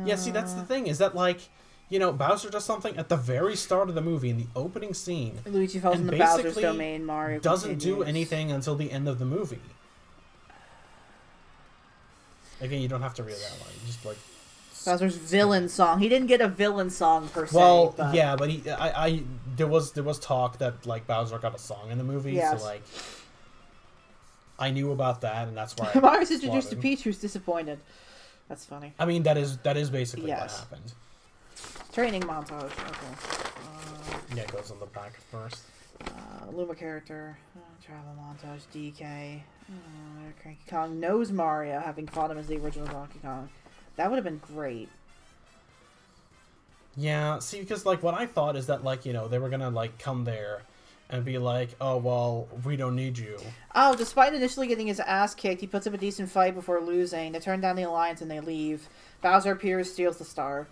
Yeah, see, that's the thing, is that Bowser does something at the very start of the movie in the opening scene. Luigi falls in the Bowser's domain. Mario doesn't do anything until the end of the movie. Again, you don't have to read that line. You just Bowser's villain song. He didn't get a villain song per se. Well, yeah, but there was talk that Bowser got a song in the movie. Yes. So I knew about that, and that's why Mario's introduced to Peach, who's disappointed. That's funny. I mean, that is basically what happened. Training montage. Okay. Yeah, it goes on the back first. Luma character, travel montage, DK, Cranky Kong knows Mario, having fought him as the original Donkey Kong. That would have been great. Yeah, see, because, like, what I thought is that, like, you know, they were gonna, like, come there and be like, oh, well, we don't need you. Oh, despite initially getting his ass kicked, he puts up a decent fight before losing. They turn down the alliance and they leave. Bowser appears, steals the star.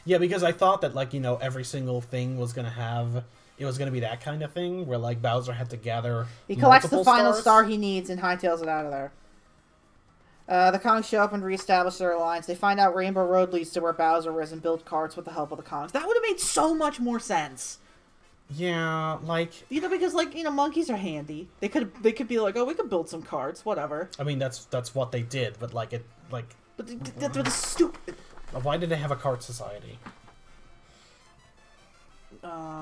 Yeah, because I thought that, like, you know, every single thing was gonna have... It was gonna be that kind of thing, where, like, Bowser had to gather He collects the final stars. star he needs and hightails it out of there. The Kongs show up and reestablish their alliance. They find out Rainbow Road leads to where Bowser is and build carts with the help of the Kongs. That would have made so much more sense. Yeah, like... You know, because, like, you know, monkeys are handy. They could be like, oh, we could build some carts, whatever. I mean, that's what they did, but, like, it, like... But that's stupid. Why did they have a cart society?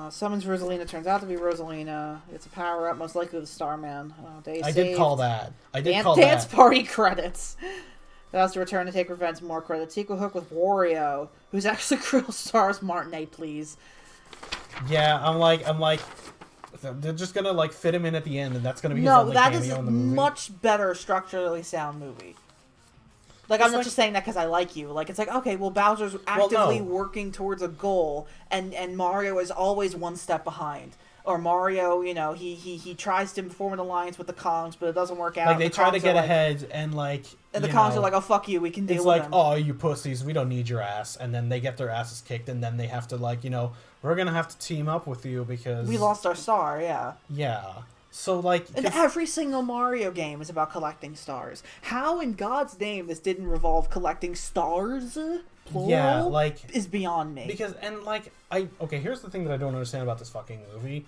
Summons Rosalina, turns out to be Rosalina. It's a power-up, most likely the Starman. I did call that. Dance party credits. That's to return to take revenge, more credits. Sequel hook with Wario, who's actually Krill Stars Martinet, please. Yeah, I'm like, they're just gonna, like, fit him in at the end, and that's gonna be his only cameo in the movie. No, that is a much better structurally sound movie. Like, I'm not just saying that because I like you. Like, it's like, okay, well, Bowser's actively working towards a goal, and Mario is always one step behind. Or Mario, you know, he tries to form an alliance with the Kongs, but it doesn't work out. Like, they try to get ahead, and, like... And the Kongs are like, oh, fuck you, we can deal with them. It's like, oh, you pussies, we don't need your ass. And then they get their asses kicked, and then they have to, like, you know, we're gonna have to team up with you because... We lost our star, yeah. Yeah. So, like... And every single Mario game is about collecting stars. How in God's name this didn't revolve collecting stars, plural, yeah, like, is beyond me. Because, and, like, okay, here's the thing that I don't understand about this fucking movie.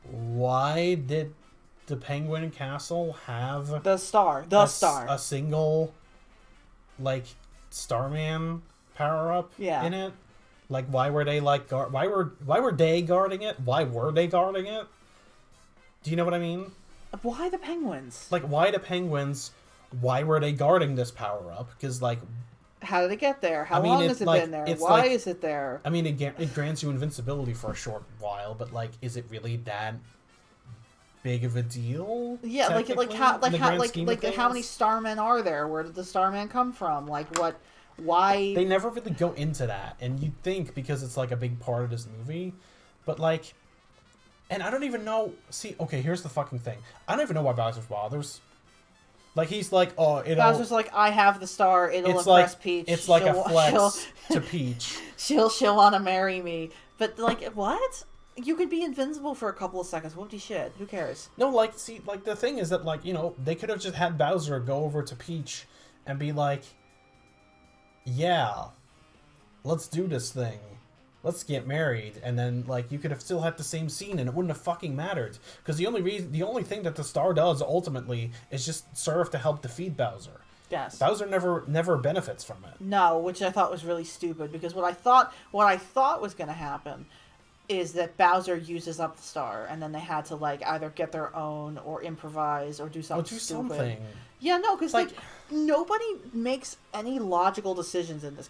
Why did the Penguin Castle have... The star. A single, like, Starman power-up in it? Like, why were they, like, why were they guarding it? Why were they guarding it? Do you know what I mean? Why the penguins? Like, why the penguins? Why were they guarding this power-up? Because, like... How did it get there? How long has it been there? Why is it there? I mean, it grants you invincibility for a short while, but, like, is it really that big of a deal? Yeah, like how many Starmen are there? Where did the Starman come from? Like, what... Why... They never really go into that, and you'd think because it's, like, a big part of this movie, but, like... And I don't even know... See, okay, here's the fucking thing. I don't even know why Bowser bothers. Like, he's like, oh, Bowser's like, I have the star, it'll impress like, Peach. It's like a flex to Peach. She'll want to marry me. But, like, what? You could be invincible for a couple of seconds. Whoopty shit. Who cares? No, like, see, like, the thing is that, like, you know, they could have just had Bowser go over to Peach and be like, yeah, let's do this thing. Let's get married, and then, like, you could have still had the same scene, and it wouldn't have fucking mattered. Because the only thing that the star does, ultimately, is just serve to help defeat Bowser. Yes. Bowser never benefits from it. No, which I thought was really stupid, because what I thought was going to happen is that Bowser uses up the star, and then they had to, like, either get their own, or improvise, or do something stupid. Something. Yeah, no, because, like, nobody makes any logical decisions in this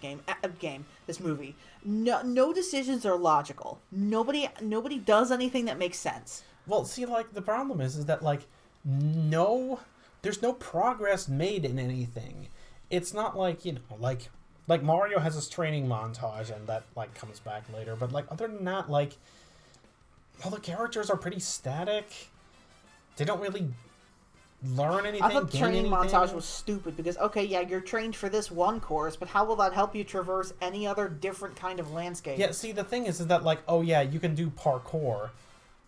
this movie. No decisions are logical. Nobody does anything that makes sense. Well, see, like, the problem is that, like, there's no progress made in anything. It's not like, you know, like Mario has his training montage, and that, like, comes back later. But, like, other than that, like, all the characters are pretty static. They don't really learn anything. I thought the training montage was stupid because, okay, yeah, you're trained for this one course, but how will that help you traverse any other different kind of landscape? Yeah, see, the thing is that, like, oh yeah, you can do parkour,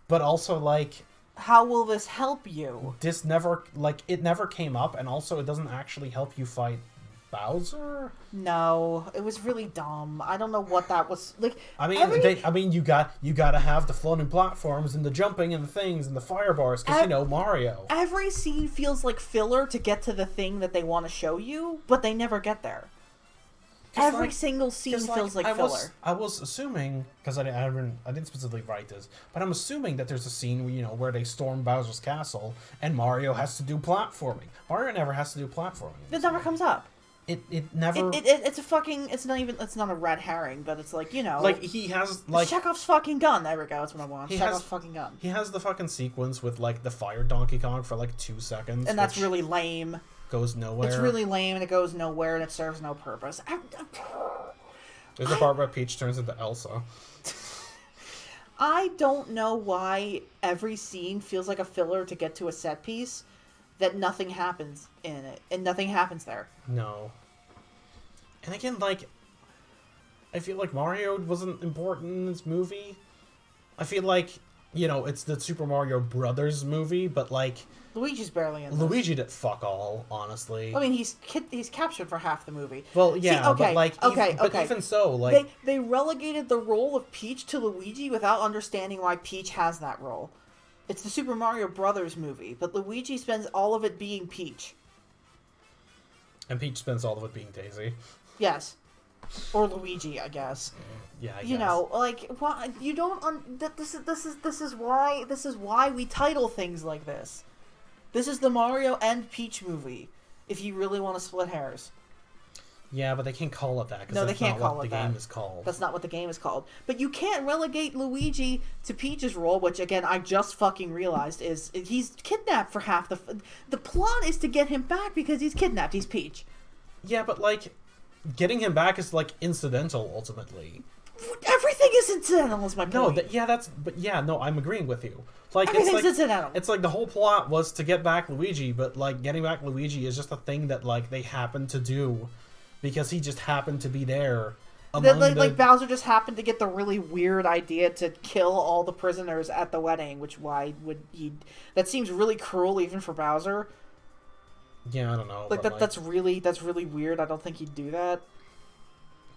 but also, like... How will this help you? This never, like, it never came up, and also it doesn't actually help you fight Bowser? No, it was really dumb. I don't know what that was like. I mean, you gotta have the floating platforms and the jumping and the things and the fire bars because you know Mario. Every scene feels like filler to get to the thing that they want to show you, but they never get there. Every single scene feels like filler. I was assuming because I didn't specifically write this, but I'm assuming that there's a scene where, you know, where they storm Bowser's castle and Mario has to do platforming. Mario never has to do platforming. It never comes up. It never... It's a fucking... It's not a red herring, but it's like, Like, he has, like... Chekhov's fucking gun. There we go. That's what I want. Chekhov's fucking gun. He has the fucking sequence with, like, the fire Donkey Kong for, like, 2 seconds. And that's really lame. Goes nowhere. It's really lame, and it goes nowhere, and it serves no purpose. There's a part where Peach turns into Elsa. I don't know why every scene feels like a filler to get to a set piece, that nothing happens in it, and nothing happens there. No. And again, like, I feel like Mario wasn't important in this movie. I feel like, it's the Super Mario Brothers movie, but, like... Luigi's barely in this. Luigi did fuck all, honestly. I mean, he's captured for half the movie. Well, yeah, but, like, even so, like... They relegated the role of Peach to Luigi without understanding why Peach has that role. It's the Super Mario Brothers movie, but Luigi spends all of it being Peach. And Peach spends all of it being Daisy. Yes. Or Luigi, I guess. Yeah, I guess. Like, why you don't this is why we title things like this. This is the Mario and Peach movie, if you really want to split hairs. Yeah, but they can't call it that, because they can't call it that. The game is called. That's not what the game is called. But you can't relegate Luigi to Peach's role, which, again, I just fucking realized is he's kidnapped for half the plot is to get him back because he's kidnapped. He's Peach. Yeah, but, like, getting him back is, like, incidental, ultimately. Everything is incidental, is my point. No, I'm agreeing with you. Like, everything's incidental. It's like the whole plot was to get back Luigi, but, like, getting back Luigi is just a thing that, like, they happened to do because he just happened to be there. Like Bowser just happened to get the really weird idea to kill all the prisoners at the wedding, which why would he... That seems really cruel even for Bowser. Yeah, I don't know. Like, that's really weird. I don't think he'd do that.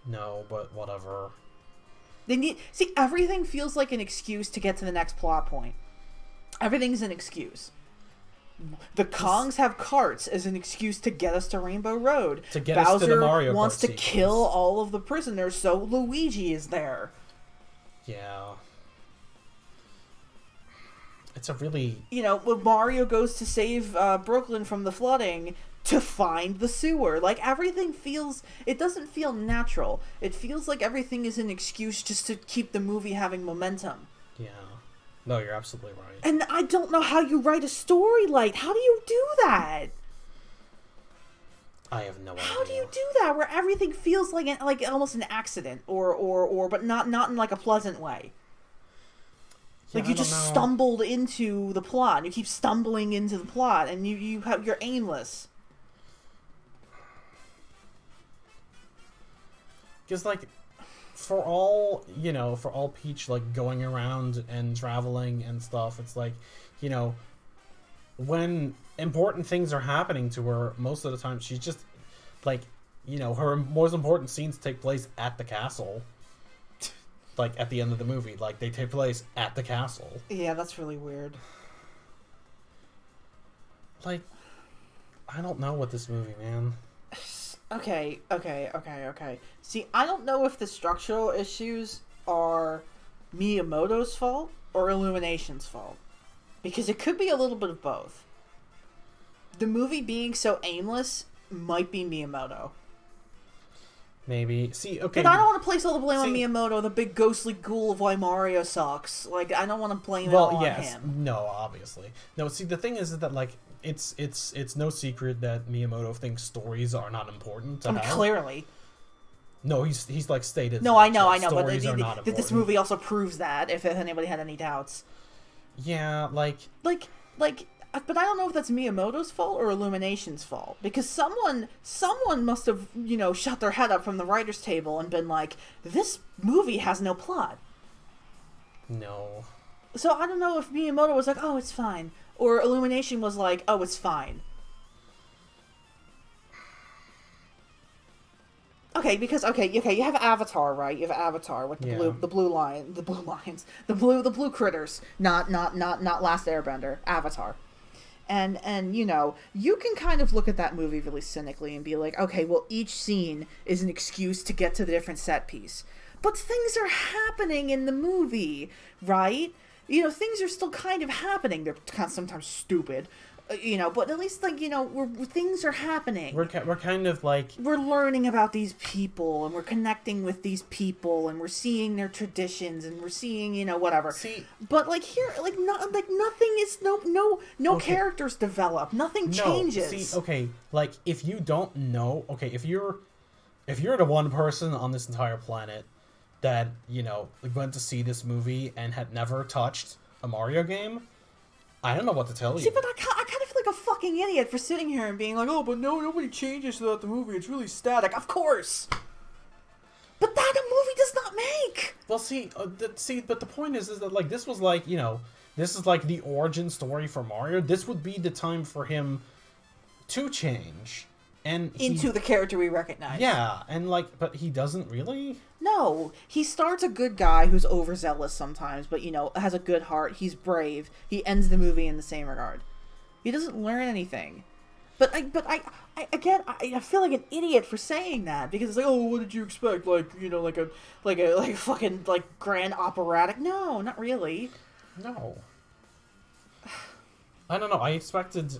No, but whatever. Everything feels like an excuse to get to the next plot point. Everything's an excuse. The Kongs have carts as an excuse to get us to Rainbow Road. To get Bowser us to the Mario Kart wants to sequence. kill all of the prisoners, so Luigi is there. Yeah. It's a really... When Mario goes to save Brooklyn from the flooding to find the sewer. Like, everything feels... It doesn't feel natural. It feels like everything is an excuse just to keep the movie having momentum. Yeah. No, you're absolutely right. And I don't know how you write a story like... How do you do that? I have no idea. How do you do that where everything feels like almost an accident or but not in like a pleasant way? Yeah, like you just stumbled into the plot. You keep stumbling into the plot and you're aimless. Because, like, for all Peach, like, going around and traveling and stuff, it's like, when important things are happening to her, most of the time she's just, like, her most important scenes take place at the castle. Like, at the end of the movie. Like, they take place at the castle. Yeah, that's really weird. Like, I don't know with this movie, man. Okay. See, I don't know if the structural issues are Miyamoto's fault or Illumination's fault. Because it could be a little bit of both. The movie being so aimless might be Miyamoto. Maybe. See, okay. But I don't want to place all the blame on Miyamoto, the big ghostly ghoul of why Mario sucks. Like, I don't want to blame it all on him. No, obviously. No, see, the thing is that, like, it's no secret that Miyamoto thinks stories are not important to have. Clearly. No, he's like stated. No, I know, but this movie also proves that, if anybody had any doubts. Yeah, like, but I don't know if that's Miyamoto's fault or Illumination's fault, because someone must have, shut their head up from the writer's table and been like, this movie has no plot. No. So I don't know if Miyamoto was like, oh, it's fine, or Illumination was like, oh, it's fine. Okay, because you have Avatar, right? You have Avatar with the blue critters, not Last Airbender, Avatar. And you can kind of look at that movie really cynically and be like, okay, well, each scene is an excuse to get to the different set piece. But things are happening in the movie, right? Things are still kind of happening. They're sometimes stupid. but at least like things are happening. We're kind of like we're learning about these people, and we're connecting with these people, and we're seeing their traditions, and we're seeing whatever. See, but like here, like not like nothing is no okay. Characters develop, nothing changes. See, okay, like if you don't know, okay, if you're the one person on this entire planet that went to see this movie and had never touched a Mario game, I don't know what to tell you. See, but I kind of feel like a fucking idiot for sitting here and being like, oh, but nobody changes throughout the movie. It's really static. Of course. But that a movie does not make. Well, but the point is that like this was like this is like the origin story for Mario. This would be the time for him to change and into the character we recognize. Yeah, and like, but he doesn't really. No, he starts a good guy who's overzealous sometimes, but has a good heart. He's brave. He ends the movie in the same regard. He doesn't learn anything. But I feel like an idiot for saying that because it's like, oh, what did you expect? Like like a fucking like grand operatic? No, not really. No. I don't know. I expected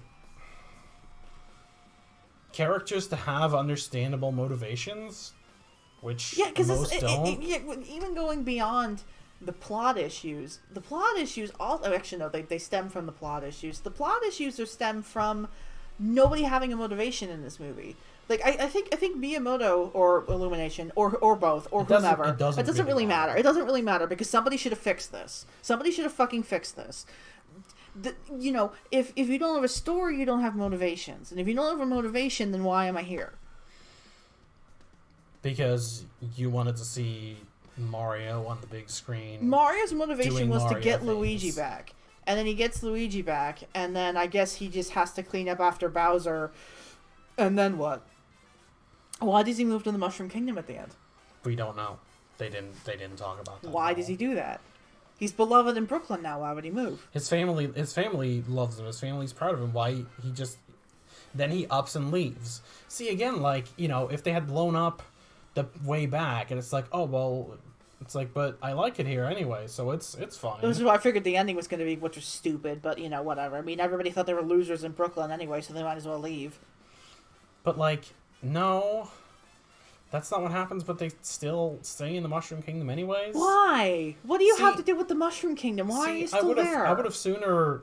characters to have understandable motivations, which most don't. Even going beyond the plot issues also actually no, they stem from the plot issues. The plot issues are stem from nobody having a motivation in this movie. Like I think Miyamoto or Illumination or both or whomever. It doesn't really matter. It doesn't really matter because somebody should have fixed this. Somebody should have fucking fixed this. If you don't have a story, you don't have motivations, and if you don't have a motivation, then why am I here? Because you wanted to see Mario on the big screen. Mario's motivation was to get things. Luigi back, and then he gets Luigi back, and then I guess he just has to clean up after Bowser, and then what? Why does he move to the Mushroom Kingdom at the end? We don't know. They didn't talk about that. Why does he do that? He's beloved in Brooklyn now. Why would he move? His family loves him. His family's proud of him. Why then he ups and leaves. See, again, like, if they had blown up the way back and it's like, oh, well, it's like, but I like it here anyway, so it's fine. This is why I figured the ending was going to be, which was stupid, but, whatever. I mean, everybody thought they were losers in Brooklyn anyway, so they might as well leave. But, like, no... That's not what happens, but they still stay in the Mushroom Kingdom anyways? Why? What do you have to do with the Mushroom Kingdom? Why are you still there? I would have sooner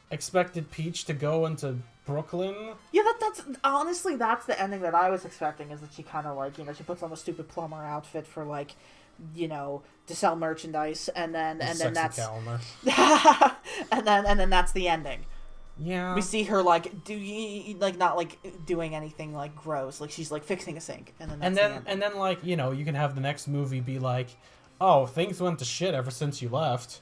expected Peach to go into Brooklyn. Yeah, that's honestly, that's the ending that I was expecting, is that she kind of like, she puts on the stupid plumber outfit for like, to sell merchandise, and then that's and then that's the ending. Yeah. We see her not doing anything like gross, like she's like fixing a sink, and then like you can have the next movie be like, oh, things went to shit ever since you left.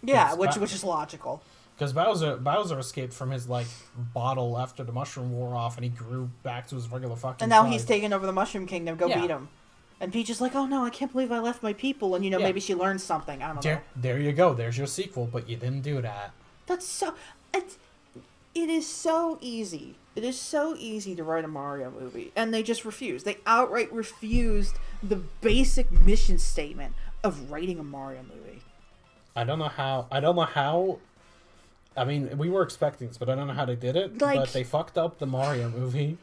Yeah, which is logical. Because Bowser escaped from his like bottle after the mushroom wore off, and he grew back to his regular fucking. And now size. he's taking over the Mushroom Kingdom. Go beat him. And Peach is like, oh no, I can't believe I left my people, and maybe she learns something. I don't know. There you go. There's your sequel, but you didn't do that. That's so. It is so easy. It is so easy to write a Mario movie, and they just refuse. They outright refused the basic mission statement of writing a Mario movie. I don't know how. I mean, we were expecting this, but I don't know how they did it. But they fucked up the Mario movie.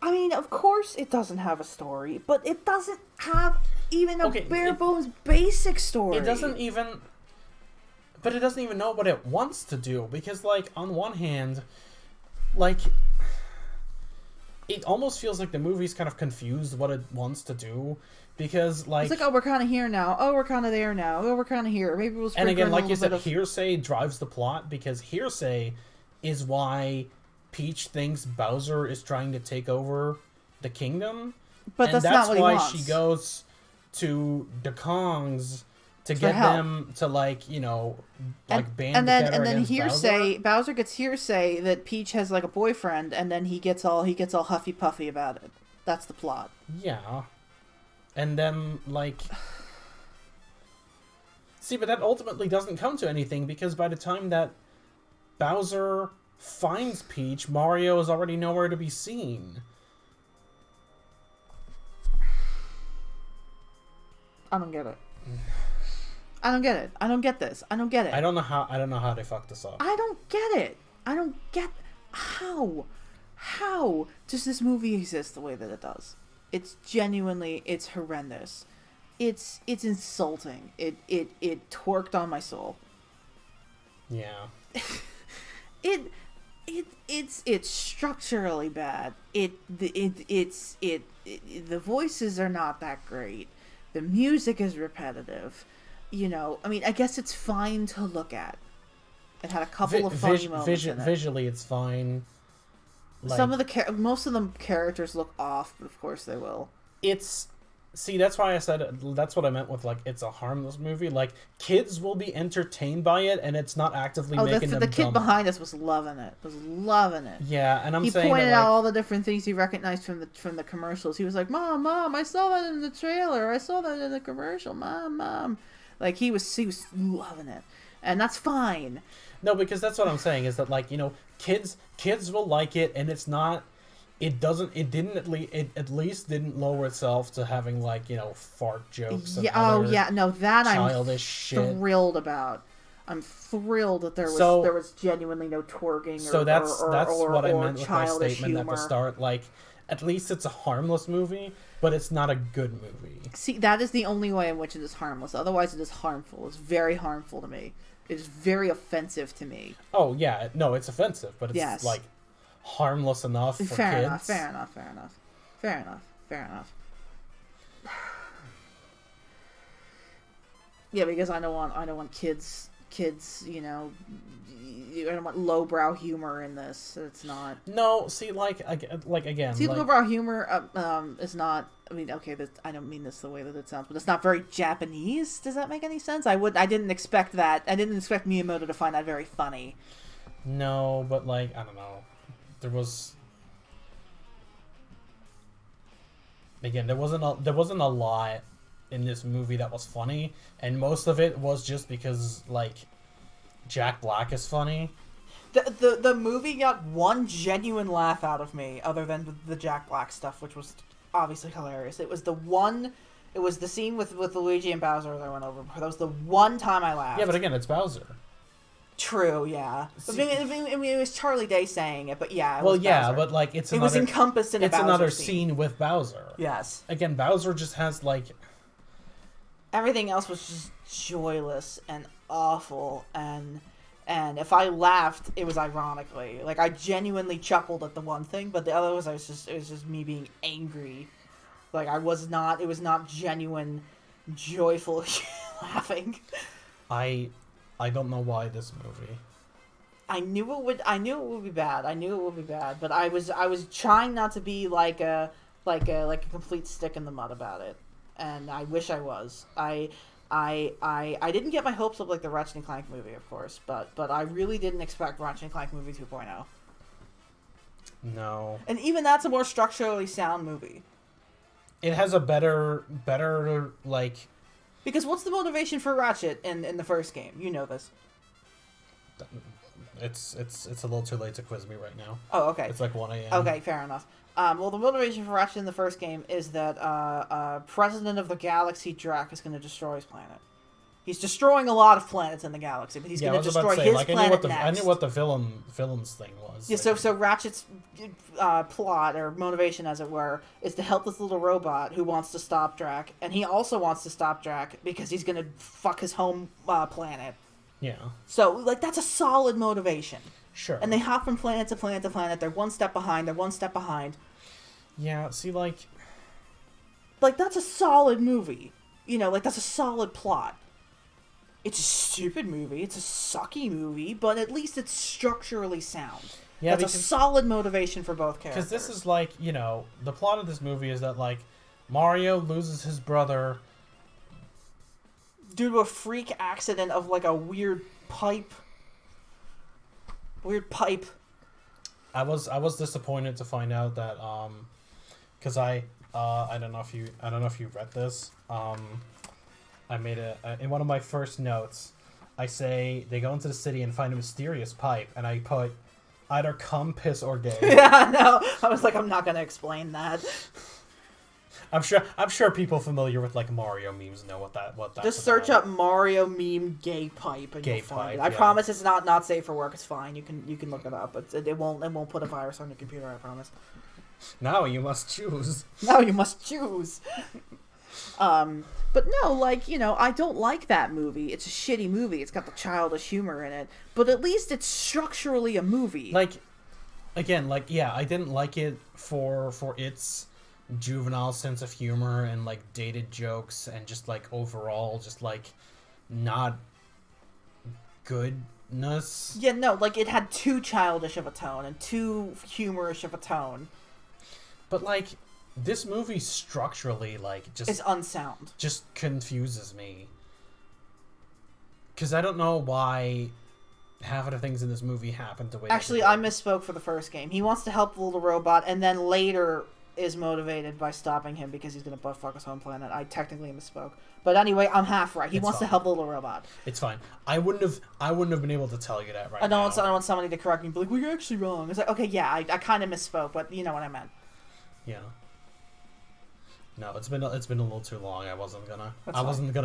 I mean, of course it doesn't have a story, but it doesn't have even a bare bones basic story. It doesn't even... But it doesn't even know what it wants to do, because, like, on one hand, like, it almost feels like the movie's kind of confused what it wants to do, because, like... It's like, oh, we're kind of here now. Oh, we're kind of there now. Oh, we're kind of here. Maybe we'll... And again, like you said, hearsay drives the plot, because hearsay is why Peach thinks Bowser is trying to take over the kingdom. But that's not what he wants. And that's why she goes to the Kongs... to get them to, like, band together and then against hearsay. Bowser gets hearsay that Peach has like a boyfriend, and then he gets all huffy puffy about it. That's the plot. Yeah, and then like, see, but that ultimately doesn't come to anything, because by the time that Bowser finds Peach, Mario is already nowhere to be seen. I don't get it. I don't get it. I don't get this. I don't get it. I don't know how they fucked this up. I don't get it. I don't get... how does this movie exist the way that it does? It's genuinely, it's horrendous. It's insulting. It twerked on my soul. Yeah. It's structurally bad. The voices are not that great. The music is repetitive. You know, I mean, I guess it's fine to look at. It had a couple of funny moments in it. Visually, it's fine. Like, most of the characters look off, but of course they will. See, that's why I said that's what I meant with, like, it's a harmless movie. Like, kids will be entertained by it, and it's not actively making them the kid behind us was loving it. Yeah, and he pointed out all the different things he recognized from the commercials. He was like, Mom, I saw that in the trailer. I saw that in the commercial. Mom. Like, he was loving it. And that's fine. No, because that's what I'm saying, is that, like, you know, kids will like it, and it's not... It at least didn't lower itself to having, like, you know, fart jokes and that childish shit. Thrilled about. I'm thrilled that there was genuinely no twerking so that's what I meant with my statement humor at the start. Like, at least it's a harmless movie, but it's not a good movie. See, that is the only way in which it is harmless. Otherwise, it is harmful. It's very harmful to me. It is very offensive to me. Oh, yeah. No, it's offensive, but it's, like, harmless enough for kids. Fair enough. Yeah, because I don't want kids, you know, I don't want lowbrow humor in this. It's not. No, see, again. See, lowbrow humor is not. I mean, okay, I don't mean this the way that it sounds, but it's not very Japanese. Does that make any sense? I didn't expect that. I didn't expect Miyamoto to find that very funny. No, but, like, I don't know. There wasn't a lot in this movie that was funny, and most of it was just because, like, Jack Black is funny. The movie got one genuine laugh out of me, other than the Jack Black stuff, which was obviously hilarious. It was the scene with Luigi and Bowser that I went over. That was the one time I laughed. Yeah, but again, it's Bowser. True, yeah. I mean, it was Charlie Day saying it, but yeah. Bowser. But, like, it was encompassed in a Bowser another scene. Scene with Bowser. Yes. Again, Bowser just has, like... Everything else was just joyless and awful, and if I laughed, it was ironically. Like, I genuinely chuckled at the one thing, but the other was, it was just me being angry. Like, it was not genuine, joyful laughing. I don't know why this movie. I knew it would be bad. But I was trying not to be like a complete stick in the mud about it, and I wish I was. I didn't get my hopes up like the Ratchet and Clank movie, of course, but I really didn't expect Ratchet and Clank movie 2.0. No. And even that's a more structurally sound movie. It has a better like. Because what's the motivation for Ratchet in the first game? You know this. It's a little too late to quiz me right now. Oh, okay. It's like 1 a.m. Okay, fair enough. Well, the motivation for Ratchet in the first game is that President of the Galaxy Drac is going to destroy his planet. He's destroying a lot of planets in the galaxy, but he's going to destroy his planet next. I knew what the villain's thing was. Yeah, so Ratchet's plot, or motivation, as it were, is to help this little robot who wants to stop Drac, and he also wants to stop Drac because he's going to fuck his home planet. Yeah. So, like, that's a solid motivation. Sure. And they hop from planet to planet to planet. They're one step behind. Yeah, see, like, that's a solid movie. You know, like, that's a solid plot. It's a stupid movie. It's a sucky movie, but at least it's structurally sound. Yeah, that's a solid motivation for both characters. Because this is like, you know, the plot of this movie is that, like, Mario loses his brother due to a freak accident of, like, a weird pipe. I was disappointed to find out that because I don't know if you read this. I made in one of my first notes. I say they go into the city and find a mysterious pipe, and I put either cum, piss, or gay. Yeah, no. I was like, I'm not gonna explain that. I'm sure people familiar with like Mario memes know what that's Just search up Mario meme gay pipe and you'll find it. I promise it's not safe for work. It's fine. You can look it up. It won't put a virus on your computer. I promise. Now you must choose. But no, like, I don't like that movie. It's a shitty movie. It's got the childish humor in it. But at least it's structurally a movie. Like, again, like, yeah, I didn't like it for its juvenile sense of humor and, like, dated jokes and just, like, overall just, like, not goodness. Yeah, no, like, it had too childish of a tone and too humorous of a tone. But, like... This movie structurally, like, just... It's unsound. Just confuses me. Because I don't know why half of the things in this movie happened the way... Actually, I misspoke for the first game. He wants to help the little robot, and then later is motivated by stopping him because he's going to butt-fuck his home planet. I technically misspoke. But anyway, I'm half right. He wants to help the little robot. It's fine. I wouldn't have been able to tell you that right now. I don't want somebody to correct me and be like, well, you're actually wrong. It's like, okay, yeah, I kind of misspoke, but you know what I meant. Yeah. No, it's been a little too long. I wasn't gonna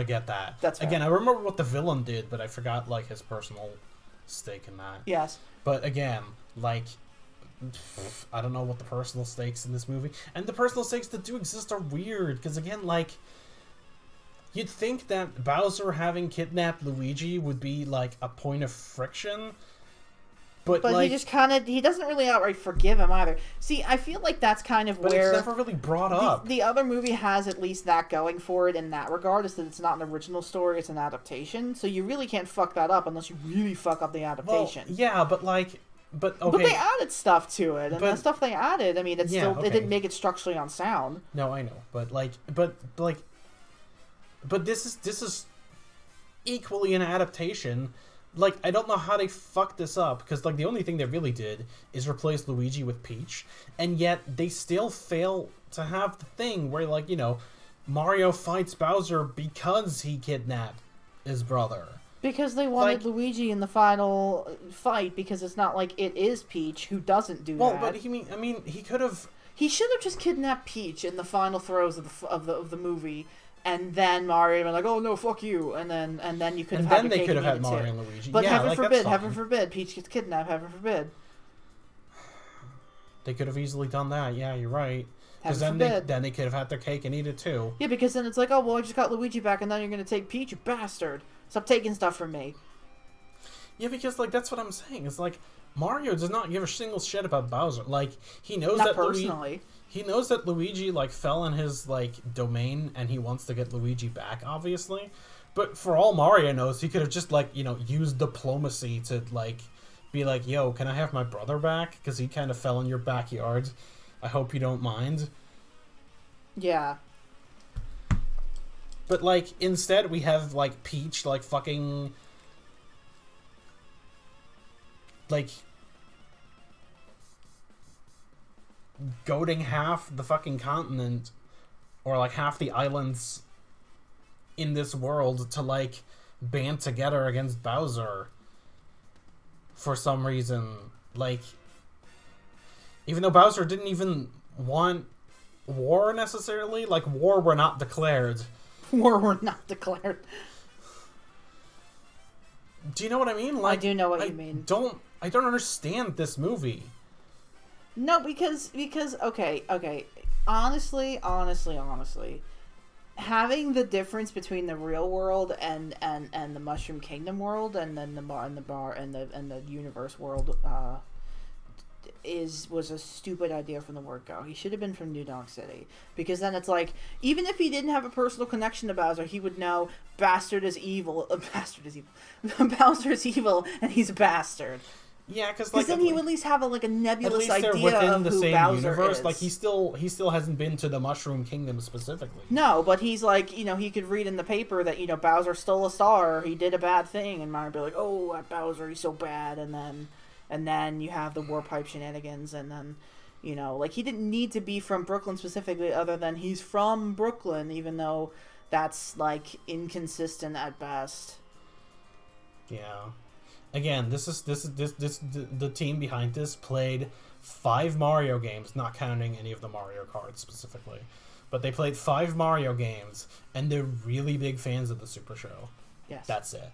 get that. That's fair. Again, I remember what the villain did, but I forgot like his personal stake in that. Yes. But again, like, I don't know what the personal stakes in this movie, and the personal stakes that do exist are weird. Because again, like, you'd think that Bowser having kidnapped Luigi would be like a point of friction. But like, he doesn't really outright forgive him either. See, I feel like that's kind of where... But it's never really brought up. The other movie has at least that going for it in that regard, is that it's not an original story, it's an adaptation. So you really can't fuck that up unless you really fuck up the adaptation. Well, yeah, but like... okay. But they added stuff to it, and the stuff they added, I mean, it didn't make it structurally unsound. No, I know, but this is equally an adaptation. Like, I don't know how they fucked this up, because, like, the only thing they really did is replace Luigi with Peach, and yet they still fail to have the thing where, like, Mario fights Bowser because he kidnapped his brother. Because they wanted Luigi in the final fight, because it's not like it is Peach who doesn't do that. Well, but he could have... He should have just kidnapped Peach in the final throes of the movie. And then Mario would be like, "Oh no, fuck you!" And then you could have. And then they could have had Mario and Luigi. But heaven forbid, Peach gets kidnapped. Heaven forbid. They could have easily done that. Yeah, you're right. Because then they could have had their cake and eat it too. Yeah, because then it's like, oh well, I just got Luigi back, and then you're gonna take Peach, you bastard! Stop taking stuff from me. Yeah, because like that's what I'm saying. It's like Mario does not give a single shit about Bowser. Like he knows not personally. He knows that Luigi, like, fell in his, like, domain, and he wants to get Luigi back, obviously. But for all Mario knows, he could have just, like, used diplomacy to, like, be like, yo, can I have my brother back? Because he kind of fell in your backyard. I hope you don't mind. Yeah. But, like, instead we have, like, Peach, like, fucking... like... goading half the fucking continent, or like half the islands in this world to like band together against Bowser for some reason. Like, even though Bowser didn't even want war necessarily, like war were not declared. War were not declared. Do you know what I mean? Like, I do know what you mean. I don't understand this movie. No, because okay. Honestly, having the difference between the real world and the Mushroom Kingdom world, and then the universe world was a stupid idea from the word go. He should have been from New Donk City, because then it's like, even if he didn't have a personal connection to Bowser, he would know Bowser is evil, and he's a bastard. Yeah, because then he would at least have a nebulous idea within of the who same Bowser universe. is. Like he still hasn't been to the Mushroom Kingdom specifically. No, but he's like, he could read in the paper that Bowser stole a star, or he did a bad thing, and Mario would be like, oh, that Bowser, he's so bad, and then you have the warpipe shenanigans, and then he didn't need to be from Brooklyn specifically, other than he's from Brooklyn, even though that's like inconsistent at best. Yeah. Again, this the team behind this played 5 Mario games, not counting any of the Mario Karts specifically. but they played 5 Mario games, and they're really big fans of the Super Show. Yes. That's it.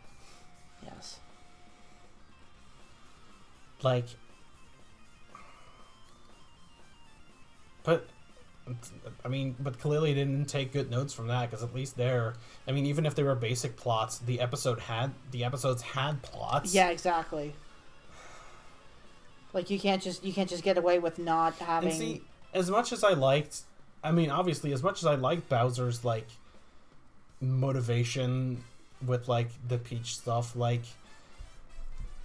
Yes. Like, but clearly they didn't take good notes from that, because at least even if they were basic plots, the episodes had plots. Yeah, exactly. Like, you can't just get away with not having. And see, as much as I liked Bowser's like motivation with like the Peach stuff, like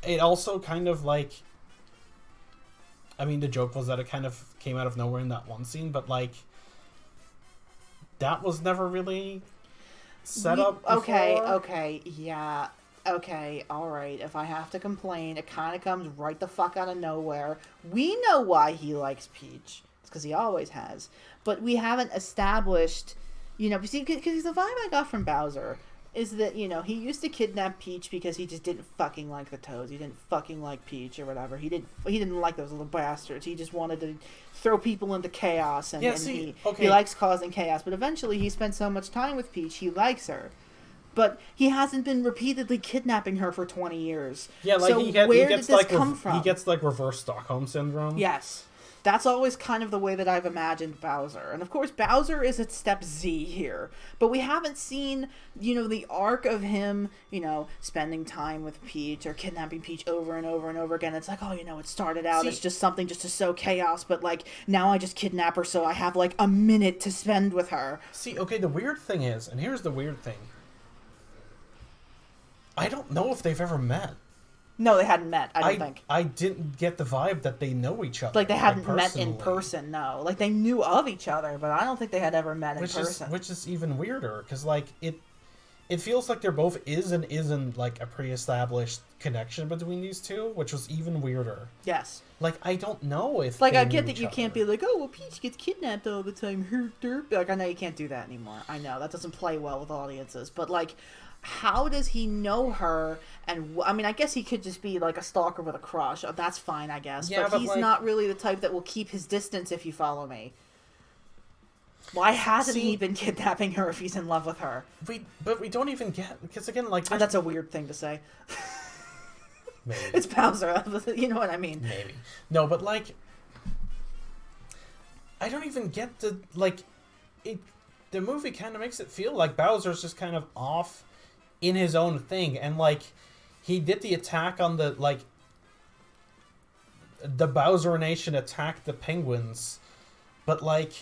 it also kind of like, the joke was that it kind of came out of nowhere in that one scene, but like that was never really set up before. Okay, yeah. Okay, alright, if I have to complain, it kind of comes right the fuck out of nowhere. We know why he likes Peach. It's because he always has. But we haven't established, because the vibe I got from Bowser is that, he used to kidnap Peach because he just didn't fucking like the Toads. He didn't fucking like Peach or whatever. He didn't like those little bastards. He just wanted to throw people into chaos, and he likes causing chaos. But eventually he spent so much time with Peach, he likes her. But he hasn't been repeatedly kidnapping her for 20 years. Yeah, like, so where did this come from? He gets, like, reverse Stockholm Syndrome. Yes. That's always kind of the way that I've imagined Bowser. And, of course, Bowser is at step Z here. But we haven't seen, the arc of him, spending time with Peach or kidnapping Peach over and over and over again. It's like, it started out as just something just to sow chaos. But, like, now I just kidnap her so I have, like, a minute to spend with her. See, okay, the weird thing is, and here's the weird thing. I don't know if they've ever met. No, they hadn't met, I don't think. I didn't get the vibe that they know each other. Like, they hadn't met in person, no. Like, they knew of each other, but I don't think they had ever met in person. Which is even weirder, because, like, it feels like there both is and isn't, like, a pre-established connection between these two, which was even weirder. Yes. Like, I don't know if Like, I get that you can't be like, oh, well, Peach gets kidnapped all the time. Like, I know you can't do that anymore. I know, that doesn't play well with audiences. But, like, how does he know her? And I guess he could just be like a stalker with a crush. That's fine, I guess. Yeah, but he's like, not really the type that will keep his distance, if you follow me. Why hasn't he been kidnapping her if he's in love with her? But we don't even get, because again, like, that's a weird thing to say. Maybe. It's Bowser. You know what I mean? Maybe. No, but like, I don't even get the, like, the movie kind of makes it feel like Bowser's just kind of off in his own thing, and like he did the attack on the, like, the Bowser Nation attacked the penguins, but like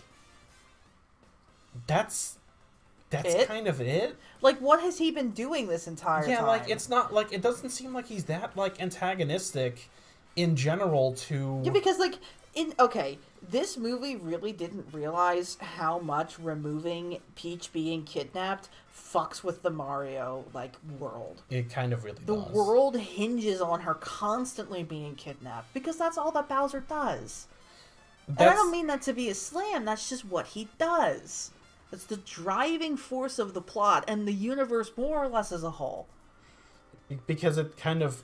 that's kind of it. Like, what has he been doing this entire time? Yeah, like, it's not like, it doesn't seem like he's that, like, antagonistic in general to... Yeah, because, like, this movie really didn't realize how much removing Peach being kidnapped fucks with the Mario, like, world. It kind of really does. The world hinges on her constantly being kidnapped, because that's all that Bowser does. And I don't mean that to be a slam, that's just what he does. It's the driving force of the plot and the universe more or less as a whole. Because it kind of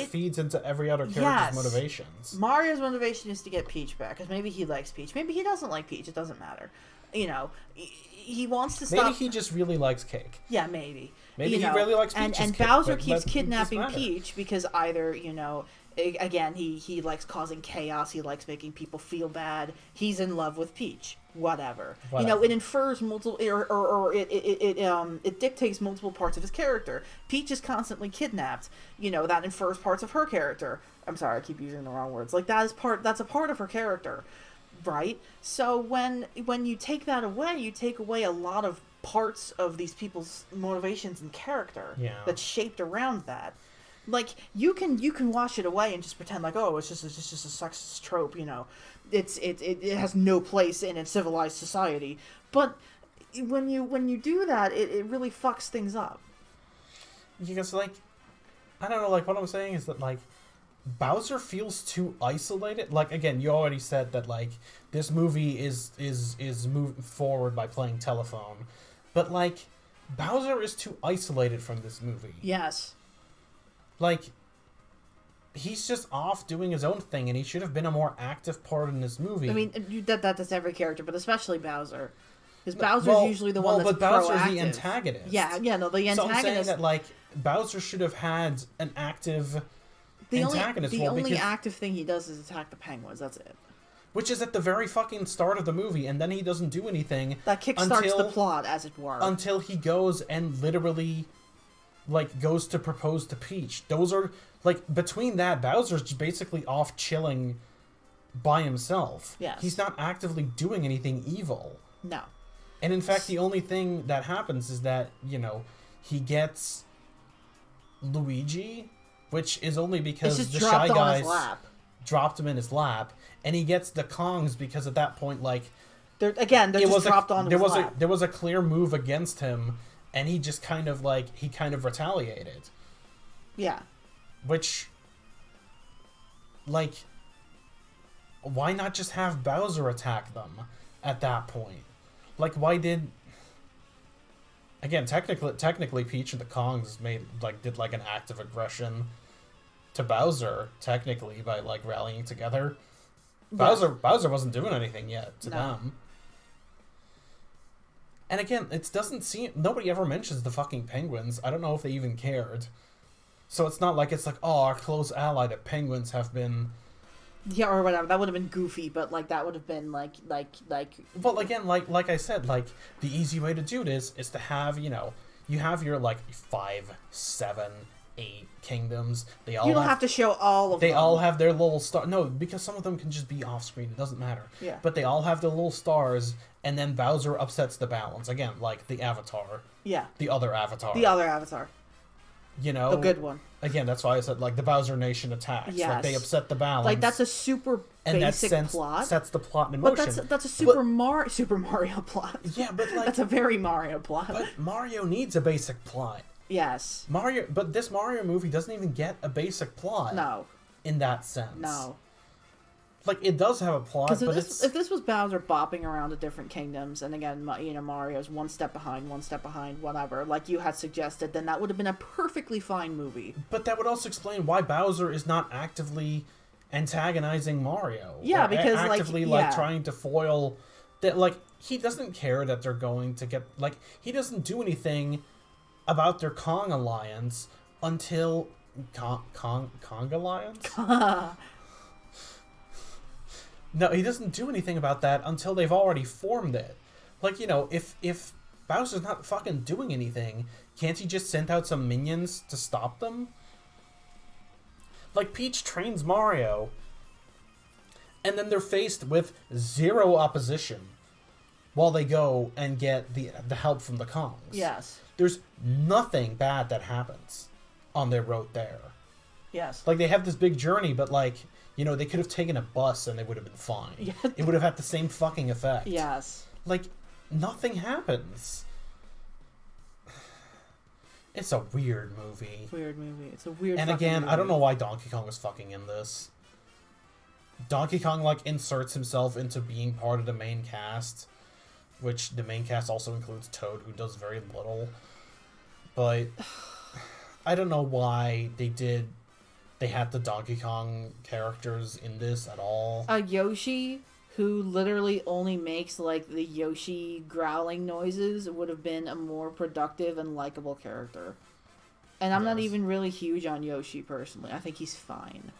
feeds into every other character's motivations. Mario's motivation is to get Peach back, because maybe he likes Peach. Maybe he doesn't like Peach. It doesn't matter. He wants to stop. Maybe he just really likes cake. Yeah, maybe. Maybe he really likes Peach's and cake, Bowser keeps kidnapping Peach because either, again, he likes causing chaos. He likes making people feel bad. He's in love with Peach. Whatever. It infers multiple, or it dictates multiple parts of his character. Peach is constantly kidnapped. That infers parts of her character. I'm sorry, I keep using the wrong words. Like, that's a part of her character, right? So when you take that away, you take away a lot of parts of these people's motivations and character that's shaped around that. Like, you can wash it away and just pretend like, oh, it's just a sexist trope, It has no place in a civilized society. But when you do that, it really fucks things up. Because, like, I don't know, like, what I'm saying is that, like, Bowser feels too isolated. Like, again, you already said that, like, this movie is moving forward by playing telephone. But, like, Bowser is too isolated from this movie. Yes. Like, he's just off doing his own thing, and he should have been a more active part in this movie. I mean, that's every character, but especially Bowser. Because Bowser's usually the one that's but Bowser's proactive. the antagonist. The antagonist. So I'm saying that, like, Bowser should have had an active antagonist. The only active thing he does is attack the penguins. That's it. Which is at the very fucking start of the movie, and then he doesn't do anything. That kickstarts the plot, as it were. Until he goes and literally, like, goes to propose to Peach. Those are, like, between that, Bowser's just basically off chilling by himself. Yes. He's not actively doing anything evil. No. And in fact, the only thing that happens is that, you know, he gets Luigi, which is only because the Shy Guys dropped him in his lap, and he gets the Kongs because at that point, like, they're just dropped on his lap. There was a clear move against him, and he just kind of retaliated. Yeah. Which, like, why not just have Bowser attack them at that point? Like, why did... Again, technically, Peach and the Kongs did an act of aggression to Bowser, technically, by, like, rallying together. Yeah. Bowser wasn't doing anything yet to them. And again, it doesn't seem... Nobody ever mentions the fucking penguins. I don't know if they even cared. So it's not like it's like, oh, our close ally, the penguins, have been... Yeah, or whatever. That would have been goofy, but, like, that would have been, like... Well, again, like I said, like, the easy way to do this is to have, you know... You have your, like, 5, 7, 8 kingdoms. You don't have to show all of them. They all have their little star... No, because some of them can just be off-screen. It doesn't matter. Yeah. But they all have their little stars, and then Bowser upsets the balance. Again, like the Avatar. Yeah. The other Avatar. You know? The good one. Again, that's why I said, like, the Bowser Nation attacks. Yes. Like, they upset the balance. Like, that's a super basic plot. Sets the plot in motion. But that's a Super Mario plot. Yeah, but, like... That's a very Mario plot. But Mario needs a basic plot. Yes. But this Mario movie doesn't even get a basic plot. No. In that sense. No. Like, it does have a plot, but if this was Bowser bopping around to different kingdoms, and again, you know, Mario's one step behind, whatever, like you had suggested, then that would have been a perfectly fine movie. But that would also explain why Bowser is not actively antagonizing Mario. Yeah, because, actively, trying to foil... That, like, he doesn't care that they're going to get... Like, he doesn't do anything about their Kong alliance until... Kong alliance? No, he doesn't do anything about that until they've already formed it. Like, you know, if Bowser's not fucking doing anything, can't he just send out some minions to stop them? Like, Peach trains Mario, and then they're faced with zero opposition while they go and get the help from the Kongs. Yes. There's nothing bad that happens on their road there. Yes. Like, they have this big journey, but, like... You know, they could have taken a bus and they would have been fine. Yeah. It would have had the same fucking effect. Yes. Like, nothing happens. It's a weird movie. It's a weird And again, movie. I don't know why Donkey Kong was fucking in this. Donkey Kong, like, inserts himself into being part of the main cast. Which the main cast also includes Toad, who does very little. But I don't know why they had the Donkey Kong characters in this at all. A Yoshi who literally only makes, like, the Yoshi growling noises would have been a more productive and likable character. And I'm not even really huge on Yoshi, personally. I think he's fine.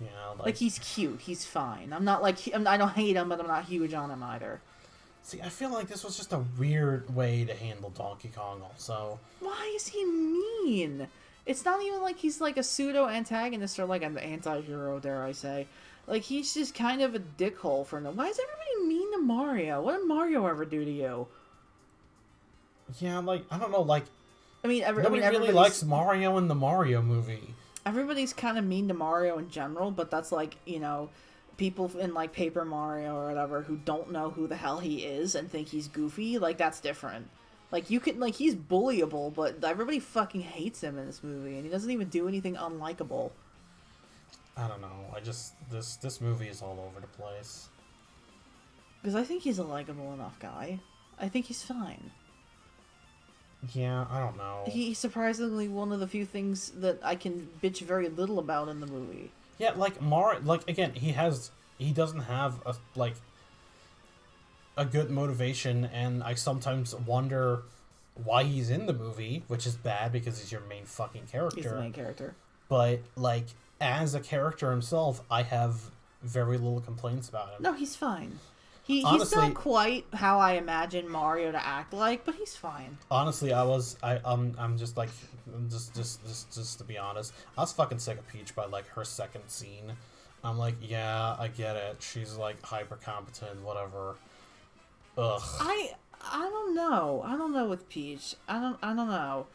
Yeah, like he's cute. He's fine. I'm not, like... I don't hate him, but I'm not huge on him either. See, I feel like this was just a weird way to handle Donkey Kong, also. Why is he mean? It's not even like he's, like, a pseudo-antagonist or, like, an anti-hero, dare I say. Like, he's just kind of a dickhole for no... Why is everybody mean to Mario? What did Mario ever do to you? Yeah, like, I don't know, like... Nobody really likes Mario in the Mario movie. Everybody's kind of mean to Mario in general, but that's, like, you know... People in, like, Paper Mario or whatever who don't know who the hell he is and think he's goofy, like, that's different. Like, you can, like, he's bullyable, but everybody fucking hates him in this movie, and he doesn't even do anything unlikable. I don't know. This movie is all over the place. Because I think he's a likable enough guy. I think he's fine. Yeah, I don't know. He's surprisingly one of the few things that I can bitch very little about in the movie. Yeah, like, again, he doesn't have a, like... a good motivation, and I sometimes wonder why he's in the movie, which is bad because he's your main fucking character. He's the main character. But, like, as a character himself, I have very little complaints about him. No, he's fine. He's not quite how I imagine Mario to act like, but he's fine. Honestly, I'm just like, just to be honest, I was fucking sick of Peach by like her second scene. I'm like, yeah, I get it. She's like hyper competent, whatever. Ugh. I don't know. I don't know with Peach. I don't know,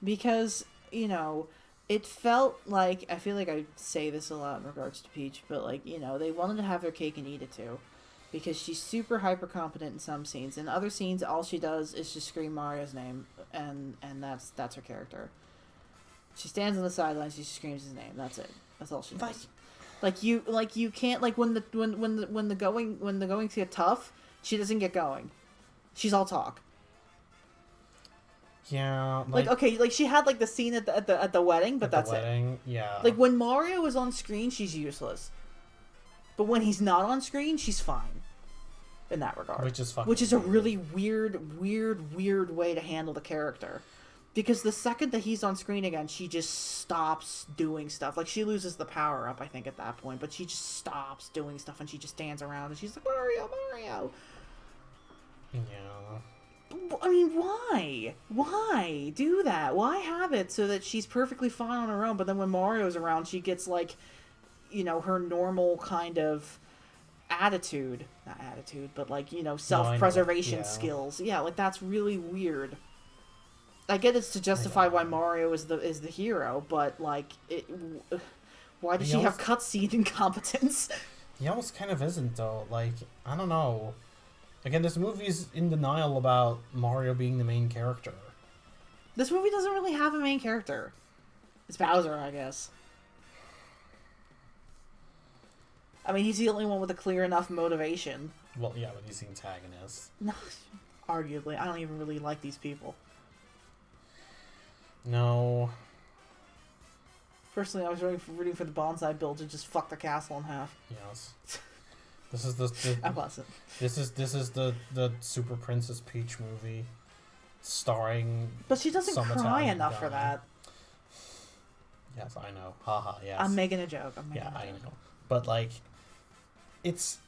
because it felt like, I feel like I say this a lot in regards to Peach, but like they wanted to have their cake and eat it too. Because she's super hyper competent in some scenes. In other scenes, all she does is just scream Mario's name, and that's her character. She stands on the sidelines, she screams his name. That's it. That's all she does. Like you can't, like, when the goings get tough, she doesn't get going. She's all talk. Yeah. Like okay, like she had like the scene at the wedding, but that's it. Yeah. Like when Mario is on screen, she's useless. But when he's not on screen, she's fine. In that regard. Which is a really weird way to handle the character. Because the second that he's on screen again, she just stops doing stuff. Like, she loses the power up, I think, at that point. But she just stops doing stuff, and she just stands around, and she's like, Mario! Yeah. I mean, why? Why do that? Why have it so that she's perfectly fine on her own, but then when Mario's around, she gets, like, her normal kind of attitude, not attitude, but like, self-preservation skills. Yeah, like that's really weird. I get it's to justify why Mario is the hero, but like, why does she have cutscene incompetence? He almost kind of isn't though. Like, I don't know. Again, this movie's in denial about Mario being the main character. This movie doesn't really have a main character. It's Bowser, I guess. I mean, he's the only one with a clear enough motivation. Well, yeah, but he's the antagonist. No, arguably. I don't even really like these people. No. Personally, I was rooting for the bonsai build to just fuck the castle in half. Yes. This is the I wasn't. This is the Super Princess Peach movie, starring. But she doesn't cry enough for that. Yes, I know. Haha. Yes. I'm making a joke. I know. But like, it's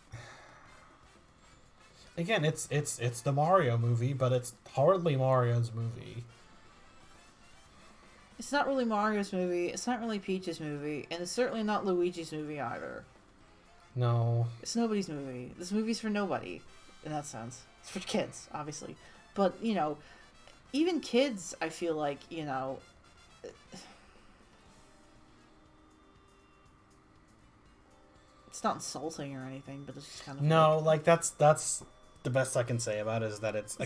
the Mario movie, but it's hardly Mario's movie. It's not really Mario's movie. It's not really Peach's movie, and it's certainly not Luigi's movie either. No. It's nobody's movie. This movie's for nobody, in that sense. It's for kids, obviously. But, even kids, I feel like, it's not insulting or anything, but it's just kind of like that's the best I can say about it, is that it's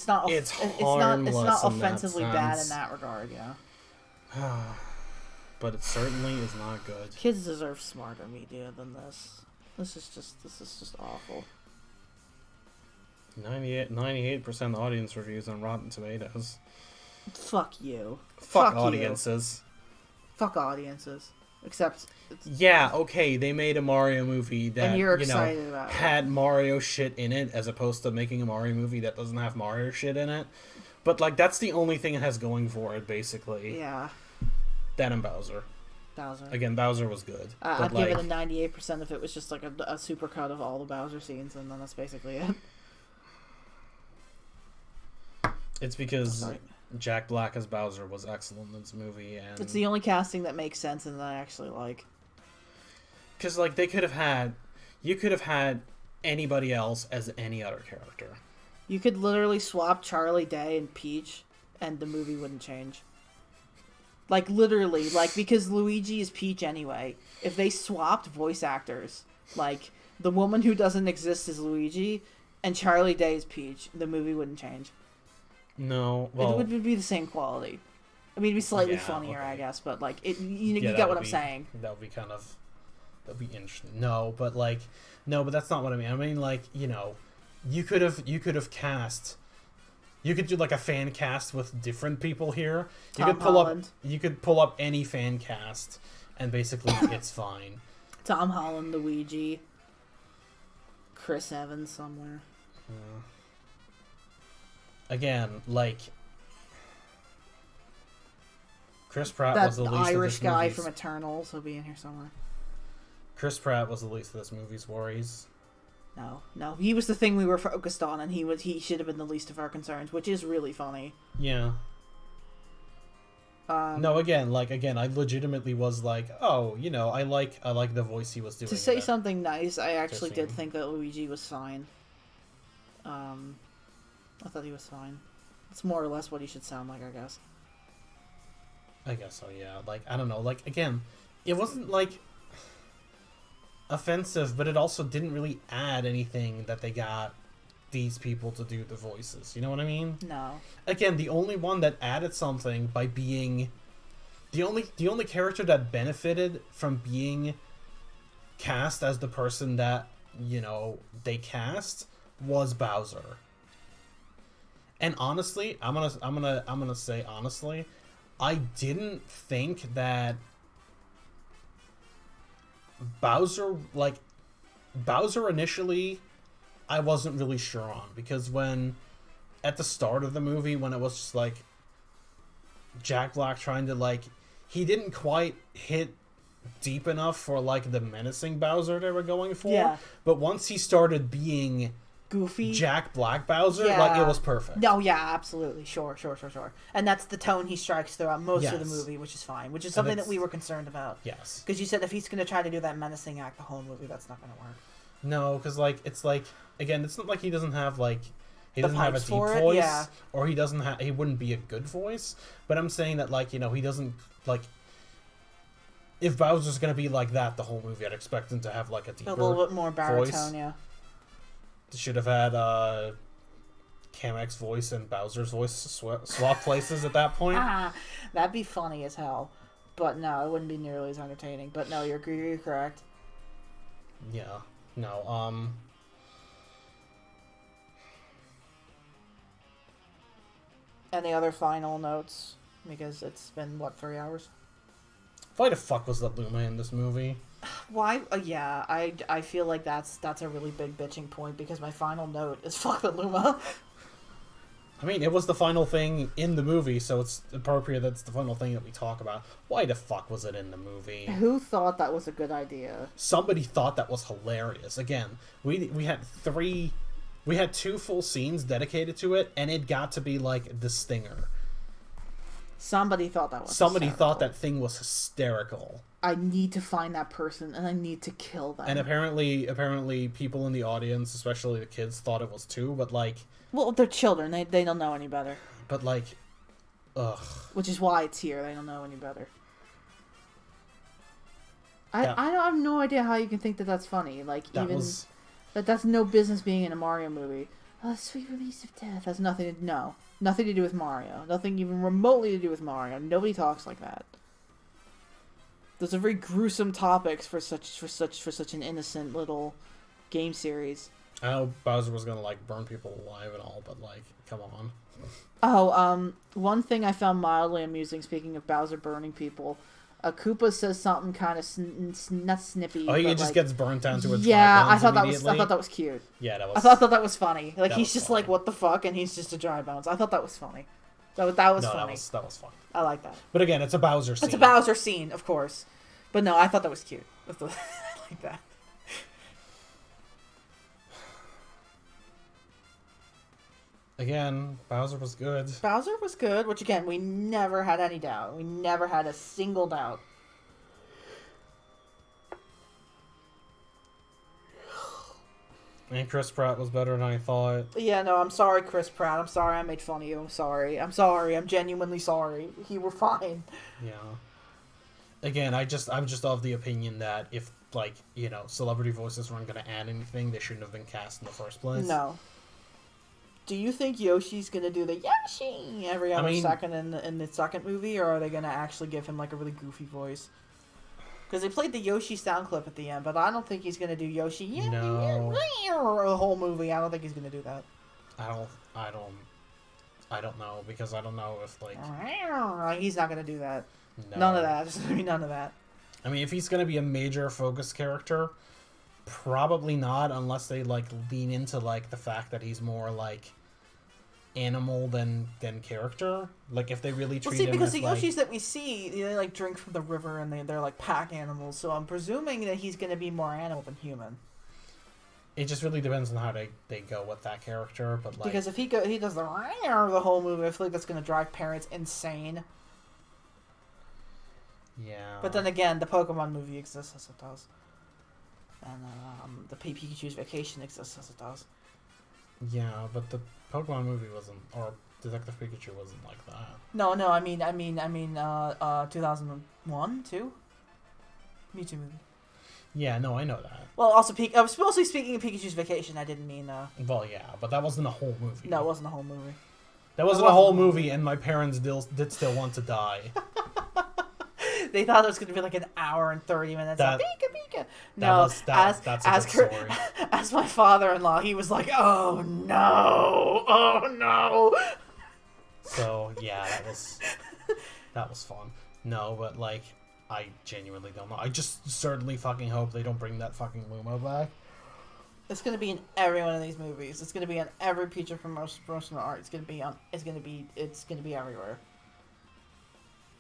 not offensively bad in that regard, yeah. But it certainly is not good. Kids deserve smarter media than this. This is just awful. 98% of the audience reviews on Rotten Tomatoes. Fuck you. Fuck audiences. You. Fuck audiences. Except yeah, okay, they made a Mario movie that and you're excited about had Mario shit in it, as opposed to making a Mario movie that doesn't have Mario shit in it. But like, that's the only thing it has going for it, basically. Yeah. That and Bowser. Again, Bowser was good. I'd give it a 98% if it was just like a super cut of all the Bowser scenes, and then that's basically it. It's because Jack Black as Bowser was excellent in this movie, and it's the only casting that makes sense and that I actually like. Because like, you could have had anybody else as any other character. You could literally swap Charlie Day and Peach, and the movie wouldn't change. Like, literally, like, because Luigi is Peach anyway. If they swapped voice actors, like, the woman who doesn't exist is Luigi, and Charlie Day is Peach, the movie wouldn't change. No, well, it would be the same quality. I mean, it'd be slightly funnier, okay. I guess, but like, you get what I'm saying. That'd be interesting. No, but that's not what I mean. I mean, like, you could have cast. You could do like a fan cast with different people here. You could pull up any fan cast, and basically it's fine. Tom Holland, Luigi, Chris Evans somewhere. Again, like Chris Pratt that was the least Irish of this guy movie's... from Eternals. He'll be in here somewhere. Chris Pratt was the least of this movie's worries. No, he was the thing we were focused on, and he should have been the least of our concerns, which is really funny. Yeah. No, again, I legitimately was like, oh, you know, I like the voice he was doing. To say something nice, I actually did think that Luigi was fine. I thought he was fine. It's more or less what he should sound like, I guess. I guess so, yeah. Like, I don't know. Like, again, it wasn't, like, offensive, but it also didn't really add anything that they got these people to do the voices. You know what I mean? No. Again, the only one that added something by being... The only character that benefited from being cast as the person that, you know, they cast was Bowser. And honestly, I'm gonna say honestly, I didn't think that Bowser initially, I wasn't really sure on, because when at the start of the movie, when it was just like Jack Black trying to, like, he didn't quite hit deep enough for like the menacing Bowser they were going for. Yeah. But once he started being goofy Jack Black Bowser, like, it was perfect. No, yeah, absolutely. Sure. And that's the tone he strikes throughout most of the movie, which is fine. Which is something that we were concerned about. Yes. Because you said if he's going to try to do that menacing act the whole movie, that's not going to work. No, because, like, it's like, again, it's not like he doesn't have, like, he doesn't have a deep voice, or he wouldn't be a good voice, but I'm saying that, like, you know, he doesn't, like, if Bowser's gonna be like that the whole movie, I'd expect him to have, like, a deeper a little bit more baritone, voice. yeah. Should have had Kamek's voice and Bowser's voice swap places at that point. That'd be funny as hell, but no, it wouldn't be nearly as entertaining. But no, you're correct. Yeah, no, Any other final notes? Because it's been, 3 hours? Why the fuck was that Luma in this movie? Why? Yeah, I feel like that's a really big bitching point, because my final note is fuck the Luma. I mean, it was the final thing in the movie, so it's appropriate that's the final thing that we talk about. Why the fuck was it in the movie? Who thought that was a good idea? Somebody thought that was hilarious. Again, we had 2 full scenes dedicated to it, and it got to be like the stinger. Somebody thought that was Somebody hysterical. thought that thing was hysterical. I need to find that person, and I need to kill them. And apparently people in the audience, especially the kids, thought it was too, but, like... Well, they're children. They don't know any better. But, like... Ugh. Which is why it's here. They don't know any better. I have no idea how you can think that that's funny. Like, that's no business being in a Mario movie. Oh, sweet release of death has nothing to do with Mario. Nothing even remotely to do with Mario. Nobody talks like that. Those are very gruesome topics for such an innocent little game series. I know Bowser was gonna, like, burn people alive and all, but, like, come on. Oh, one thing I found mildly amusing, speaking of Bowser burning people, Koopa says something kind of not snippy. Oh, he just gets burnt down to a yeah. I thought that was cute. Yeah, that was. I thought that was funny. Like, he's just funny. Like, what the fuck, and he's just a dry bones. I thought that was funny. That was funny. That was fun. I like that. But again, it's a Bowser scene. It's a Bowser scene, of course. But no, I thought that was cute. I like that. Again, Bowser was good. Bowser was good, which, again, we never had any doubt. We never had a single doubt. And Chris Pratt was better than I thought. Yeah, no, I'm sorry, Chris Pratt. I'm sorry I made fun of you. I'm sorry. I'm genuinely sorry. You were fine. Yeah. Again, I'm just of the opinion that if, like, you know, celebrity voices weren't going to add anything, they shouldn't have been cast in the first place. No. Do you think Yoshi's going to do the Yoshi every other second in the second movie, or are they going to actually give him, like, a really goofy voice? Because they played the Yoshi sound clip at the end, but I don't think he's going to do Yoshi the whole movie. I don't think he's going to do that. I don't know, because I don't know if, like... He's not going to do that. No. None of that. There's going to be none of that. I mean, if he's going to be a major focus character, Probably not, unless they like lean into like the fact that he's more like animal than character. Like if they really treat him because as, the like... Yoshis that we see, they like drink from the river and they're like pack animals. So I'm presuming that he's going to be more animal than human. It just really depends on how they go with that character, but like... Because if he does the whole movie, I feel like that's going to drive parents insane. Yeah. But then again, the Pokemon movie exists as it does. And the Pikachu's Vacation exists as it does. Yeah, but the Pokemon movie wasn't, or Detective Pikachu wasn't like that. No, I mean, 2001, 2? Mewtwo movie. Yeah, no, I know that. Well, also, I was mostly speaking of Pikachu's Vacation. I didn't mean... Well, yeah, but that wasn't a whole movie. No, it wasn't a whole movie. That wasn't a whole movie, and my parents did still want to die. They thought it was going to be like an hour and 30 minutes. Pika, Pika. No, that's a good story. As my father-in-law, he was like, oh no. So, yeah, that was fun. No, but like... I genuinely don't know. I just certainly fucking hope they don't bring that fucking Luma back. It's gonna be in every one of these movies. It's gonna be on every feature promotional art. It's gonna be everywhere.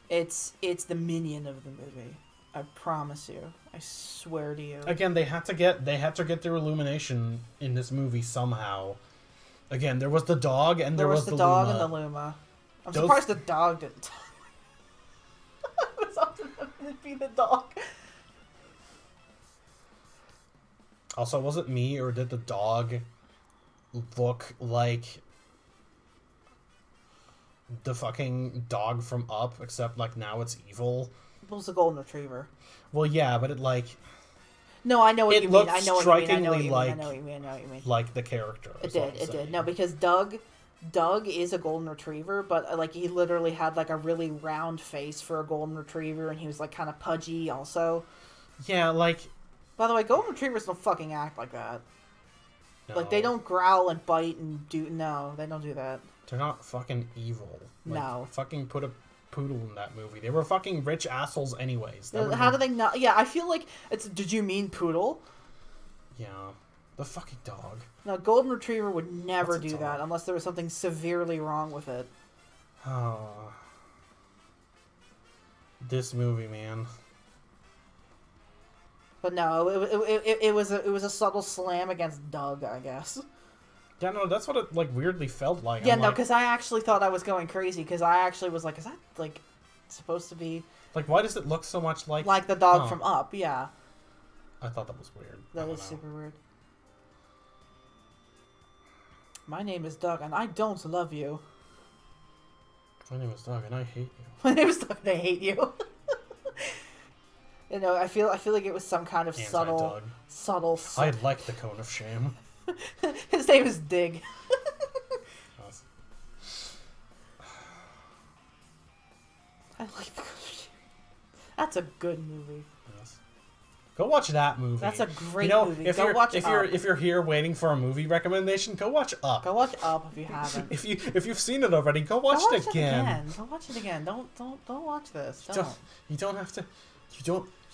It's the minion of the movie. I promise you. I swear to you. Again, they had to get their illumination in this movie somehow. Again, there was the dog and there was the dog Luma. and the Luma. I'm surprised the dog didn't. It'd be the dog. Also, was it me or did the dog look like the fucking dog from Up, except like now it's evil? It was a golden retriever. Well, yeah, but it like... No, I know what you mean. I know what you mean. I know what you mean. Like the character. It did. No, because Doug is a golden retriever, but like he literally had like a really round face for a golden retriever, and he was like kind of pudgy also. Yeah, like... By the way, golden retrievers don't fucking act like that. No. Like, they don't growl and bite and do... No, they don't do that. They're not fucking evil. Like, no. Fucking put a poodle in that movie. They were fucking rich assholes anyways. How do they not... Yeah, I feel like it's... Did you mean poodle? Yeah. The fucking dog. No, golden retriever would never do that unless there was something severely wrong with it. Oh. This movie, man. But no, it was a subtle slam against Doug, I guess. Yeah, no, that's what it like weirdly felt like. Yeah, because I actually thought I was going crazy because I actually was like, is that like supposed to be like why does it look so much like the dog from Up? Yeah. I thought that was weird. That is super weird. My name is Doug, and I don't love you. My name is Doug, and I hate you. My name is Doug, and I hate you. You know, I feel like it was some kind of subtle. I like the cone of shame. His name is Dig. I like the cone of shame. That's a good movie. Yes. Go watch that movie. That's a great movie. Go watch Up. If you're here waiting for a movie recommendation, go watch Up. Go watch Up if you haven't. if you've seen it already, go watch it again. Go watch it again. Don't watch this. You don't have to.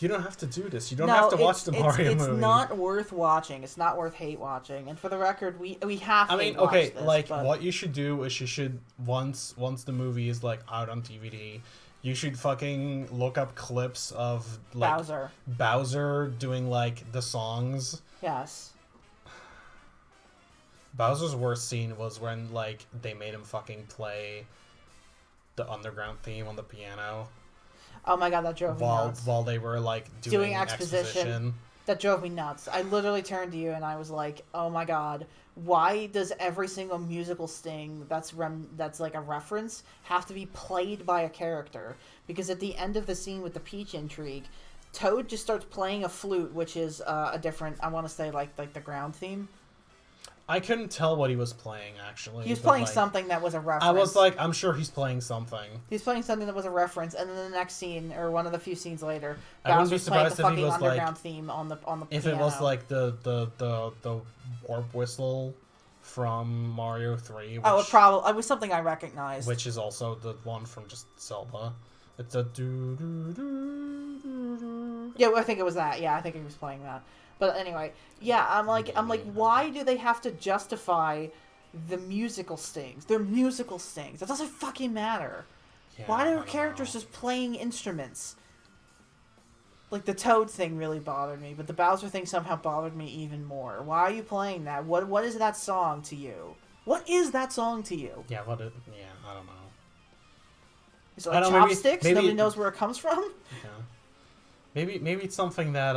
You don't have to do this. You don't have to watch the Mario movie. It's not worth watching. It's not worth hate watching. And for the record, we have. I mean, okay, this, like what you should do is you should once the movie is like out on DVD, you should fucking look up clips of like Bowser doing like the songs. Yes. Bowser's worst scene was when like they made him fucking play the Underground theme on the piano. Oh my god, that drove me nuts. While they were like doing exposition. That drove me nuts. I literally turned to you and I was like, "Oh my god, why does every single musical sting that's like a reference have to be played by a character?" Because at the end of the scene with the Peach intrigue, Toad just starts playing a flute, which is a different, I want to say like the ground theme. I couldn't tell what he was playing, actually. He was playing something that was a reference. I was like, I'm sure he's playing something. He's playing something that was a reference, and then the next scene, or one of the few scenes later, I wouldn't be surprised if he was Underground like theme on the if piano. it was like the warp whistle from Mario 3. Which, it was something I recognized. Which is also the one from just Zelda. It's a do. Yeah, I think it was that. Yeah, I think he was playing that. But anyway, yeah, I'm like, why do they have to justify the musical stings? They're musical stings. That doesn't fucking matter. Yeah, why are characters just playing instruments? Like, the Toad thing really bothered me, but the Bowser thing somehow bothered me even more. Why are you playing that? What is that song to you? What is that song to you? Yeah, I don't know. Is it like Chopsticks? Maybe nobody knows where it comes from? Yeah. Maybe it's something that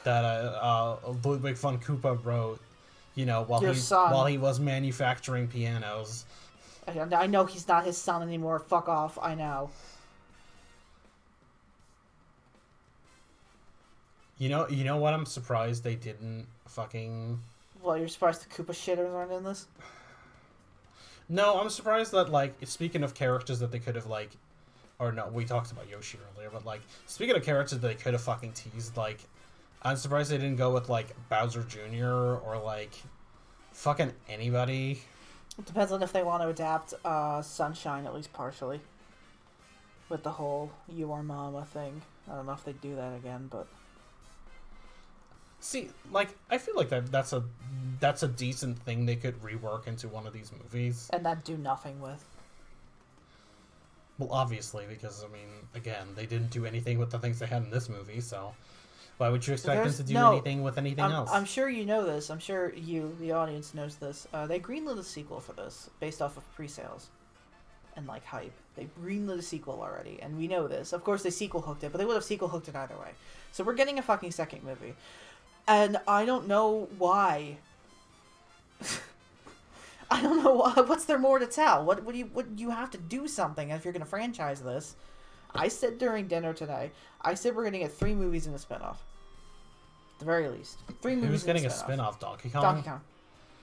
Ludwig von Koopa wrote, while he was manufacturing pianos. I know he's not his son anymore. Fuck off. I know. You know what? I'm surprised they didn't fucking. Well, you're surprised the Koopa shitters aren't in this? No, I'm surprised that, like, speaking of characters that they could have, like, or no, we talked about Yoshi earlier, but, like, speaking of characters that they could have fucking teased, like, I'm surprised they didn't go with, like, Bowser Jr. or, like, fucking anybody. It depends on if they want to adapt Sunshine, at least partially. With the whole You Are Mama thing. I don't know if they'd do that again, but... See, like, I feel like that's a decent thing they could rework into one of these movies. And that do nothing with. Well, obviously, because, I mean, again, they didn't do anything with the things they had in this movie, so why would you expect them to do anything with anything else? I'm sure you know this. I'm sure you, the audience, knows this. They greenlit a sequel for this, based off of pre-sales and, like, hype. They greenlit a sequel already, and we know this. Of course, they sequel hooked it, but they would have sequel hooked it either way. So we're getting a fucking second movie. And I don't know why. I don't know why. What's there more to tell? What you have to do something if you're going to franchise this. I said during dinner today, I said we're going to get 3 movies in a spinoff. At the very least. 3 movies. Who's getting a spinoff? Donkey Kong? Donkey Kong.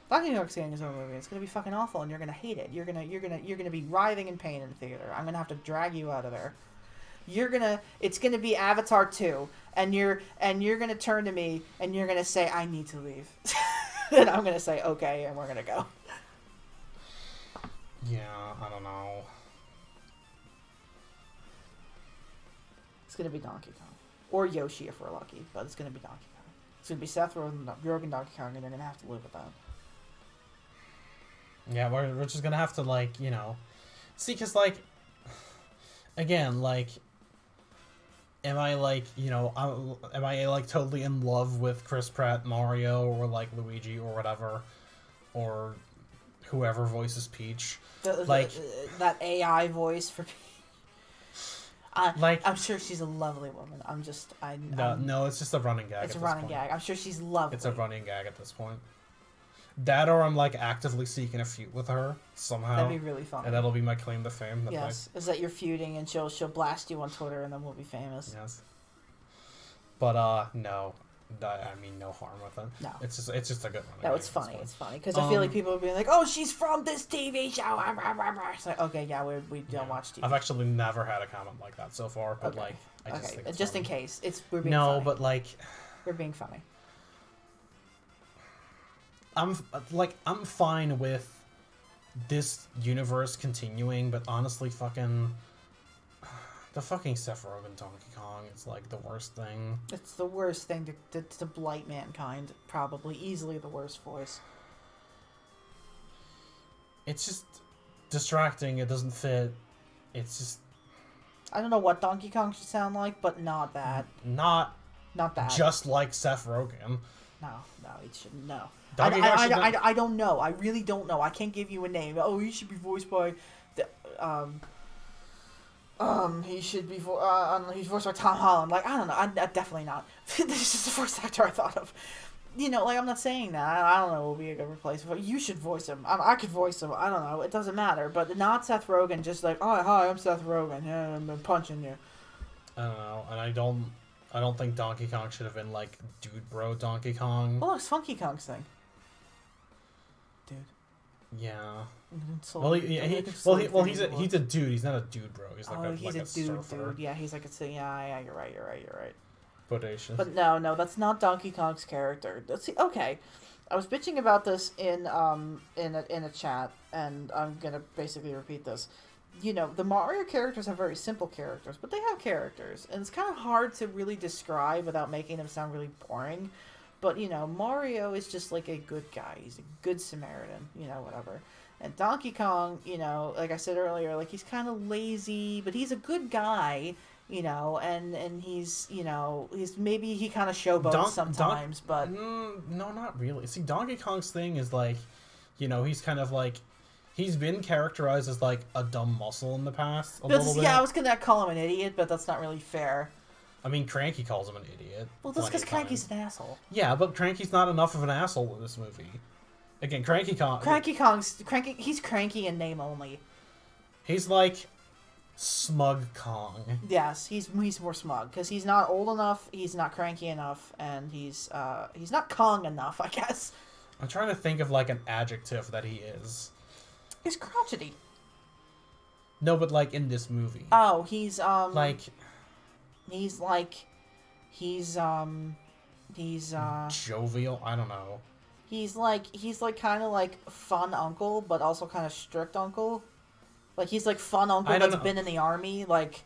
Donkey Kong's getting his own movie. It's going to be fucking awful and you're going to hate it. You're going to be writhing in pain in the theater. I'm going to have to drag you out of there. It's gonna be Avatar 2, and you're gonna turn to me and you're gonna say, I need to leave. And I'm gonna say, okay, and we're gonna go. Yeah, I don't know. It's gonna be Donkey Kong. Or Yoshi if we're lucky, but it's gonna be Donkey Kong. It's gonna be Seth Rogen, Donkey Kong, and they're gonna have to live with that. Yeah, we're just gonna have to, like, see, because, like, again, like, am I, like, am I, like, totally in love with Chris Pratt Mario, or, like, Luigi, or whatever, or whoever voices Peach? That AI voice for Peach. I'm sure she's a lovely woman. No, it's just a running gag. It's a running gag. I'm sure she's lovely. It's a running gag at this point. That, or I'm, like, actively seeking a feud with her somehow. That'd be really fun. And that'll be my claim to fame. Yes, is that you're feuding and she'll blast you on Twitter and then we'll be famous. Yes. But no, I mean no harm with it. No, it's just a good one. No, it's funny. It's funny because I feel like people are being like, "Oh, she's from this TV show." It's like, okay, yeah, we don't watch TV. I've actually never had a comment like that so far, but okay. I just think it's just funny. In case we're being funny. But like we're being funny. I'm fine with this universe continuing, but honestly, the fucking Seth Rogen Donkey Kong is like the worst thing. It's the worst thing to blight mankind. Probably easily the worst voice. It's just distracting. It doesn't fit. It's just. I don't know what Donkey Kong should sound like, but not that. Not that. Just like Seth Rogen. No, it shouldn't. No. I don't know. I really don't know. I can't give you a name. Oh, he should be voiced by he should be he's voiced by Tom Holland. Like, I don't know. I'm definitely not. This is the first actor I thought of. Like, I'm not saying that. I don't know what would be a good replacement. You should voice him. I could voice him. I don't know. It doesn't matter. But not Seth Rogen. Just like, oh, hi, I'm Seth Rogen. Yeah, I'm punching you. I don't know. And I don't think Donkey Kong should have been like Dude Bro Donkey Kong. Well, it's Funky Kong's thing. Dude. Yeah. He's a dude. He's not a dude bro. He's like he's a dude, surfer. Dude. Yeah, he's like a yeah. You're right. Bodacious. But no, that's not Donkey Kong's character. See, okay, I was bitching about this in a chat, and I'm gonna basically repeat this. The Mario characters have very simple characters, but they have characters, and it's kind of hard to really describe without making them sound really boring. But, you know, Mario is just like a good guy. He's a good Samaritan, you know, whatever. And Donkey Kong, you know, like I said earlier, like he's kind of lazy, but he's a good guy, you know, and he's, you know, maybe he kind of showboats sometimes, but... no, not really. See, Donkey Kong's thing is like, you know, he's kind of like, he's been characterized as like a dumb muscle in the past a little bit. Yeah, I was going to call him an idiot, but that's not really fair. I mean, Cranky calls him an idiot. Well, that's because Cranky's an asshole. Yeah, but Cranky's not enough of an asshole in this movie. Again, he's cranky in name only. He's like smug Kong. Yes, he's more smug because he's not old enough, he's not cranky enough, and he's not Kong enough, I guess. I'm trying to think of like an adjective that he is. He's crotchety. No, but like in this movie. Oh, he's like. He's jovial. I don't know. He's like kind of like fun uncle, but also kind of strict uncle. Like he's like fun uncle that's been in the army, like.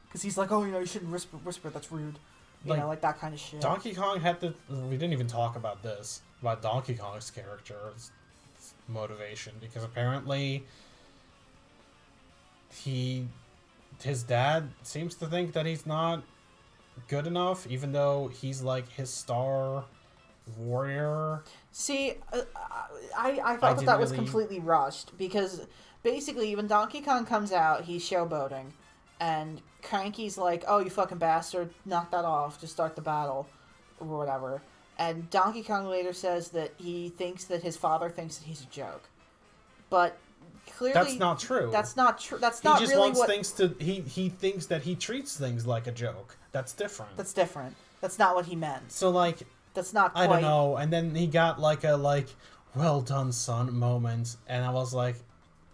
Because he's like, oh, you know, you shouldn't whisper. That's rude. You know, like that kind of shit. Donkey Kong had to. We didn't even talk about this about Donkey Kong's character's motivation because apparently his dad seems to think that he's not good enough, even though he's like his star warrior. See, I thought that was completely rushed because basically when Donkey Kong comes out, he's showboating, and Cranky's like, "Oh, you fucking bastard! Knock that off! Just start the battle, or whatever." And Donkey Kong later says that he thinks that his father thinks that he's a joke, but. Clearly, that's not true. That's not true. That's not really what... He just wants things to... He thinks that he treats things like a joke. That's different. That's different. That's not what he meant. So, like... That's not quite... I don't know. And then he got, like, a, well done, son moment. And I was like,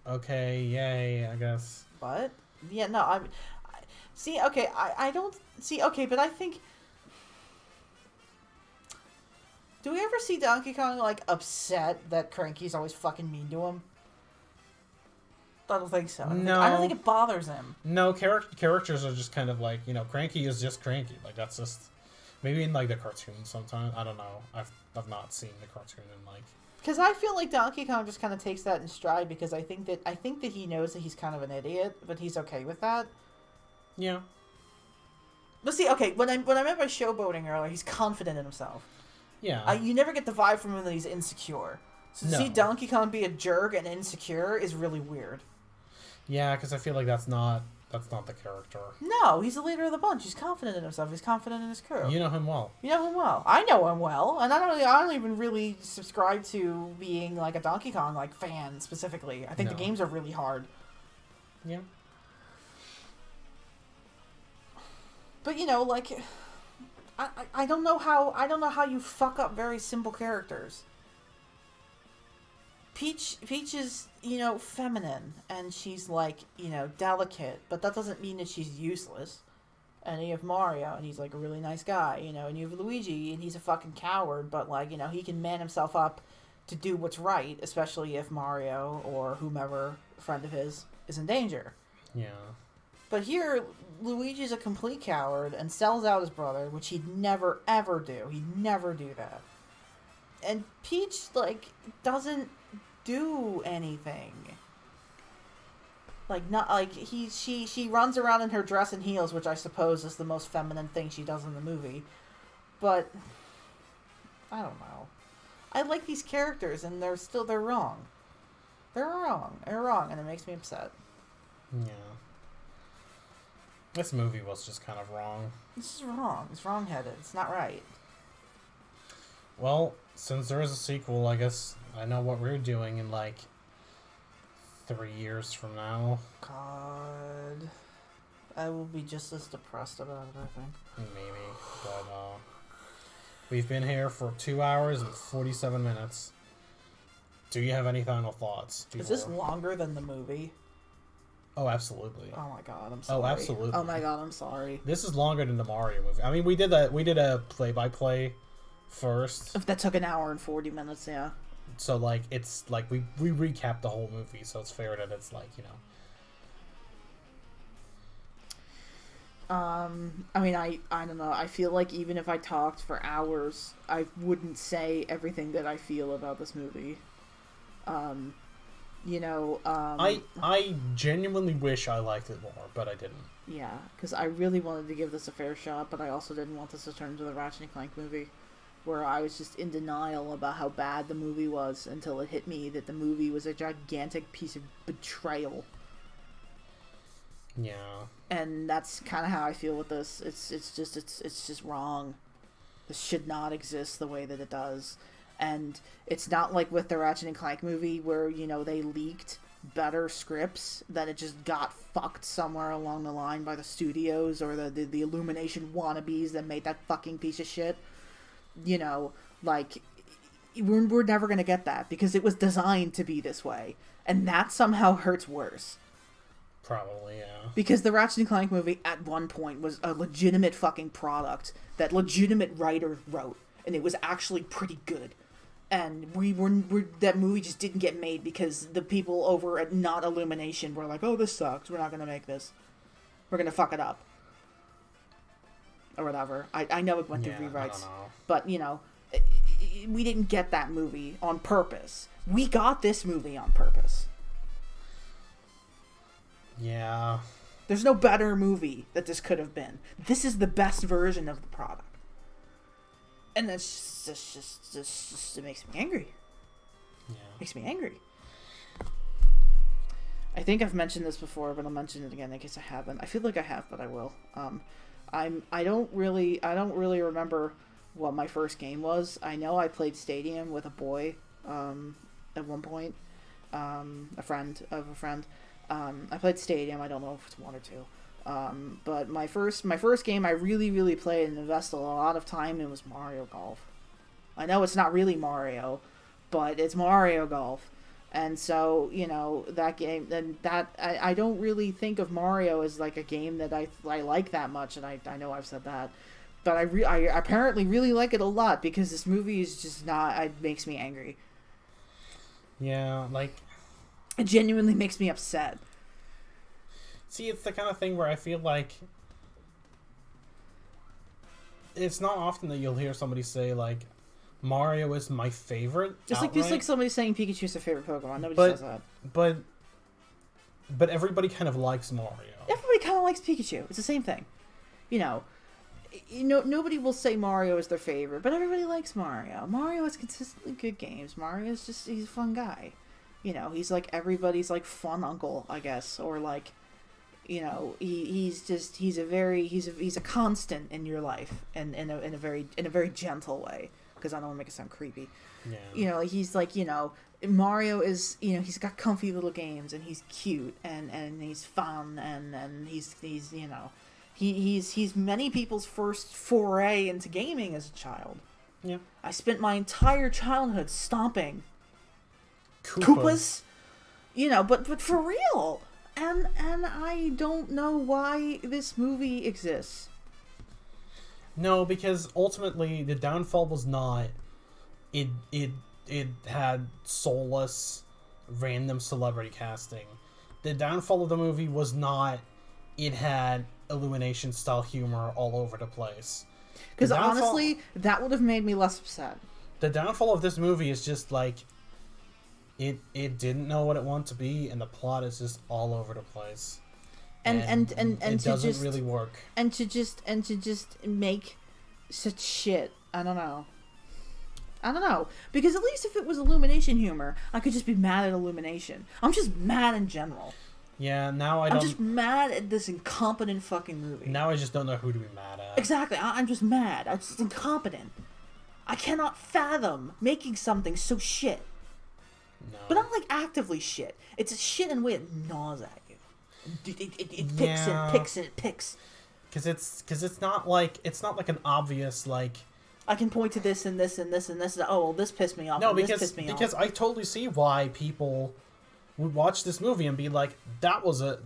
okay, yay, I guess. What? Yeah, no, see, okay, I don't... See, okay, but I think... Do we ever see Donkey Kong, like, upset that Cranky's always fucking mean to him? I don't think so. I don't think it bothers him. No, characters are just kind of like, you know, Cranky is just Cranky. Like, that's just... Maybe in, like, the cartoon sometimes. I don't know. I've not seen the cartoon in, like... Because I feel like Donkey Kong just kind of takes that in stride because I think that he knows that he's kind of an idiot, but he's okay with that. Yeah. But see, okay, when I meant by showboating earlier, he's confident in himself. Yeah. You never get the vibe from him that he's insecure. So to see Donkey Kong be a jerk and insecure is really weird. Yeah, because I feel like that's not the character. No, he's the leader of the bunch. He's confident in himself. He's confident in his crew. You know him well. You know him well. I know him well, and I don't even really subscribe to being like a Donkey Kong like fan specifically. I think the games are really hard. Yeah. But you know, like, I don't know how you fuck up very simple characters. Peach is, you know, feminine, and she's, like, you know, delicate, but that doesn't mean that she's useless. And you have Mario, and he's, like, a really nice guy, you know, and you have Luigi, and he's a fucking coward, but, like, you know, he can man himself up to do what's right, especially if Mario or whomever friend of his is in danger. Yeah. But here, Luigi's a complete coward and sells out his brother, which he'd never, ever do. He'd never do that. And Peach, like, doesn't do anything. Like, not like she runs around in her dress and heels, which I suppose is the most feminine thing she does in the movie. But I don't know. I like these characters, and they're wrong. They're wrong, and it makes me upset. Yeah. This movie was just kind of wrong. This is wrong. It's wrong-headed. It's not right. Well, since there is a sequel, I guess I know what we're doing in, like, 3 years from now. God. I will be just as depressed about it, I think. Maybe. But, we've been here for 2 hours and 47 minutes. Do you have any final thoughts? Is this longer than the movie? Oh, absolutely. Oh my god, I'm sorry. Oh, absolutely. Oh my god, I'm sorry. This is longer than the Mario movie. I mean, we did a play-by-play first. That took an hour and 40 minutes, yeah. So, like, it's, like, we recapped the whole movie, so it's fair that it's, like, you know. I mean, I don't know. I feel like even if I talked for hours, I wouldn't say everything that I feel about this movie. I genuinely wish I liked it more, but I didn't. Yeah, because I really wanted to give this a fair shot, but I also didn't want this to turn into the Ratchet and Clank movie, where I was just in denial about how bad the movie was until it hit me that the movie was a gigantic piece of betrayal. Yeah. And that's kind of how I feel with this. It's just wrong. This should not exist the way that it does. And it's not like with the Ratchet and Clank movie where, they leaked better scripts that it just got fucked somewhere along the line by the studios or the Illumination wannabes that made that fucking piece of shit. We're never going to get that because it was designed to be this way. And that somehow hurts worse. Probably, yeah. Because the Ratchet and Clank movie at one point was a legitimate fucking product that legitimate writers wrote. And it was actually pretty good. And that movie just didn't get made because the people over at Not Illumination were like, oh, this sucks. We're not going to make this. We're going to fuck it up. Or whatever. I know it went through rewrites. But, we didn't get that movie on purpose. We got this movie on purpose. Yeah. There's no better movie that this could have been. This is the best version of the product. And that's just it makes me angry. Yeah. Makes me angry. I think I've mentioned this before, but I'll mention it again in case I haven't. I feel like I have, but I will. I don't really remember what my first game was. I know I played Stadium with a boy at one point. A friend of a friend. I played Stadium. I don't know if it's one or two. But my first game I really played and invested a lot of time in was Mario Golf. I know it's not really Mario, but it's Mario Golf. And so, that game, and that, I don't really think of Mario as like a game that I like that much, and I know I've said that. But I apparently really like it a lot because this movie is just not, it makes me angry. Yeah, it genuinely makes me upset. See, it's the kind of thing where I feel like it's not often that you'll hear somebody say, Mario is my favorite. Just like somebody saying Pikachu is their favorite Pokemon. Nobody says that. But everybody kind of likes Mario. Everybody kind of likes Pikachu. It's the same thing. Nobody will say Mario is their favorite, but everybody likes Mario. Mario has consistently good games. Mario's he's a fun guy. He's like everybody's fun uncle, I guess, or he's a constant in your life and in a very gentle way, because I don't want to make it sound creepy. Yeah. He's Mario is, he's got comfy little games and he's cute and he's fun and he's many people's first foray into gaming as a child. Yeah. I spent my entire childhood stomping Koopas, but for real. And I don't know why this movie exists. No, because ultimately the downfall was not it had soulless random celebrity casting. The downfall of the movie was not it had Illumination style humor all over the place. Because honestly, that would have made me less upset. The downfall of this movie is just it didn't know what it wanted to be, and the plot is just all over the place. And it doesn't really work. And to just make such shit. I don't know. Because at least if it was Illumination humor, I could just be mad at Illumination. I'm just mad in general. Yeah, now I'm just mad at this incompetent fucking movie. Now I just don't know who to be mad at. Exactly. I'm just mad. I'm just incompetent. I cannot fathom making something so shit. No. But not actively shit. It's a shit in a way it gnaws at you. It picks and picks and it picks. Because it's not like an obvious I can point to this and this and this and this. Oh, well, this pissed me off. No, this pissed me because off. I totally see why people would watch this movie and be like, that was a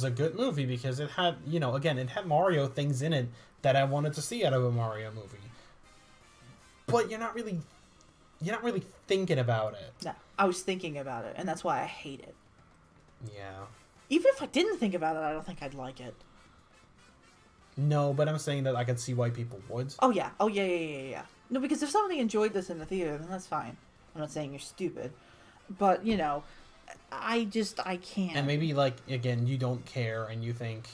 good movie because it had, again, it had Mario things in it that I wanted to see out of a Mario movie. But you're not really thinking about it. No, I was thinking about it, and that's why I hate it. Yeah. Even if I didn't think about it, I don't think I'd like it. No, but I'm saying that I can see why people would. Oh yeah. No, because if somebody enjoyed this in the theater, then that's fine. I'm not saying you're stupid, but I can't. And maybe again, you don't care, and you think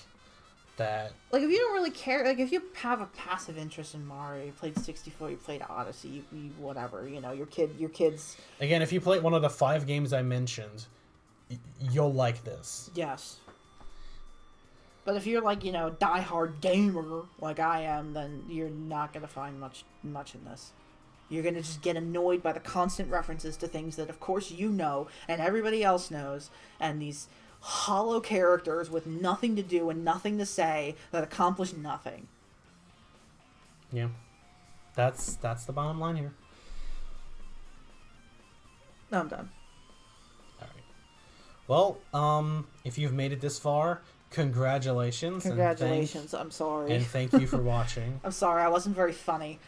that if you don't really care, if you have a passive interest in Mario, you played 64, you played Odyssey, you whatever, your kids. Again, if you play one of the 5 games I mentioned, you'll like this. Yes. But if you're diehard gamer like I am, then you're not gonna find much in this. You're gonna just get annoyed by the constant references to things that, of course, and everybody else knows, and these hollow characters with nothing to do and nothing to say that accomplish nothing. Yeah, that's the bottom line here. No, I'm done. All right. Well, if you've made it this far, congratulations. I'm sorry. And thank you for watching. I'm sorry, I wasn't very funny.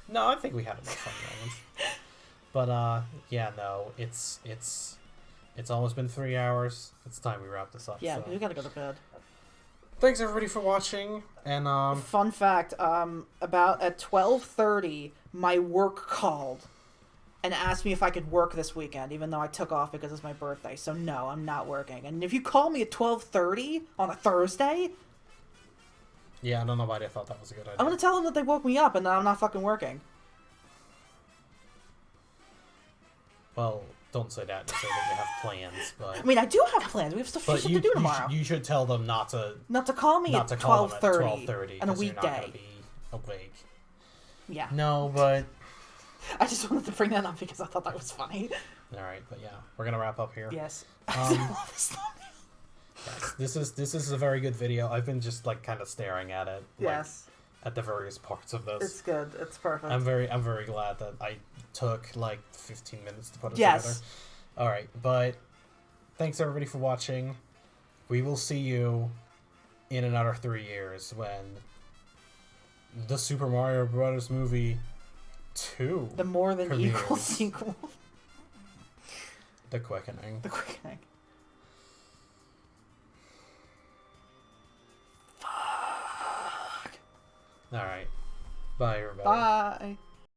No, I think we had enough funny moments. But yeah, no, it's almost been 3 hours. It's time we wrap this up. Yeah, we gotta go to bed. Thanks everybody for watching. And fun fact, about at 12:30, my work called and asked me if I could work this weekend, even though I took off because it's my birthday. So no, I'm not working. And if you call me at 12:30 on a Thursday, yeah, I don't know why they thought that was a good idea. I'm gonna tell them that they woke me up and that I'm not fucking working. Well, don't say that. Say that you have plans, but... I mean, I do have plans. We have stuff to do tomorrow. You should tell them not to call me at 12:30 on a weekday. You're not gonna be awake. Yeah. No, but... I just wanted to bring that up because I thought that was funny. All right, but yeah, we're gonna wrap up here. Yes. Yes, this is a very good video. I've been just kind of staring at it. Yes. At the various parts of this. It's good. It's perfect. I'm very glad that I took 15 minutes to put it together. All right, but thanks everybody for watching. We will see you in another 3 years when the Super Mario Bros. Movie 2 The More Than Equal sequel. The Quickening. Fuck. All right. Bye, everybody. Bye.